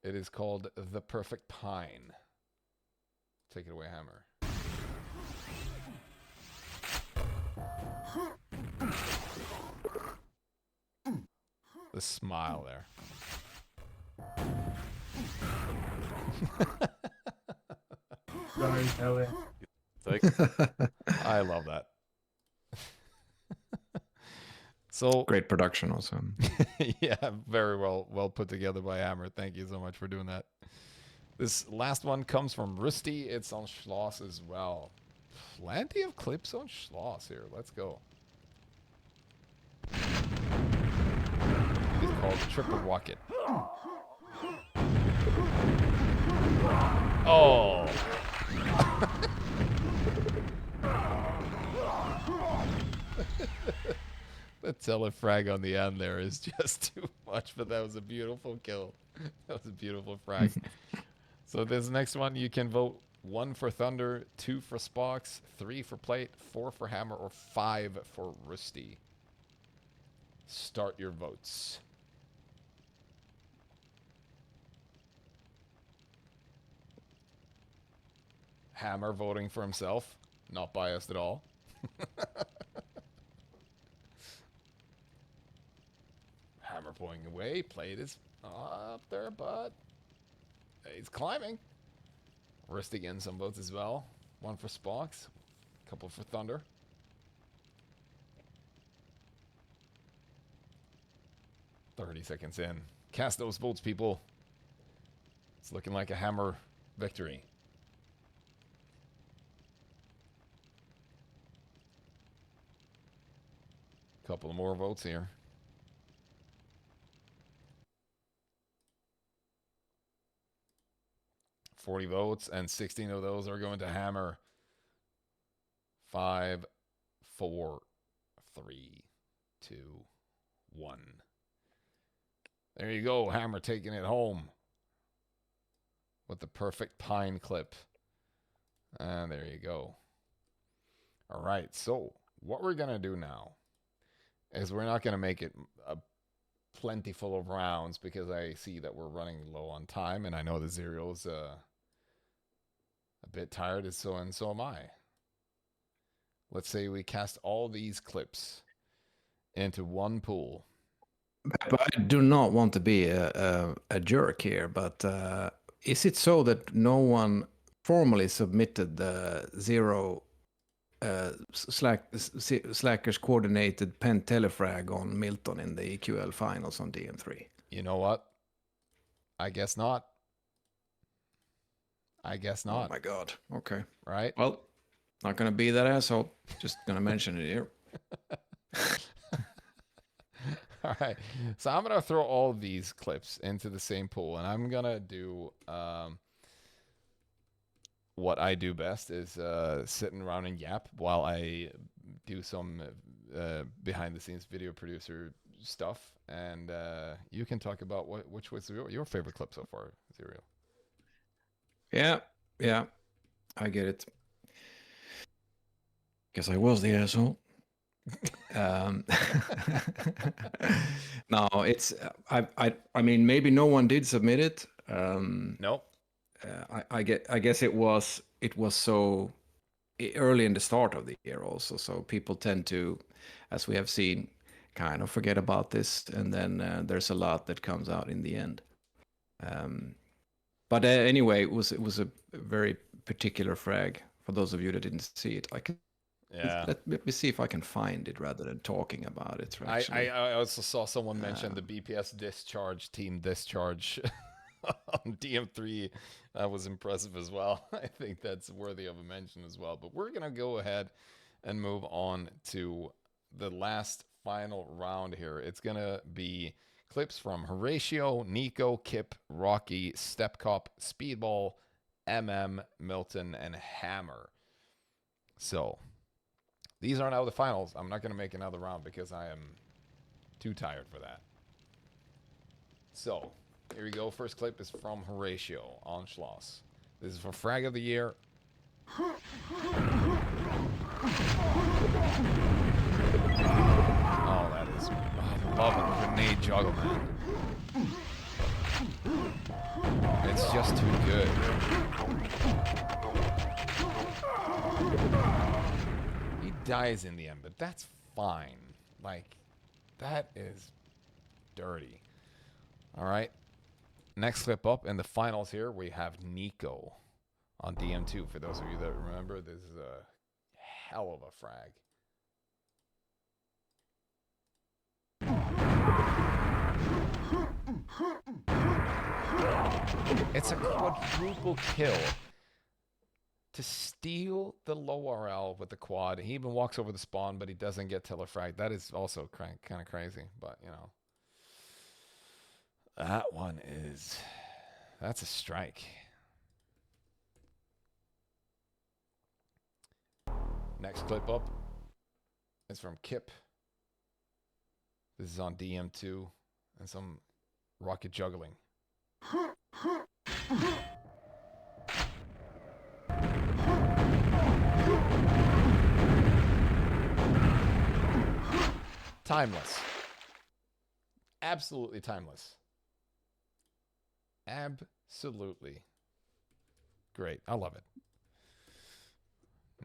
It is called The Perfect Pine. Take it away, Hammer. The smile there. Sorry, Kelly. I love that. So great production also. Yeah, very well put together by Hammer. Thank you so much for doing that. This last one comes from Rusty. It's on Schloss as well. Plenty of clips on Schloss here. Let's go. It's called Triple Rocket. Oh. The telefrag on the end there is just too much, but that was a beautiful kill. That was a beautiful frag. So this next one, you can vote 1 for Thunder, 2 for Spox, 3 for Plate, 4 for Hammer, or 5 for Rusty. Start your votes. Hammer voting for himself. Not biased at all. Hammer pulling away. Plate is up there, but he's climbing. Rusty getting some votes as well. 1 for Spox. couple for Thunder. "30 seconds in. Cast those votes, people. It's looking like a hammer victory. Couple of more votes here. "40 votes, and 16 of those are going to hammer. 5, 4, 3, 2, 1. There you go, hammer taking it home with the perfect pine clip. And there you go. All right, so what we're going to do now is we're not going to make it a plentiful of rounds because I see that we're running low on time, and I know the Xerial's a bit tired, and so am I. Let's say we cast all these clips into one pool. But I do not want to be a jerk here, but is it so that no one formally submitted the zero Slackers coordinated pen telefrag on Milton in the EQL finals on DM3? You know what? I guess not. I guess not. Oh my god. Okay. Right? Well, not gonna be that asshole. Just gonna mention it here. All right. So I'm going to throw all these clips into the same pool, and I'm going to do what I do best is sitting around and yap while I do some behind-the-scenes video producer stuff, and you can talk about which was your favorite clip so far, Xerial. Yeah, I get it. Guess I was the asshole. No, it's I mean, maybe no one did submit it. Nope. I guess it was so early in the start of the year also, so people tend to, as we have seen, kind of forget about this, and then there's a lot that comes out in the end. But anyway, it was a very particular frag. For those of you that didn't see it, let me see if I can find it rather than talking about it. I also saw someone mention the BPS discharge, team discharge on DM3. That was impressive as well. I think that's worthy of a mention as well. But we're going to go ahead and move on to the last final round here. It's going to be clips from Horatio, Nico, Kip, Rocky, Stepcop, Speedball, Milton, and Hammer. So these are now the finals. I'm not going to make another round because I am too tired for that. So, here we go. First clip is from Horatio on Schloss. This is for Frag of the Year. Oh, that is... I love a grenade juggle, man. It's just too good. Dies in the end, but that's fine. Like, that is dirty. All right. Next clip up in the finals here, we have Nico on DM2. For those of you that remember, this is a hell of a frag. It's a quadruple kill to steal the low RL with the quad. He even walks over the spawn, but he doesn't get telefrag. That is also kind of crazy, but you know. That one is... That's a strike. Next clip up is from Kip. This is on DM2 and some rocket juggling. Timeless. Absolutely timeless. Absolutely. Great. I love it.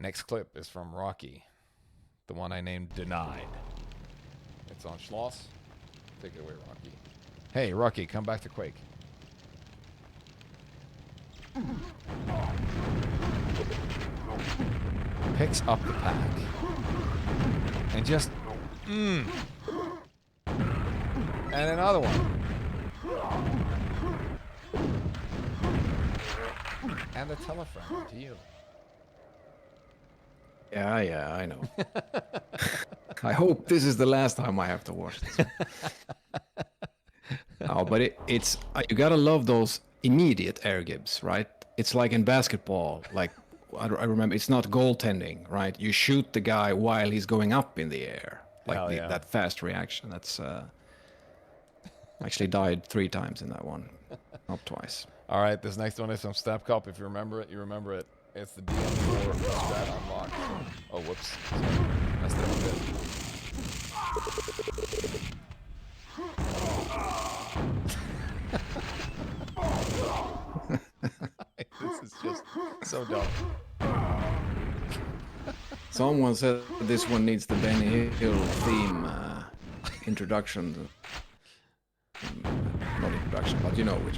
Next clip is from Rocky. The one I named Denied. It's on Schloss. Take it away, Rocky. Hey, Rocky, come back to Quake. picks up the pack and just and another one. And a telefriend to you. Yeah, I know. I hope this is the last time I have to watch this. Oh, but it's you gotta love those immediate air gibs, right? It's like in basketball. Like I remember, it's not goaltending, right? You shoot the guy while he's going up in the air, like that fast reaction. That's actually died 3 times in that one, not twice. All right, this next one is from Step Cup. If you remember it, you remember it. It's the DM4 strat unlocked. Oh, whoops. Sorry. Messed up a bit. This is just so dumb. Someone said this one needs the Benny Hill theme introduction. Not introduction, but you know which.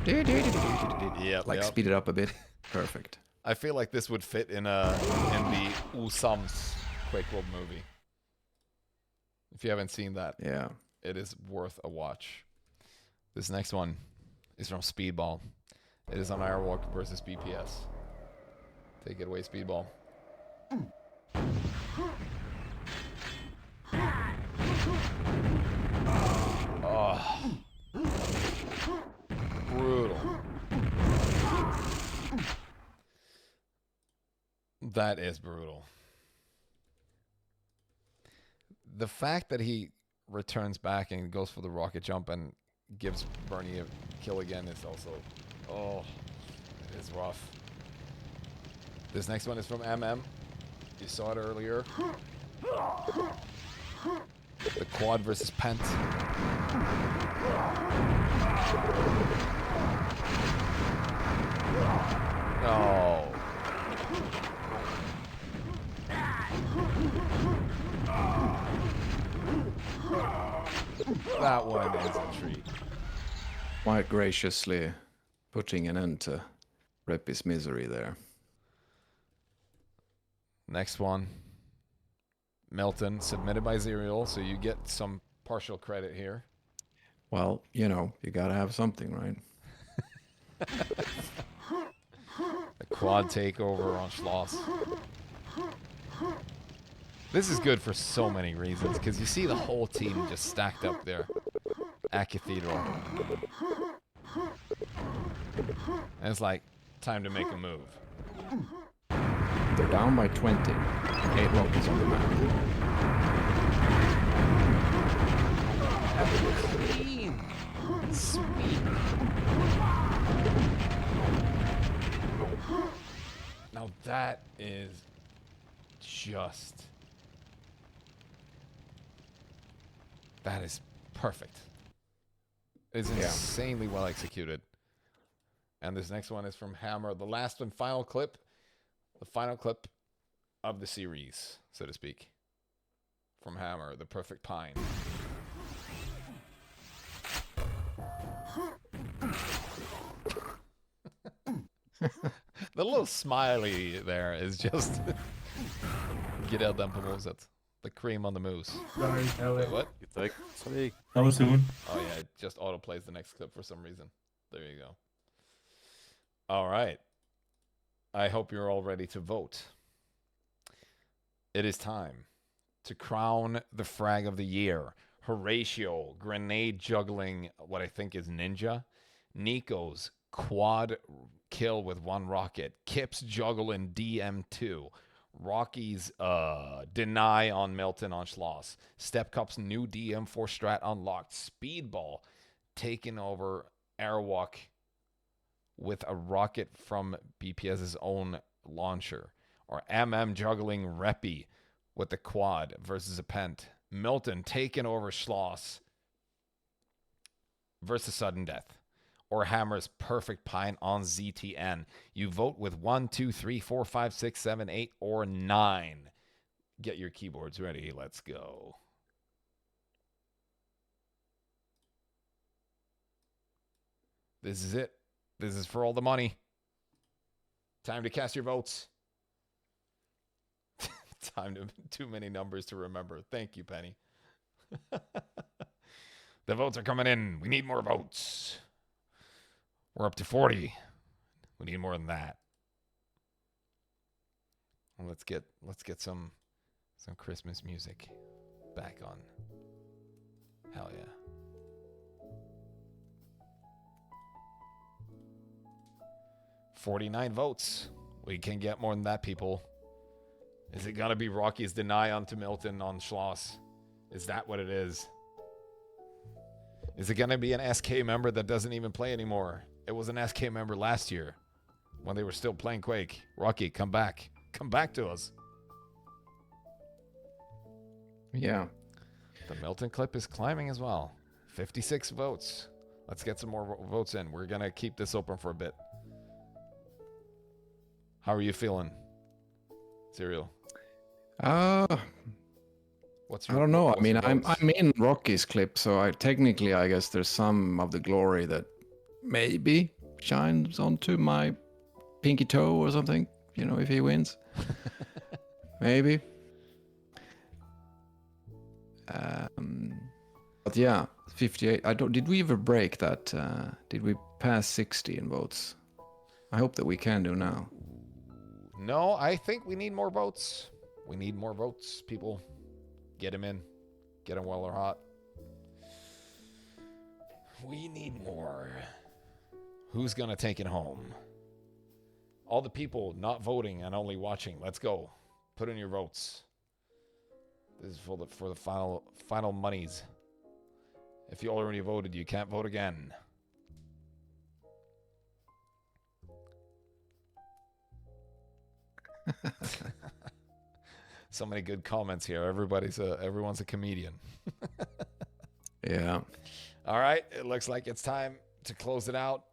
Yeah, like speed it up a bit. Perfect. I feel like this would fit in the Usams Quakeworld movie. If you haven't seen that, yeah, it is worth a watch. This next one is from Speedball. It is on Airwalk versus BPS. Take it away, Speedball. Oh. Brutal. That is brutal. The fact that he returns back and goes for the rocket jump and gives Bernie a kill again is also, it is rough. This next one is from MM. You saw it earlier. The quad versus Pent. No. That one is a treat. Quite graciously putting an end to Reppy's misery there. Next one. Milton, submitted by Xerial, so you get some partial credit here. Well, you know, you gotta have something, right? The quad takeover on Schloss. This is good for so many reasons, because you see the whole team just stacked up there at Cathedral. And it's like, time to make a move. They're down by 20. 8 rockets on the map. Clean. Sweet. Now that is just... That is perfect. It's insanely well executed. And this next one is from Hammer. The last and final clip. The final clip of the series, so to speak. From Hammer, the perfect pine. The little smiley there is just... Get out them promoset. The cream on the mousse. Wait, what? That was soon. Oh yeah, it just auto-plays the next clip for some reason. There you go. All right. I hope you're all ready to vote. It is time to crown the frag of the year. Horatio, grenade juggling, what I think is ninja. Nico's quad kill with 1 rocket. Kip's juggle in DM2. Rocky's deny on Milton on Schloss. Step Cup's new DM4 strat unlocked. Speedball taking over Airwalk with a rocket from BPS's own launcher. Or MM juggling Reppy with the quad versus a Pent. Milton taking over Schloss versus Sudden Death. Or Hammer's perfect pine on ZTN. You vote with 1, 2, 3, 4, 5, 6, 7, 8, or 9. Get your keyboards ready. Let's go. This is it. This is for all the money. Time to cast your votes. Too many numbers to remember. Thank you, Penny. The votes are coming in. We need more votes. We're up to 40. We need more than that. Well, let's get some Christmas music back on. Hell yeah. $49 votes. We can get more than that, people. Is it gonna be Rocky's deny onto Milton on Schloss? Is that what it is? Is it gonna be an SK member that doesn't even play anymore? It was an SK member last year when they were still playing Quake. Rocky, come back. Come back to us. Yeah. The Milton clip is climbing as well. 56 votes. Let's get some more votes in. We're gonna keep this open for a bit. How are you feeling, Xerial? I don't know. I mean, I'm in Rocky's clip, so I guess there's some of the glory that maybe shines onto my pinky toe or something. You know, if he wins, maybe. But yeah, 58. Did we ever break that? Did we pass 60 in votes? I hope that we can do now. No, I think we need more votes. We need more votes, people. Get him in. Get him while they're hot. We need more. Who's going to take it home? All the people not voting and only watching. Let's go. Put in your votes. This is for the final monies. If you already voted, you can't vote again. So many good comments here. Everyone's a comedian. Yeah. All right. It looks like it's time to close it out.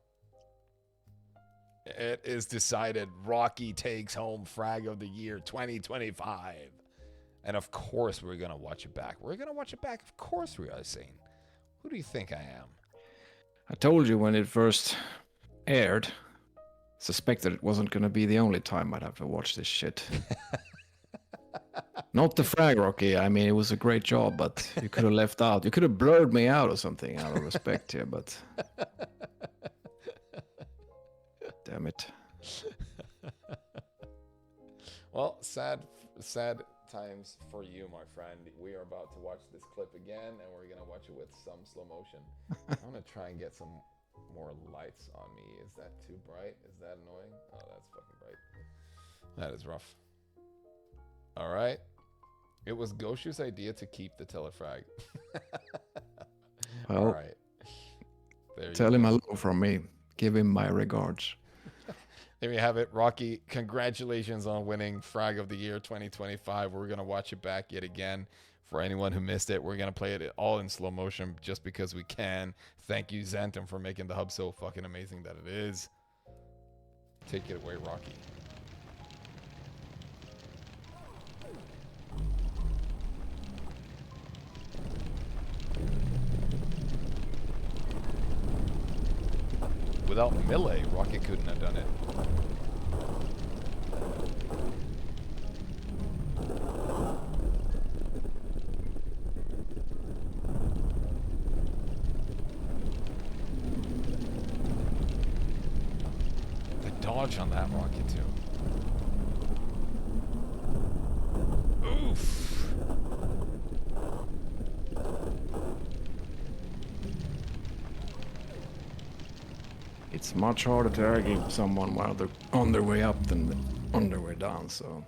It is decided. Rocky takes home Frag of the Year 2025. And of course, we're going to watch it back. We're going to watch it back. Of course we are, Zane. Who do you think I am? I told you when it first aired, suspected it wasn't going to be the only time I'd have to watch this shit. Not the Frag, Rocky. I mean, it was a great job, but you could have left out. You could have blurred me out or something out of respect here, but... Damn it. Well, sad times for you, my friend. We are about to watch this clip again, and we're going to watch it with some slow motion. I'm going to try and get some more lights on me. Is that too bright? Is that annoying? Oh, that's fucking bright. That is rough. All right. It was Goshu's idea to keep the telefrag. Well, all right. Tell him hello from me. Give him my regards. There you have it. Rocky, congratulations on winning Frag of the Year 2025. We're going to watch it back yet again. For anyone who missed it, we're going to play it all in slow motion just because we can. Thank you, Xantum, for making the hub so fucking amazing that it is. Take it away, Rocky. Without melee, Rocky couldn't have done it. The dodge on that Rocky too. Oof. It's much harder to argue with someone while they're on their way up than on their way down, so...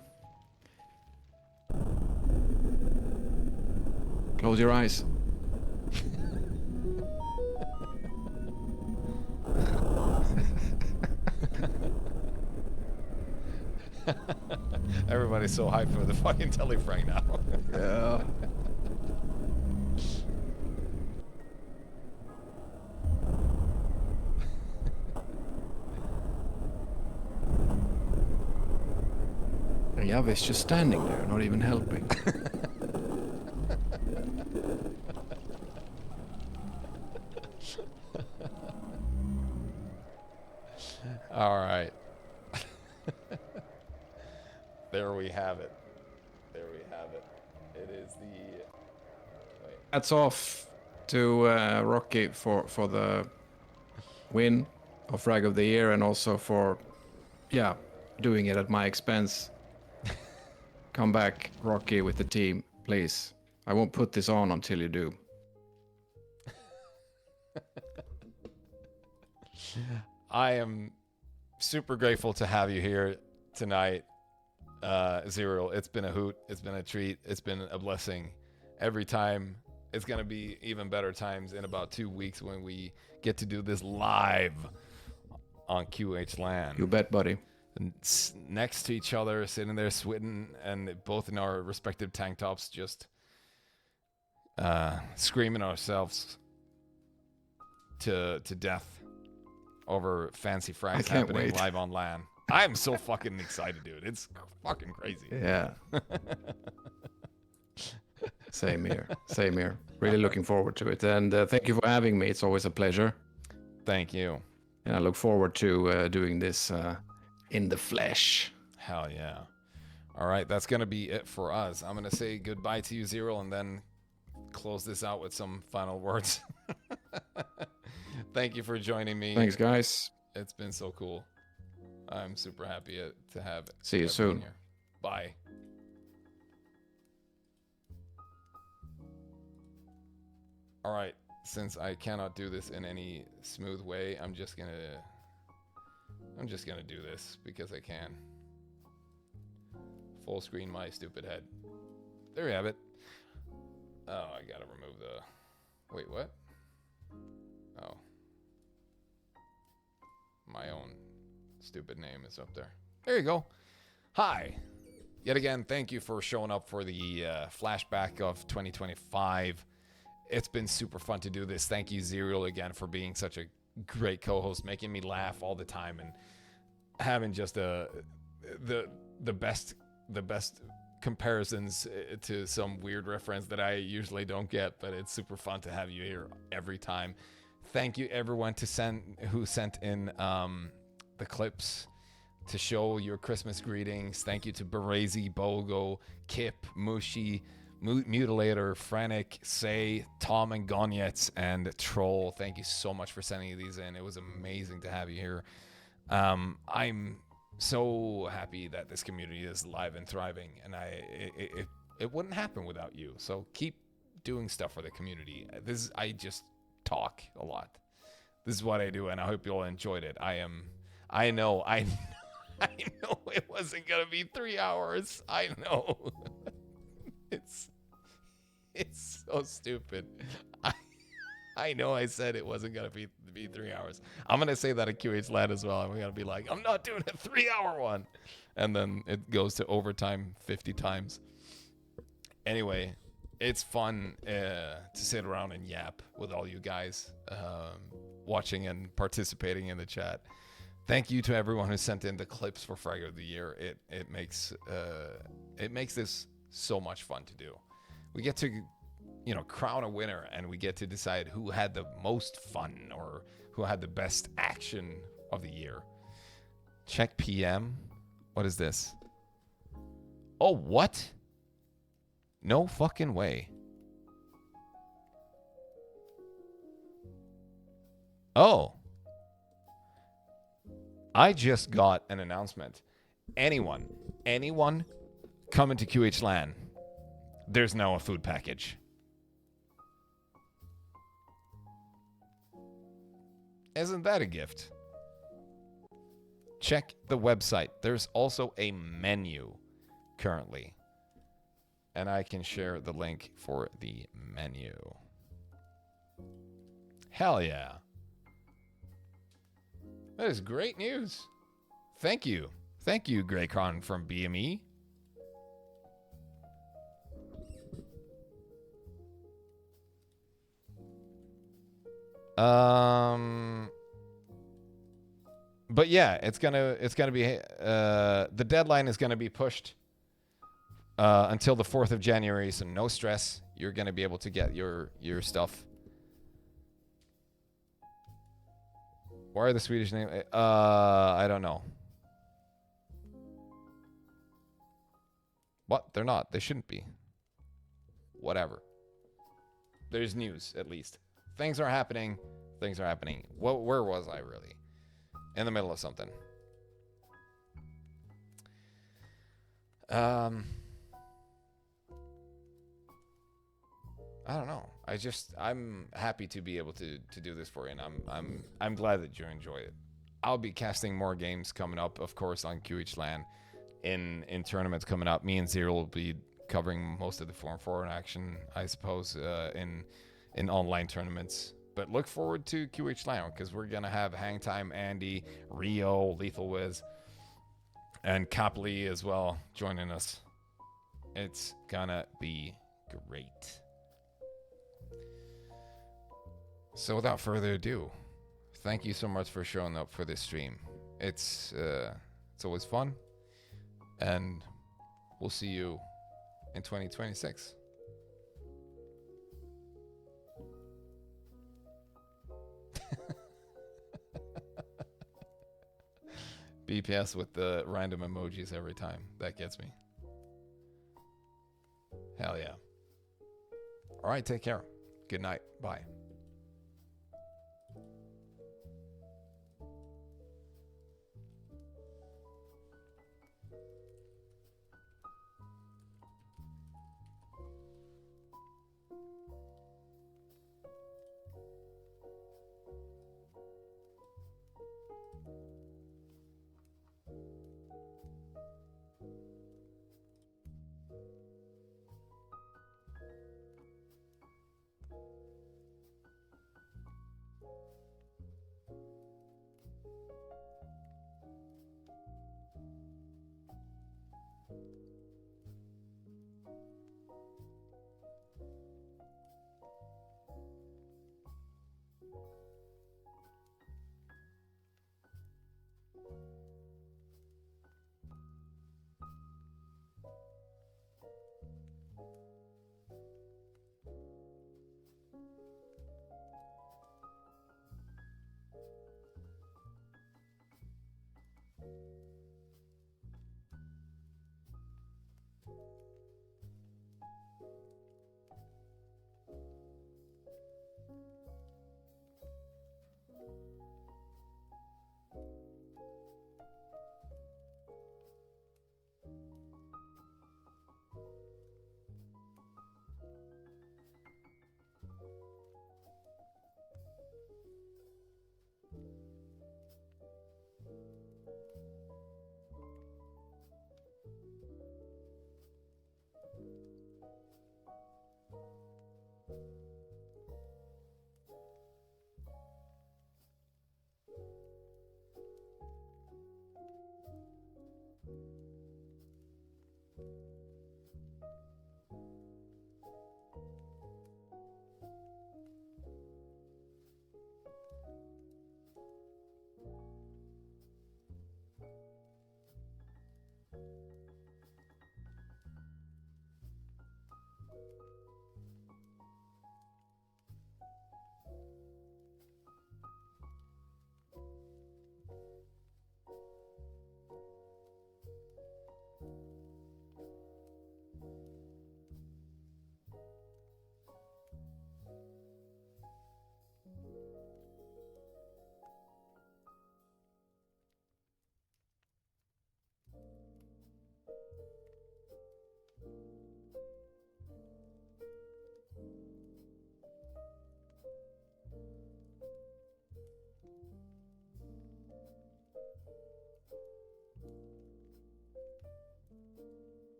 Close your eyes. Everybody's so hyped for the fucking telefrag now. Yeah. Yavis just standing there, not even helping. All right. There we have it. It is the... Wait. Hats off to Rocky for the win of Frag of the Year, and also for, yeah, doing it at my expense. Come back, Rocky, with the team, please. I won't put this on until you do. I am super grateful to have you here tonight, Xerial. It's been a hoot. It's been a treat. It's been a blessing every time. It's going to be even better times in about 2 weeks when we get to do this live on QH LAN. You bet, buddy. And next to each other, sitting there sweating, and both in our respective tank tops, just screaming ourselves to death over fancy frags happening wait. live on LAN. I'm so fucking excited, dude. It's fucking crazy. Yeah. Same here. Same here. Really looking forward to it. And thank you for having me. It's always a pleasure. Thank you. And I look forward to doing this in the flesh. Hell yeah. All right, that's going to be it for us. I'm going to say goodbye to you, Xerial, and then close this out with some final words. Thank you for joining me. Thanks, guys. It's been so cool. I'm super happy to have it. See you soon. Here. Bye. All right, since I cannot do this in any smooth way, I'm just gonna do this because I can. Full screen my stupid head. There you have it. Oh, I gotta remove the... Wait, what? Oh. My own stupid name is up there. There you go. Hi. Yet again, thank you for showing up for the flashback of 2025. It's been super fun to do this. Thank you, Xerial, again, for being such a great co-host, making me laugh all the time, and having just the best comparisons to some weird reference that I usually don't get, but it's super fun to have you here every time. Thank you, everyone who sent in the clips to show your Christmas greetings. Thank you to Barazy, Bogo, Kip, Mushi, Mutilator, Frantic, Say, Tom and Gonyets, and Troll. Thank you so much for sending these in. It was amazing to have you here. I'm so happy that this community is live and thriving, and it wouldn't happen without you. So keep doing stuff for the community. I just talk a lot. This is what I do, and I hope you all enjoyed it. I know it wasn't gonna be 3 hours. I know. It's so stupid. I know I said it wasn't gonna be 3 hours. I'm gonna say that at QH LAN as well. I'm gonna be like, I'm not doing a 3-hour one, and then it goes to overtime 50 times. Anyway, it's fun to sit around and yap with all you guys, watching and participating in the chat. Thank you to everyone who sent in the clips for Frag of the Year. It makes this so much fun to do. We get to, crown a winner, and we get to decide who had the most fun or who had the best action of the year. Check PM. What is this? Oh, what? No fucking way. Oh. I just got an announcement. Anyone coming to QH LAN, there's now a food package. Isn't that a gift? Check the website. There's also a menu currently. And I can share the link for the menu. Hell yeah. That is great news. Thank you. Thank you, Graycon from BME. But yeah, it's gonna be the deadline is gonna be pushed until the 4th of January, so no stress. You're gonna be able to get your stuff. Why are the Swedish name? I don't know. What? They're not. They shouldn't be. whatever. There's news, at least. Things are happening. Things are happening. Where was I, really? In the middle of something. I don't know. I'm happy to be able to do this for you, and I'm glad that you enjoy it. I'll be casting more games coming up, of course, on QH-LAN in tournaments coming up. Me and Xerial will be covering most of the Form 4 action, I suppose, in online tournaments. But look forward to QH-LAN, because we're going to have Hangtime Andy, Rio, Lethal Wiz, and Copley as well joining us. It's gonna be great. So without further ado, thank you so much for showing up for this stream. It's always fun, and we'll see you in 2026. BPS with the random emojis every time. That gets me. Hell yeah. All right, take care. Good night. Bye.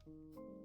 Bye.